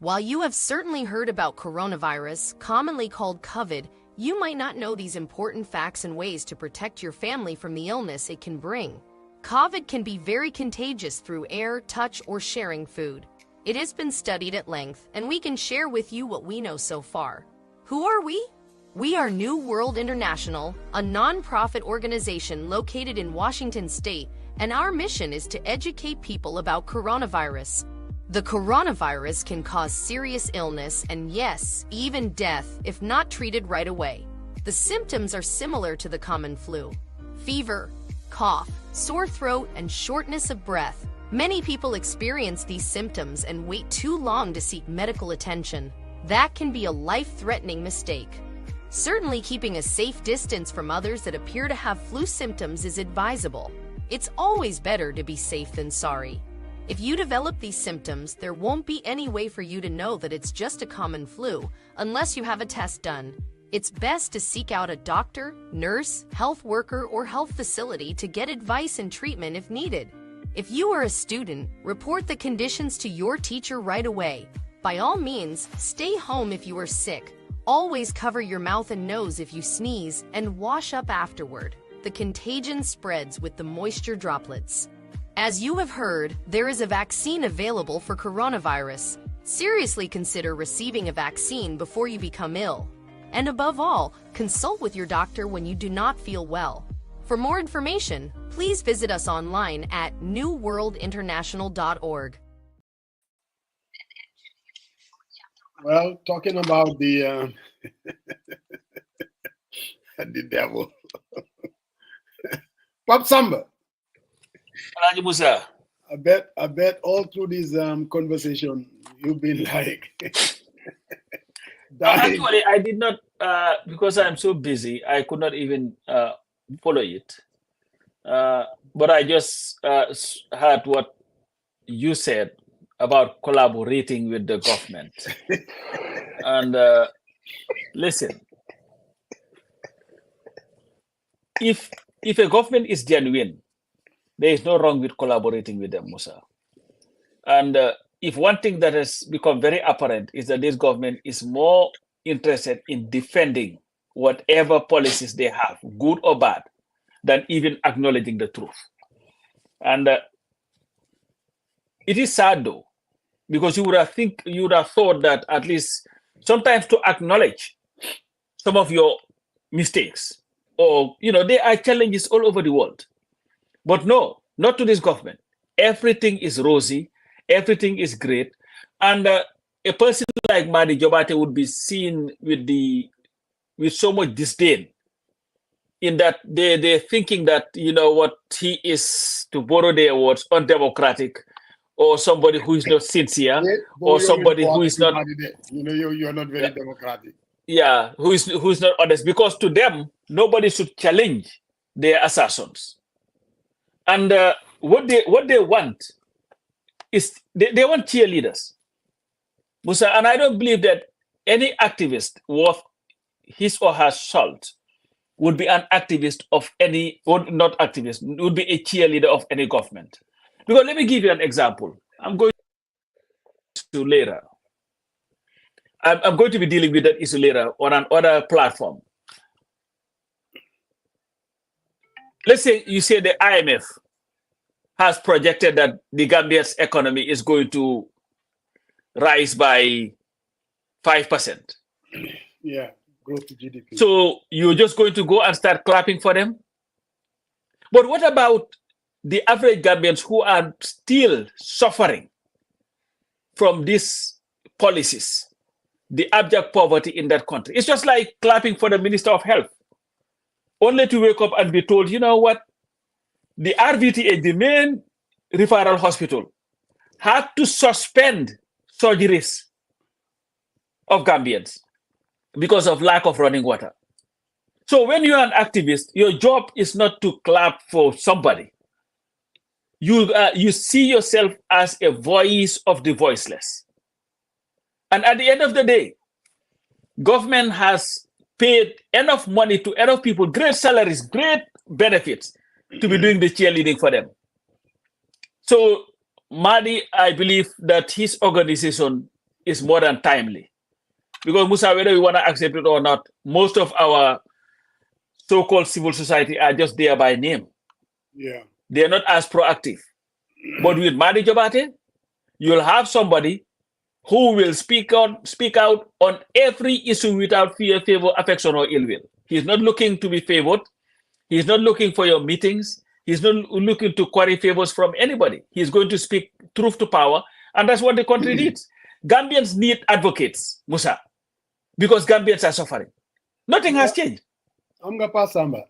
While you have certainly heard about coronavirus, commonly called COVID, you might not know these important facts and ways to protect your family from the illness it can bring. COVID can be very contagious through air, touch, or sharing food. It has been studied at length, and we can share with you what we know so far. Who are we? We are New World International, a non-profit organization located in Washington State, and our mission is to educate people about coronavirus. The coronavirus can cause serious illness and, yes, even death if not treated right away. The symptoms are similar to the common flu: fever, cough, sore throat, and shortness of breath. Many people experience these symptoms and wait too long to seek medical attention. That can be a life-threatening mistake. Certainly, keeping a safe distance from others that appear to have flu symptoms is advisable. It's always better to be safe than sorry. If you develop these symptoms, there won't be any way for you to know that it's just a common flu unless you have a test done. It's best to seek out a doctor, nurse, health worker, or health facility to get advice and treatment if needed. If you are a student, report the conditions to your teacher right away. By all means, stay home if you are sick. Always cover your mouth and nose if you sneeze, and wash up afterward. The contagion spreads with the moisture droplets. As you have heard, there is a vaccine available for coronavirus. Seriously consider receiving a vaccine before you become ill. And above all, consult with your doctor when you do not feel well. For more information, please visit us online at newworldinternational.org. Well, talking about the the devil, Pop Samba. Alhaji Musa. I bet all through this conversation you've been like dying. Actually, I did not because I'm so busy. I could not even follow it. But I just heard what you said about collaborating with the government. And listen, if a government is genuine, there is no wrong with collaborating with them, Musa. And if one thing that has become very apparent is that this government is more interested in defending whatever policies they have, good or bad, than even acknowledging the truth. And it is sad though, because you would have thought that at least sometimes to acknowledge some of your mistakes, or there are challenges all over the world. But no, not to this government. Everything is rosy, everything is great, and a person like Madi Jorbateh would be seen with so much disdain, in that they're thinking that what he is, to borrow their words, undemocratic, or somebody who is not sincere, or somebody who is not. You're not very democratic. Yeah, who is not honest, because to them nobody should challenge their assertions. And what they want is they want cheerleaders, Musa. And I don't believe that any activist worth his or her salt would be an activist of any, or not activist, would be a cheerleader of any government. Because let me give you an example. I'm going to later. I'm going to be dealing with that issue later on another platform. Let's say you say the IMF has projected that the Gambia's economy is going to rise by 5%. Yeah, growth to GDP. So you're just going to go and start clapping for them? But what about the average Gambians who are still suffering from these policies, the abject poverty in that country? It's just like clapping for the Minister of Health, only to wake up and be told, you know what, the RVTA, the main referral hospital, had to suspend surgeries of Gambians because of lack of running water. So when you're an activist, your job is not to clap for somebody. You see yourself as a voice of the voiceless. And at the end of the day, government has paid enough money to enough people, great salaries, great benefits, to be doing the cheerleading for them. So Madi, I believe that his organization is more than timely. Because Musa, whether we want to accept it or not, most of our so-called civil society are just there by name. Yeah. They're not as proactive. But with Madi Jorbateh, you'll have somebody who will speak out on every issue without fear, favor, affection, or ill will. He's not looking to be favored. He's not looking for your meetings. He's not looking to quarry favors from anybody. He's going to speak truth to power, and that's what the country needs. Gambians need advocates, Musa, because Gambians are suffering. Nothing has changed. I'm going to pass Samba.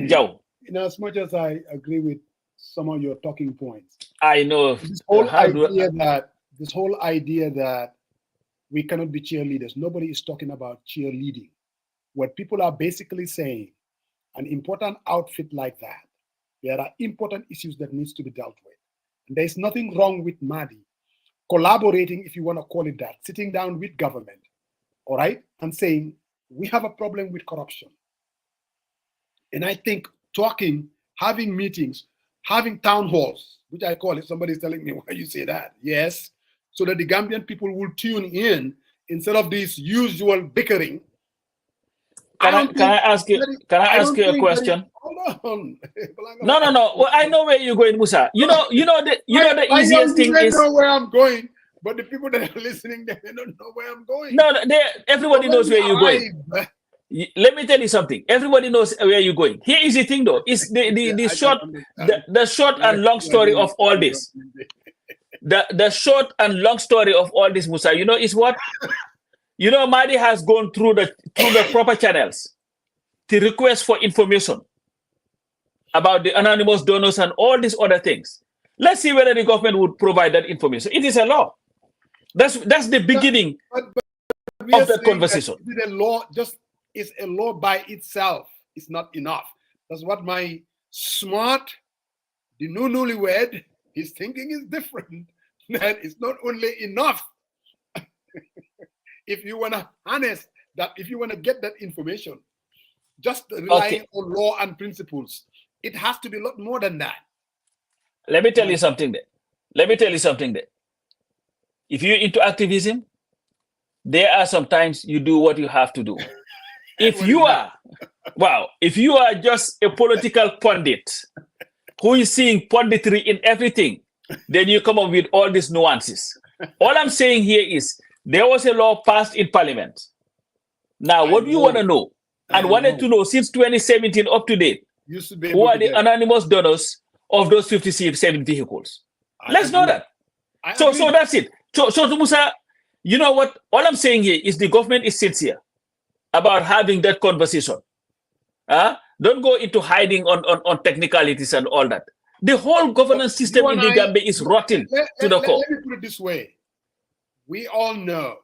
Joe. In as much as I agree with some of your talking points, I know this whole idea that we cannot be cheerleaders. Nobody is talking about cheerleading. What people are basically saying, an important outfit like that, there are important issues that needs to be dealt with. And there's nothing wrong with Madi collaborating, if you want to call it that, sitting down with government, all right, and saying, we have a problem with corruption. And I think talking, having meetings, having town halls, which I call it, somebody's telling me, why you say that? Yes, so that the Gambian people will tune in instead of this usual bickering. Can I ask you a question? Hold on. No. Well, I know where you're going, Musa. The easiest thing is. I know where I'm going, but the people that are listening, they don't know where I'm going. No, everybody knows where you're going. Let me tell you something. Everybody knows where you're going. Here is the thing, though. It's the short and long story of all this. The short and long story of all this, Musa. You know, is what? You know, Madi has gone through the proper channels to request for information about the anonymous donors and all these other things. Let's see whether the government would provide that information. It is a law. That's the beginning of that conversation. The law just is a law by itself. It's not enough. That's what my smart, the new newlywed, his thinking is different. That it's not only enough. If you want to harness that, if you want to get that information, just relying on law and principles, it has to be a lot more than that. Let me tell you something there. If you're into activism, there are sometimes you do what you have to do. If you are just a political pundit who is seeing punditry in everything, then you come up with all these nuances. All I'm saying here is there was a law passed in Parliament. Now, what you want to know and wanted to know since 2017 up to date, who are the anonymous donors of those 57 vehicles? Let's know that. So that's it. So Musa, you know what? All I'm saying here is the government is sincere about having that conversation. Don't go into hiding on technicalities and all that. The whole governance system in the Gambia is rotten to the core. Let me put it this way. We all know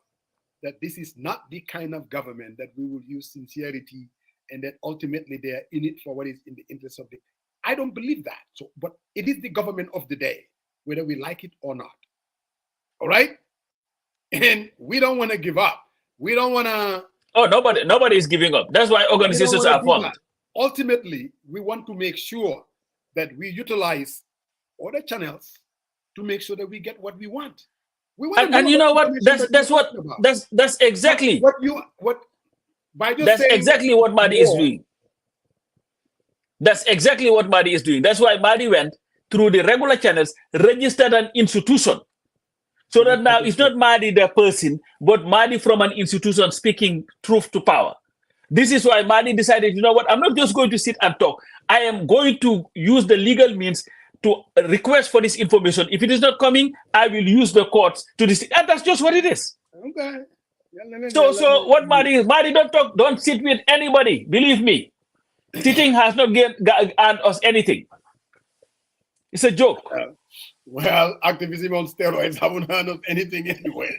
that this is not the kind of government that we will use sincerity and that ultimately they are in it for what is in the interest of the. I don't believe that. So, but it is the government of the day, whether we like it or not. All right? And we don't want to give up. We don't want to. Oh, nobody is giving up. That's why organizations are formed. Ultimately, we want to make sure that we utilize other channels to make sure that we get what we want. We want and you know what? That's exactly exactly what Madi is doing. That's exactly what Madi is doing. That's why Madi went through the regular channels, registered an institution. So that now it's not Madi the person, but Madi from an institution speaking truth to power. This is why Madi decided, you know what, I'm not just going to sit and talk. I am going to use the legal means to request for this information. If it is not coming, I will use the courts to this. And that's just what it is. Okay. So what Madi is, Madi don't talk, don't sit with anybody. Believe me. Sitting has not earned us anything. It's a joke. Well, activism on steroids haven't earned us anything anyway.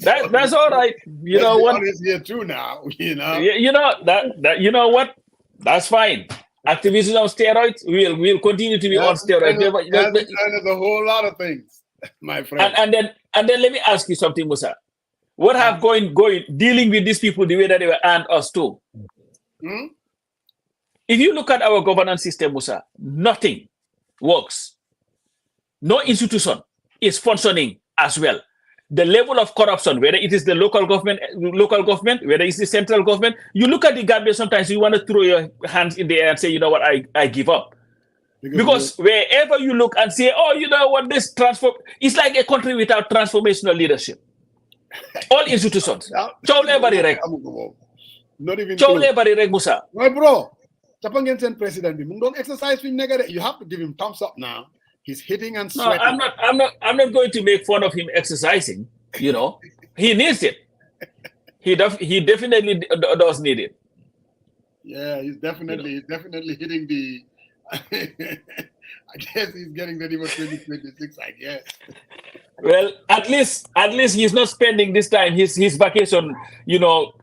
That's all right. You know what? Is here too now. You know. You know that. You know what? That's fine. Activism on steroids. We'll continue to be on steroids. There's a whole lot of things, my friend. And then let me ask you something, Musa. What have going dealing with these people the way that they were and us too? If you look at our governance system, Musa, nothing works. No institution is functioning as well. The level of corruption, whether it is the local government, whether it's the central government, you look at the Gambia, sometimes you want to throw your hands in the air and say, you know what, I give up. Because wherever you look and say, oh, you know what, this it's like a country without transformational leadership. All institutions. Not even Musa. My bro, Chapangensen president, don't exercise with negative. You have to give him thumbs up now. He's hitting and sweating. No, I'm not going to make fun of him exercising. You know, he needs it. He definitely does need it. Yeah, he's definitely hitting the. I guess he's getting ready for 2026. I guess. Well, at least he's not spending this time his vacation. You know,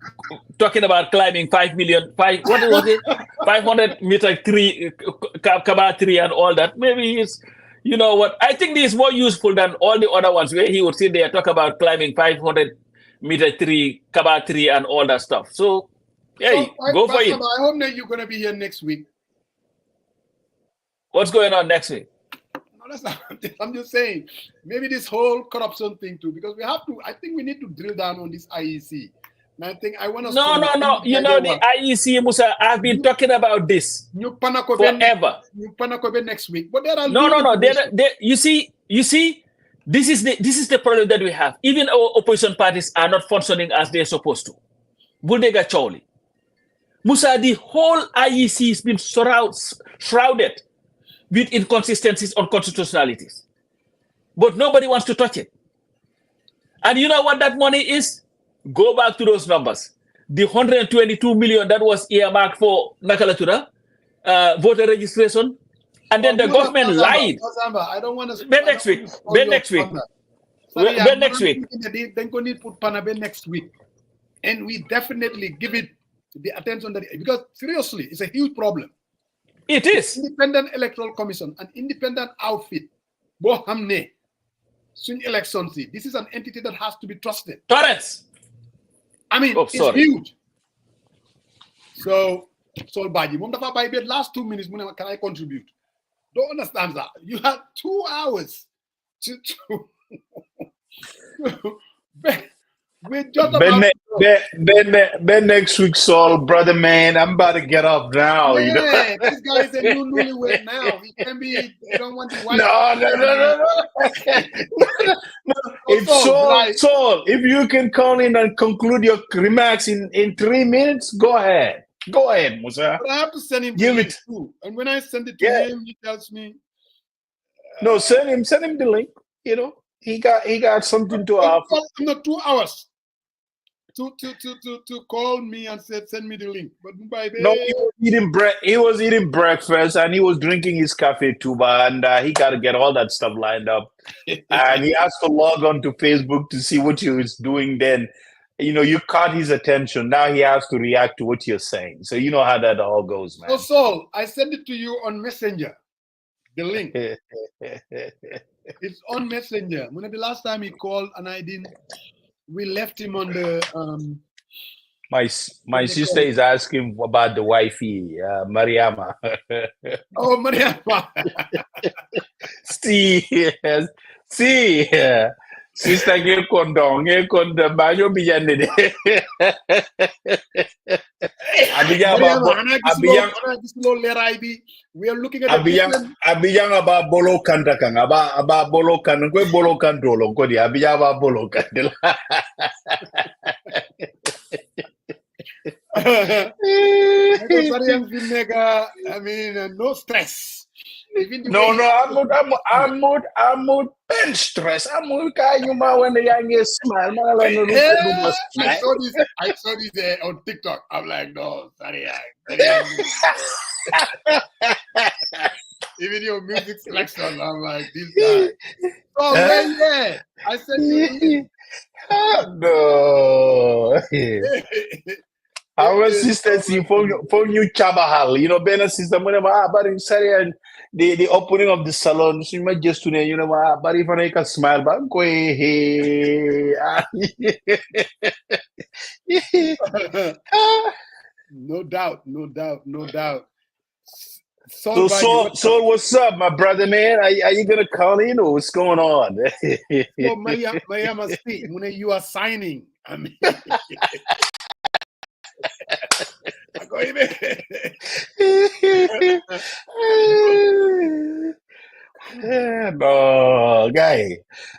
talking about climbing 500-meter tree, Kaba tree, and all that. Maybe he's. You know what? I think this is more useful than all the other ones where he would sit there talk about climbing 500-meter tree, Kaba tree, and all that stuff. So, hey, go for it. I hope that you're going to be here next week. What's going on next week? No, that's not. I'm just saying, maybe this whole corruption thing too, because I think we need to drill down on this IEC. And I think I want to. No. You know the IEC, Musa. I've been talking about this forever. New Panakobe next week, but there are no. You see, this is the problem that we have. Even our opposition parties are not functioning as they're supposed to. Buldega Chowli. Musa, the whole IEC has been shrouded with inconsistencies on constitutionalities. But nobody wants to touch it. And you know what that money is? Go back to those numbers. The 122 million that was earmarked for Nakalatura voter registration. And then the government lied. I don't want to. Ben next week. Ben next week. Ben next week. Then go need put Panabe next week. And we definitely give it the attention that because seriously, it's a huge problem. It is. Independent Electoral Commission, an independent outfit. Bohamne. Soon election. This is an entity that has to be trusted. Torrance. I mean, it's huge. So Baji, by the last 2 minutes, can I contribute? Don't understand that. You had 2 hours to we're just about Ben next week, Saul, brother man. I'm about to get up now. Man, you know? This guy is a new newlywed now. He can be. You don't want to. No. If Saul, if you can call in and conclude your remarks in 3 minutes, go ahead. Go ahead, Musa. But I have to send him the link too. And when I send it to him, he tells me. No, send him the link. You know, he got something to offer. 2 hours. To call me and say send me the link. But no, he was eating breakfast and he was drinking his coffee too, and he got to get all that stuff lined up. And he has to log on to Facebook to see what you was doing. Then, you know, you caught his attention. Now he has to react to what you're saying. So you know how that all goes, man. So Saul, I sent it to you on Messenger. The link. It's on Messenger. When the last time he called and I didn't. We left him on the. My sister is asking about the wifey, Mariama. Oh, Mariama. See, sister, get condong, banyo bijande de. We are looking at Abiyang about bolo kanta kang about bolo kan ko bolo kandolo ko di abiyang about bolo kandela. I mean, no stress. No, I'm not pen stress. I'm not kind of when the youngest smile. I saw this on TikTok. I'm like, no, sorry. Even your music selection, I'm like, this guy. Oh, yeah. I said you. No. Our sisters for you Chabahal, you know, Bena sister, but in Syria, the opening of the salon, so you might just to you know, but if I can smile, but go No doubt. So, what's up, my brother, man? Are you gonna call in or what's going on? So, Mariama, speak. When you are signing, I mean. No, guy.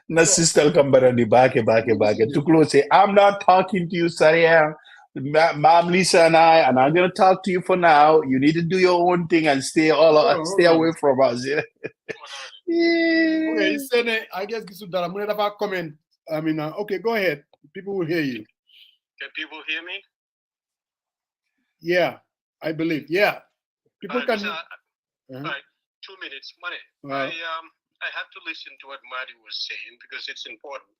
Na sister kambara di back. Too close. I'm not talking to you, Saria. Mom, Lisa, and I'm not gonna talk to you for now. You need to do your own thing and stay away from us. Yeah. Okay, he said, I guess this is that I'm gonna have a comment. I mean, okay, go ahead. People will hear you. Can people hear me? Yeah, I believe. Yeah, people can. Right, 2 minutes, money. I have to listen to what Madi was saying because it's important.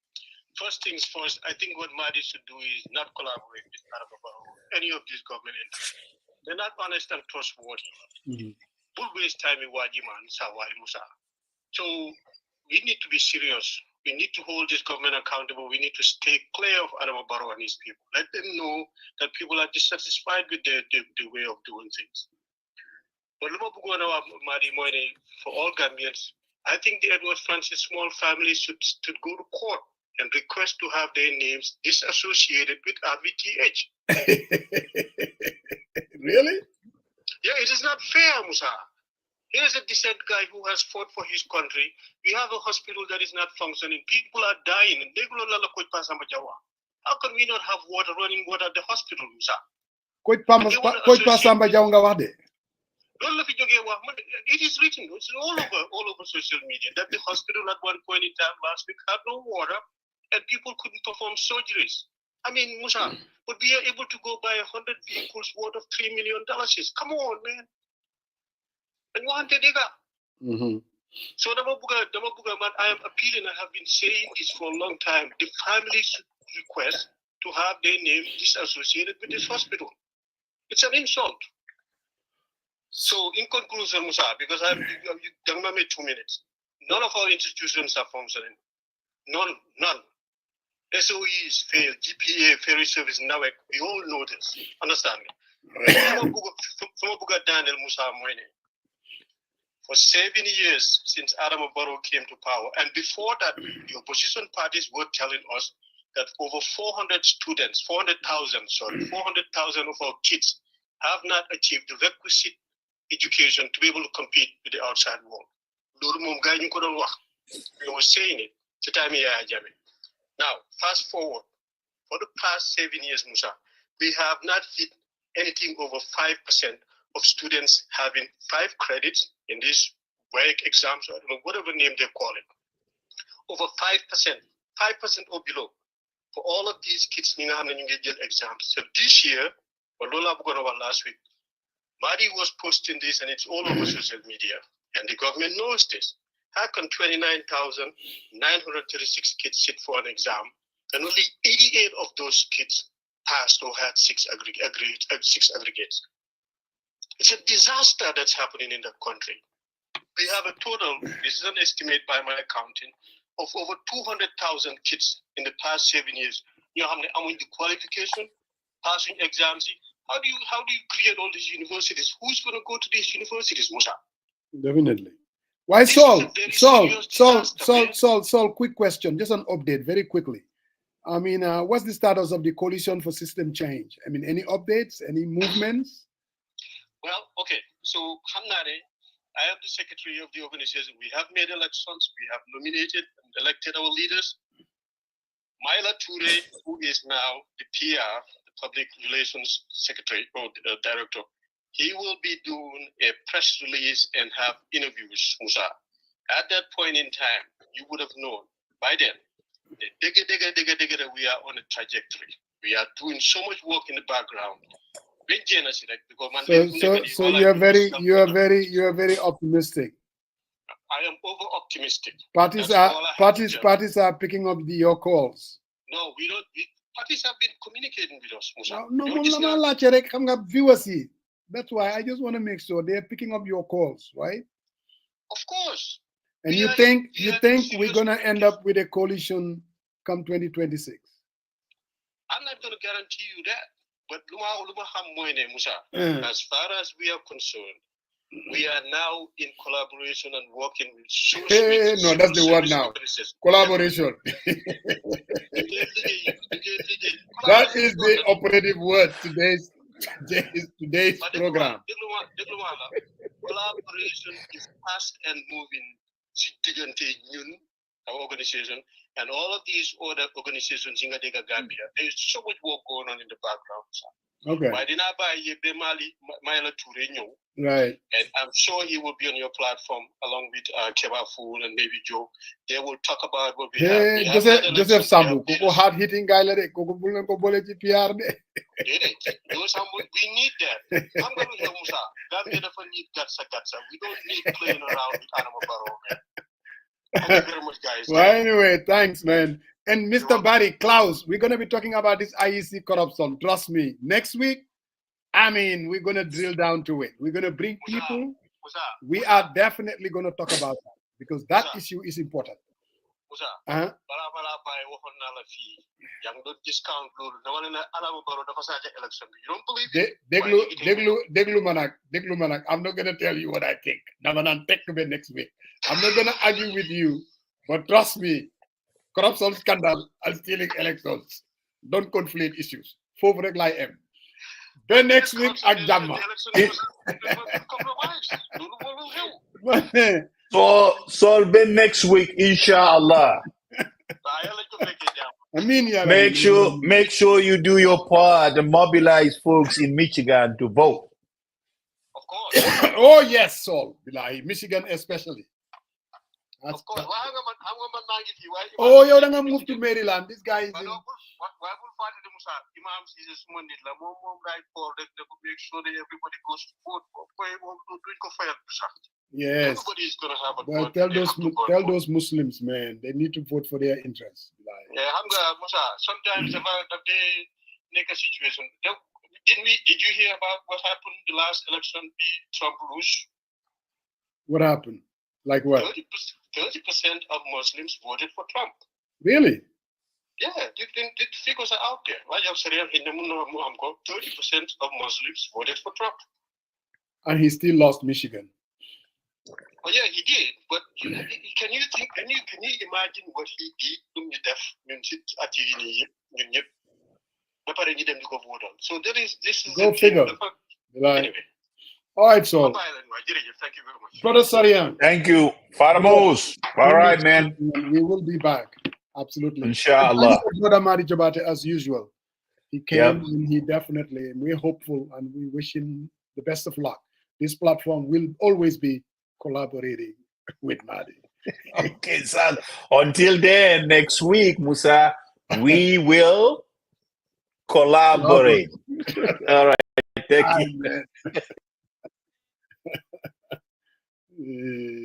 First things first, I think what Madi should do is not collaborate with any of these government entities. They're not honest and trustworthy. We'll waste time in Wajiman, Sawai Musa. So we need to be serious. We need to hold this government accountable. We need to stay clear of Adama Barrow and his people. Let them know that people are dissatisfied with the way of doing things. But for all Gambians, I think the Edward Francis Small family should go to court and request to have their names disassociated with RVTH. Really? Yeah, it is not fair, Musa. Here's a decent guy who has fought for his country. We have a hospital that is not functioning. People are dying. How can we not have running water at the hospital, Musa? Coach Samba Jaw nga wax de. It is written. It's all over social media that the hospital at one point in time last week had no water and people couldn't perform surgeries. I mean, Musa, but we are able to go buy 100 vehicles worth of $3 million. Come on, man. And you want to dig up. So I am appealing. I have been saying this for a long time. The families request to have their name disassociated with this hospital. It's an insult. So, in conclusion, Musa, because I'm done 2 minutes, none of our institutions are functioning. None. SOEs fail, GPA, ferry service, NAWEC, we all know this. Understand me? Daniel Musa Moine. For 7 years since Adam Barrow came to power, and before that, the opposition parties were telling us that over 400,000 of our kids have not achieved the requisite education to be able to compete with the outside world. We were saying it. Now, fast forward. For the past 7 years, Musa, we have not hit anything over 5% of students having 5 credits in these WAEC exams, or I don't know, whatever name they call it. Over 5% or below. For all of these kids, exams. So this year, or last week, Madi was posting this and it's all over social media. And the government knows this. How can 29,936 kids sit for an exam and only 88 of those kids passed or had 6 aggregates? It's a disaster that's happening in the country. We have a total, this is an estimate by my accounting, of over 200,000 kids in the past 7 years. You know how many the qualification, passing exams. How do you create all these universities? Who's going to go to these universities, Musa? Definitely. Why, Saul, quick question, just an update very quickly. I mean, what's the status of the coalition for system change? I mean, any updates, any movements? Well, okay. So, Hamnare, I am the secretary of the organization. We have made elections. We have nominated and elected our leaders. Myla Toure, who is now the PR, the public relations secretary or director, he will be doing a press release and have interviews, Musa. At that point in time, you would have known by then, we are on a trajectory. We are doing so much work in the background. So you are very optimistic. I am over optimistic. Parties are picking up your calls. No, we don't. Parties have been communicating with us, Musa. Viewers. That's why I just want to make sure they're picking up your calls, right? Of course. And you think we're gonna end up with a coalition come 2026? I'm not gonna guarantee you that. But Musa, as far as we are concerned, we are now in collaboration and working with no, that's the word now. Collaboration. That is the operative word today's program. Collaboration is fast and moving. Our organization and all of these other organizations in Gambia. There's so much work going on in the background. Okay. Right. And I'm sure he will be on your platform along with Keba Fool and maybe Joe. They will talk about what we have. Joseph Sambu, Koko hard hitting guy like Koko Bulan Kobole PR. We need that. I'm going to hear Musa. Gambia doesn't need gatsa. We don't need playing around with Animal Barrow, man. Thank you very much, guys. Well, anyway, thanks, man. And Mr. Barry, Klaus, we're going to be talking about this IEC corruption. Trust me. Next week, I mean, we're going to drill down to it. We're going to bring people. We are definitely going to talk about that because that issue is important. You don't believe it? I'm not going to tell you what I think. Next week. I'm not going to argue with you, but trust me, corruption scandal and stealing elections don't conflate issues. Favorite like M. Then next week, Agdama. So, Ben next week, inshallah. I mean, yeah. Make sure you do your part and mobilize folks in Michigan to vote. Of course. Oh yes, Saul. Like Michigan especially. Of course. Oh, you're gonna move to Maryland. This guy is in. Imam is a small nit la mom right for the make sure that everybody goes to vote. Yes. Everybody is gonna have a well, vote. tell those Muslims, man, they need to vote for their interests. Like, Yeah, sometimes if they make a situation. Did you hear about what happened the last election? Trump lose. What happened? Like what? 30% of Muslims voted for Trump. Really? Yeah, the figures are out there. 30% of Muslims voted for Trump. And he still lost Michigan. Oh yeah, he did. But can you imagine what he did So this is Go figure. Anyway. All right, so thank you very much. Brother Sarian. Thank you. Farmos. All right, man. We will be back. Absolutely. Inshallah. Brother Madi Jorbateh, as usual. He came and he definitely, and we're hopeful and we wish him the best of luck. This platform will always be collaborating with Madi. Okay, son. Until then, next week, Musa, we will collaborate. All right. Thank you.